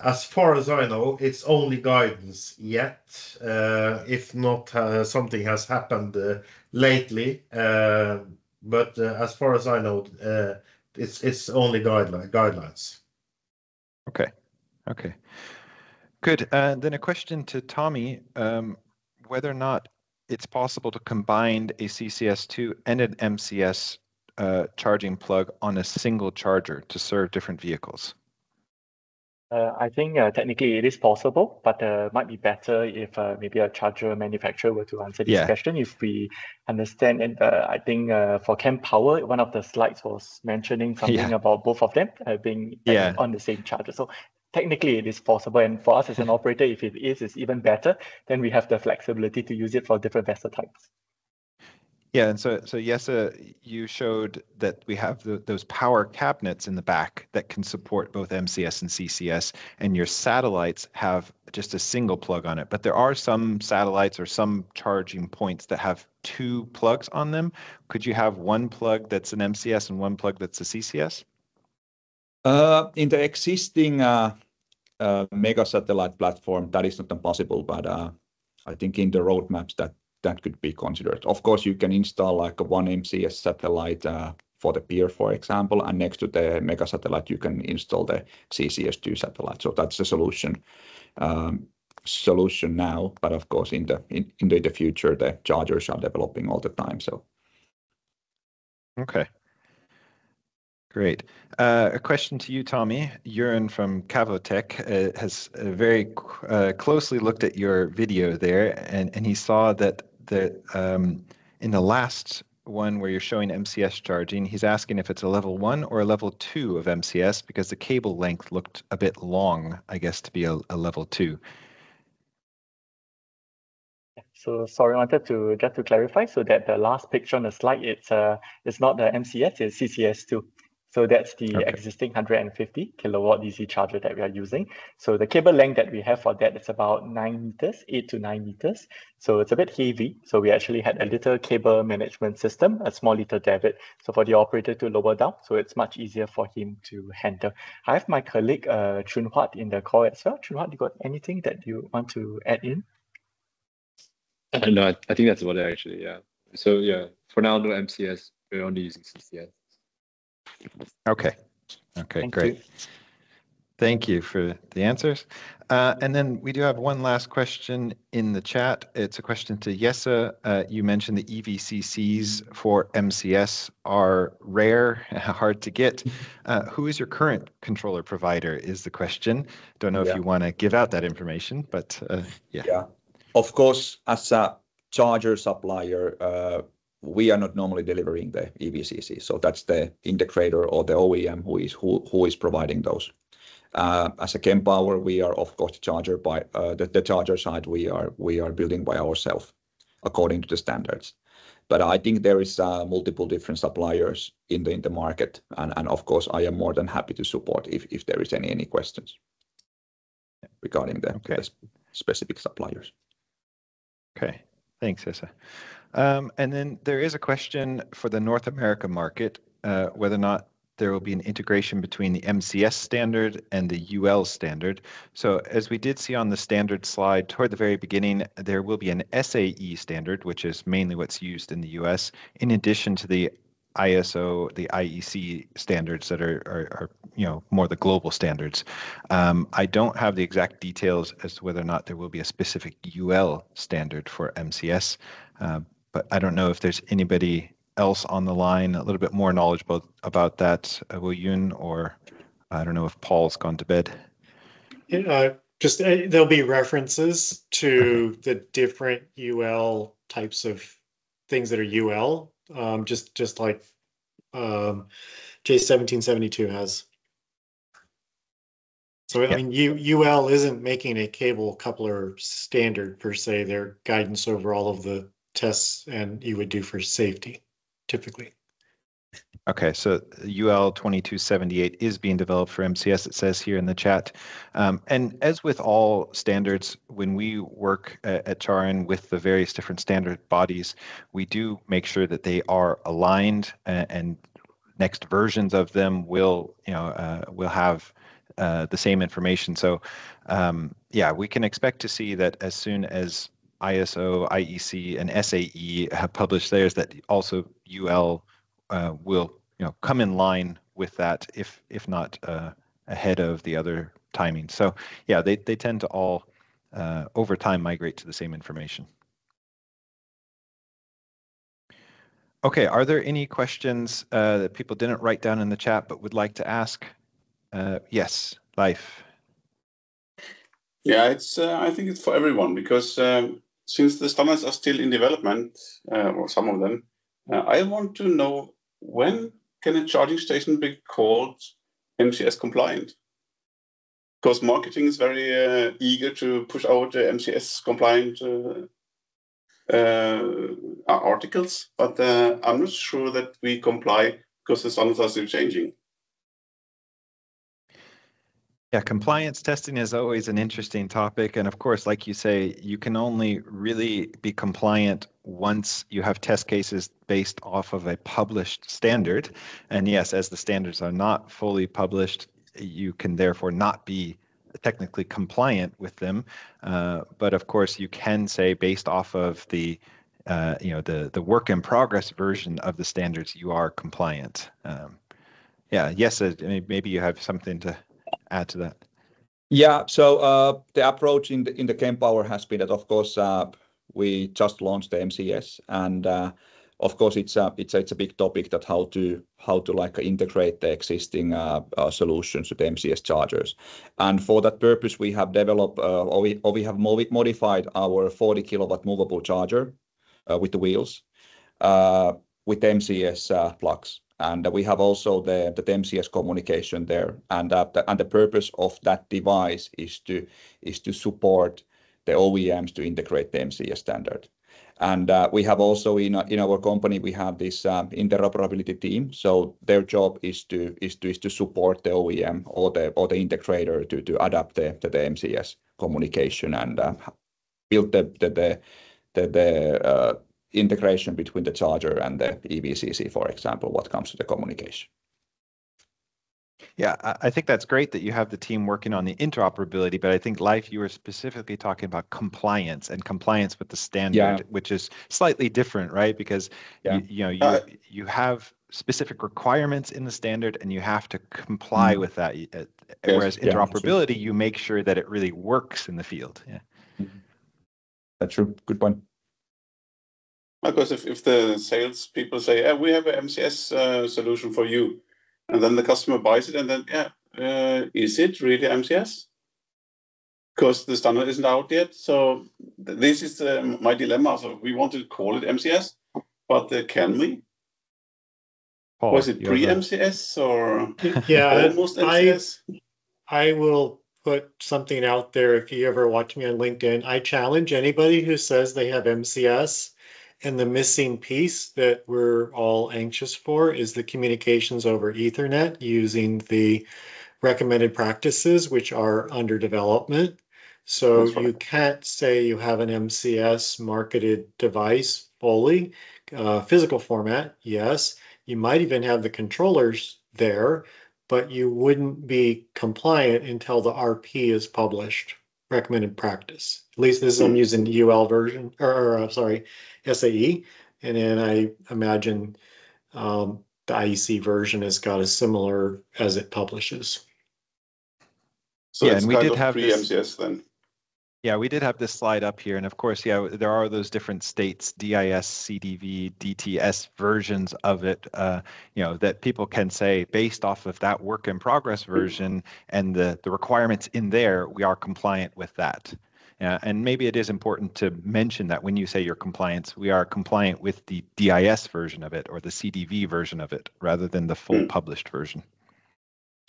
Speaker 11: as far as I know, it's only guidance yet. If not, something has happened lately. But as far as I know, it's only guidelines.
Speaker 1: Okay. Good. Then a question to Tommy. Whether or not it's possible to combine a CCS2 and an MCS charging plug on a single charger to serve different vehicles.
Speaker 12: I think technically it is possible, but might be better if maybe a charger manufacturer were to answer this question. If we understand, and I think for Camp Power, one of the slides was mentioning something about both of them being on the same charger. So technically it is possible, and for us as an operator, if it is, it's even better. Then we have the flexibility to use it for different vessel types.
Speaker 1: Yeah, and so Jesse, you showed that we have those power cabinets in the back that can support both MCS and CCS, and your satellites have just a single plug on it. But there are some satellites or some charging points that have 2 plugs on them. Could you have one plug that's an MCS and one plug that's a CCS?
Speaker 13: In the existing mega satellite platform, that is not possible, but I think in the roadmaps that could be considered. Of course, you can install like a one MCS satellite for the pier, for example, and next to the mega satellite, you can install the CCS2 satellite. So that's the solution now. But of course, in the future, the chargers are developing all the time. So.
Speaker 1: Okay. Great. A question to you, Tommy. Jörn from Cavotec has very closely looked at your video there, and he saw that in the last one where you're showing MCS charging, he's asking if it's a level 1 or a level 2 of MCS because the cable length looked a bit long, I guess, to be a level 2.
Speaker 12: So sorry, I wanted to just to clarify so that the last picture on the slide, it's not the MCS, it's CCS2. So that's the existing 150 kilowatt DC charger that we are using. So the cable length that we have for that is about 9 meters, 8 to 9 meters. So it's a bit heavy. So we actually had a little cable management system, a small little davit. So for the operator to lower down, so it's much easier for him to handle. I have my colleague Chun Huat in the call as well. Chun Huat, you got anything that you want to add in?
Speaker 14: No, I think that's about it actually. Yeah. So yeah, for now, no MCS. We're only using CCS.
Speaker 1: Okay, great. Thank you for the answers. And then we do have one last question in the chat. It's a question to Jesse. You mentioned the EVCCs for MCS are rare, hard to get. Who is your current controller provider is the question. Don't know if you want to give out that information, but yeah.
Speaker 13: Of course, as a charger supplier, we are not normally delivering the EVCC. So that's the integrator or the OEM who is providing those. As a Kempower, we are of course the charger side we are building by ourselves according to the standards. But I think there is multiple different suppliers in the market, and of course I am more than happy to support if there is any questions regarding the specific suppliers.
Speaker 1: Okay, thanks, Jesse. And then there is a question for the North America market, whether or not there will be an integration between the MCS standard and the UL standard. So as we did see on the standard slide toward the very beginning, there will be an SAE standard, which is mainly what's used in the US, in addition to the ISO, the IEC standards that are more the global standards. I don't have the exact details as to whether or not there will be a specific UL standard for MCS, but I don't know if there's anybody else on the line a little bit more knowledgeable about that, Will Yoon, or I don't know if Paul's gone to bed.
Speaker 2: Just there'll be references to the different UL types of things that are UL. Just like J1772 has. So I mean, UL isn't making a cable coupler standard per se. They're guidance over all of the tests and you would do for safety, typically.
Speaker 1: Okay, so UL 2278 is being developed for MCS, it says here in the chat. And as with all standards, when we work at CharIN with the various different standard bodies, we do make sure that they are aligned, and next versions of them will have the same information. So yeah, we can expect to see that as soon as ISO, IEC, and SAE have published theirs, that also UL will come in line with that, if not ahead of the other timing. So yeah, they tend to all over time migrate to the same information. Okay, are there any questions that people didn't write down in the chat but would like to ask? Yes, Leif.
Speaker 15: Yeah, it's I think it's for everyone, because since the standards are still in development, or some of them, I want to know, when can a charging station be called MCS compliant? Because marketing is very eager to push out MCS compliant articles, but I'm not sure that we comply because the standards are still changing.
Speaker 1: Yeah, compliance testing is always an interesting topic. And of course, like you say, you can only really be compliant once you have test cases based off of a published standard. And yes, as the standards are not fully published, you can therefore not be technically compliant with them. But of course, you can say, based off of the the work in progress version of the standards, you are compliant. Yes, maybe you have something to add to that.
Speaker 13: Yeah, so the approach in the Kempower has been that, of course, we just launched the MCS, and of course it's a big topic that how to like integrate the existing solutions to the MCS chargers, and for that purpose we have developed or we have modified our 40 kilowatt movable charger with the wheels with MCS plugs. And we have also the MCS communication there, and the purpose of that device is to support the OEMs to integrate the MCS standard. And we have also in our company we have this interoperability team. So their job is to support the OEM or the integrator to adapt the MCS communication and build the integration between the charger and the EVCC, for example, what comes to the communication.
Speaker 1: Yeah, I think that's great that you have the team working on the interoperability, but I think, Leif, you were specifically talking about compliance with the standard, which is slightly different, right? Because you have specific requirements in the standard and you have to comply with that. Whereas interoperability, you make sure that it really works in the field. Yeah,
Speaker 13: that's true. Good point.
Speaker 15: Because if the sales people say, we have an MCS solution for you, and then the customer buys it, and then, is it really MCS? Because the standard isn't out yet. So this is my dilemma. So we want to call it MCS, but can we? Was it pre-MCS or almost MCS?
Speaker 2: I will put something out there. If you ever watch me on LinkedIn, I challenge anybody who says they have MCS. And the missing piece that we're all anxious for is the communications over Ethernet using the recommended practices, which are under development. So you can't say you have an MCS marketed device fully. Physical format, yes. You might even have the controllers there, but you wouldn't be compliant until the RP is published. Recommended practice. At least this is I'm using UL version, or sorry, SAE, and then I imagine the IEC version has got a similar as it publishes.
Speaker 15: So it's we did have pre-MCS then.
Speaker 1: Yeah, we did have this slide up here, and of course, there are those different states, DIS, CDV, DTS versions of it, that people can say based off of that work in progress version and the requirements in there, we are compliant with that. And maybe it is important to mention that when you say you're compliant, we are compliant with the DIS version of it or the CDV version of it, rather than the full published version.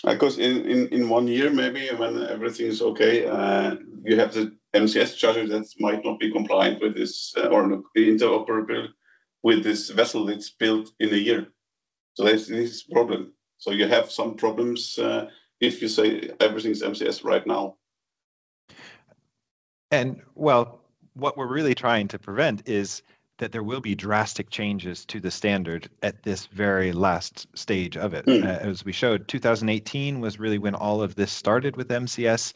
Speaker 15: Because in 1 year, maybe when everything is okay, you have the MCS charger that might not be compliant with this or not be interoperable with this vessel that's built in a year. So that's this problem. So you have some problems if you say everything's MCS right now.
Speaker 1: And well, what we're really trying to prevent is that there will be drastic changes to the standard at this very last stage of it. As we showed, 2018 was really when all of this started with MCS.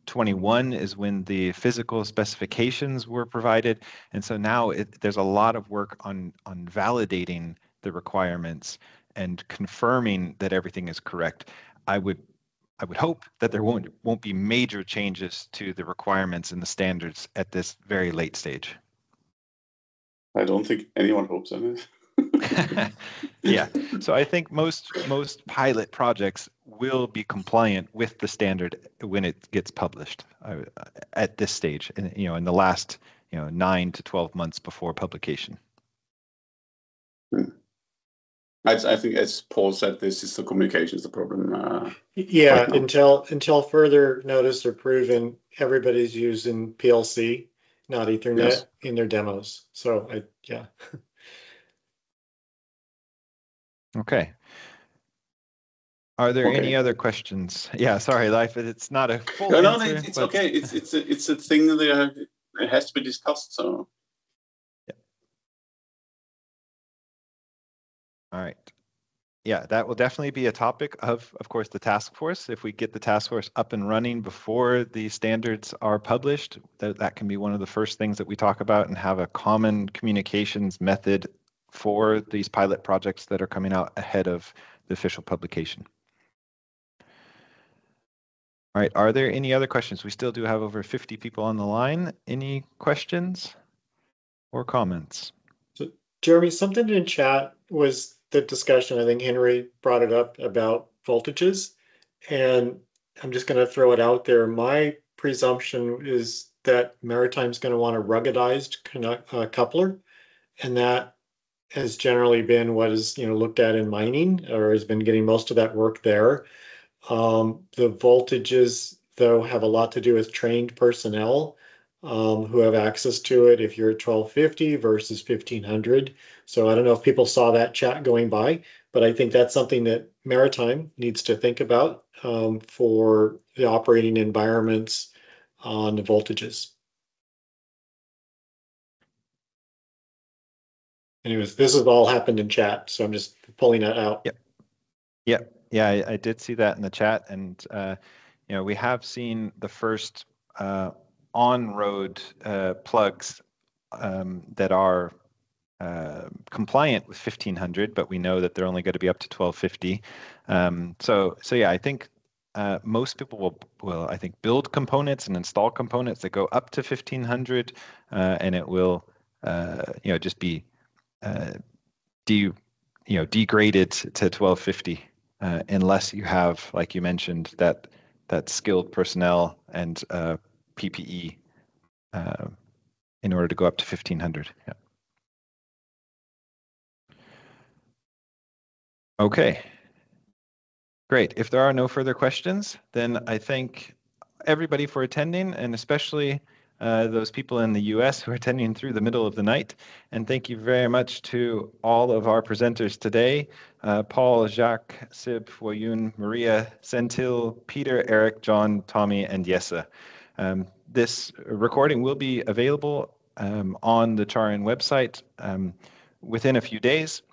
Speaker 1: 21 is when the physical specifications were provided. And so now there's a lot of work on validating the requirements and confirming that everything is correct. I would hope that there won't be major changes to the requirements and the standards at this very late stage.
Speaker 15: I don't think anyone hopes on it.
Speaker 1: Yeah, so I think most pilot projects will be compliant with the standard when it gets published at this stage, in the last 9 to 12 months before publication.
Speaker 15: I think, as Paul said, this is the communication is the problem.
Speaker 2: Right until further notice or proven, everybody's using PLC, not Ethernet, in their demos. So yeah.
Speaker 1: Okay. Are there any other questions? Yeah, sorry, Leif, it's not a full answer.
Speaker 15: No, it's okay. It's a thing that it has to be discussed. So.
Speaker 1: Yeah. All right. yeah, that will definitely be a topic of course, the task force. If we get the task force up and running before the standards are published, that can be one of the first things that we talk about, and have a common communications method for these pilot projects that are coming out ahead of the official publication. All right, are there any other questions? We still do have over 50 people on the line. Any questions or comments?
Speaker 2: So, Jeremy, something in chat was the discussion, I think Henry brought it up, about voltages. And I'm just going to throw it out there. My presumption is that Maritime's going to want a ruggedized coupler. And that has generally been what is looked at in mining, or has been getting most of that work there. The voltages, though, have a lot to do with trained personnel who have access to it if you're at 1250 versus 1500. So I don't know if people saw that chat going by, but I think that's something that Maritime needs to think about for the operating environments on the voltages. Anyways, this has all happened in chat, so I'm just pulling that out.
Speaker 1: Yep. Yep. Yeah, I did see that in the chat, and we have seen the first on-road plugs that are compliant with 1500, but we know that they're only going to be up to 1250. So yeah, I think most people will I think build components and install components that go up to 1500, and it will just be degraded to 1250. Unless you have, like you mentioned, that skilled personnel and PPE in order to go up to 1500. Yeah. Okay. Great. If there are no further questions, then I thank everybody for attending, and especially those people in the US who are attending through the middle of the night. And thank you very much to all of our presenters today, Paul, Jacques, Sib, Woyun, Maria, Sentil, Peter, Eric, John, Tommy, and Jesse. This recording will be available on the CharIN website within a few days.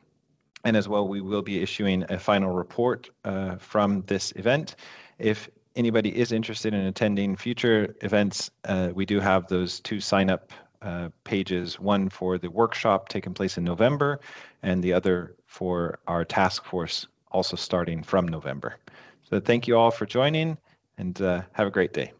Speaker 1: And as well, we will be issuing a final report from this event. If anybody is interested in attending future events, we do have those 2 sign-up pages, one for the workshop taking place in November, and the other for our task force also starting from November. So thank you all for joining, and have a great day.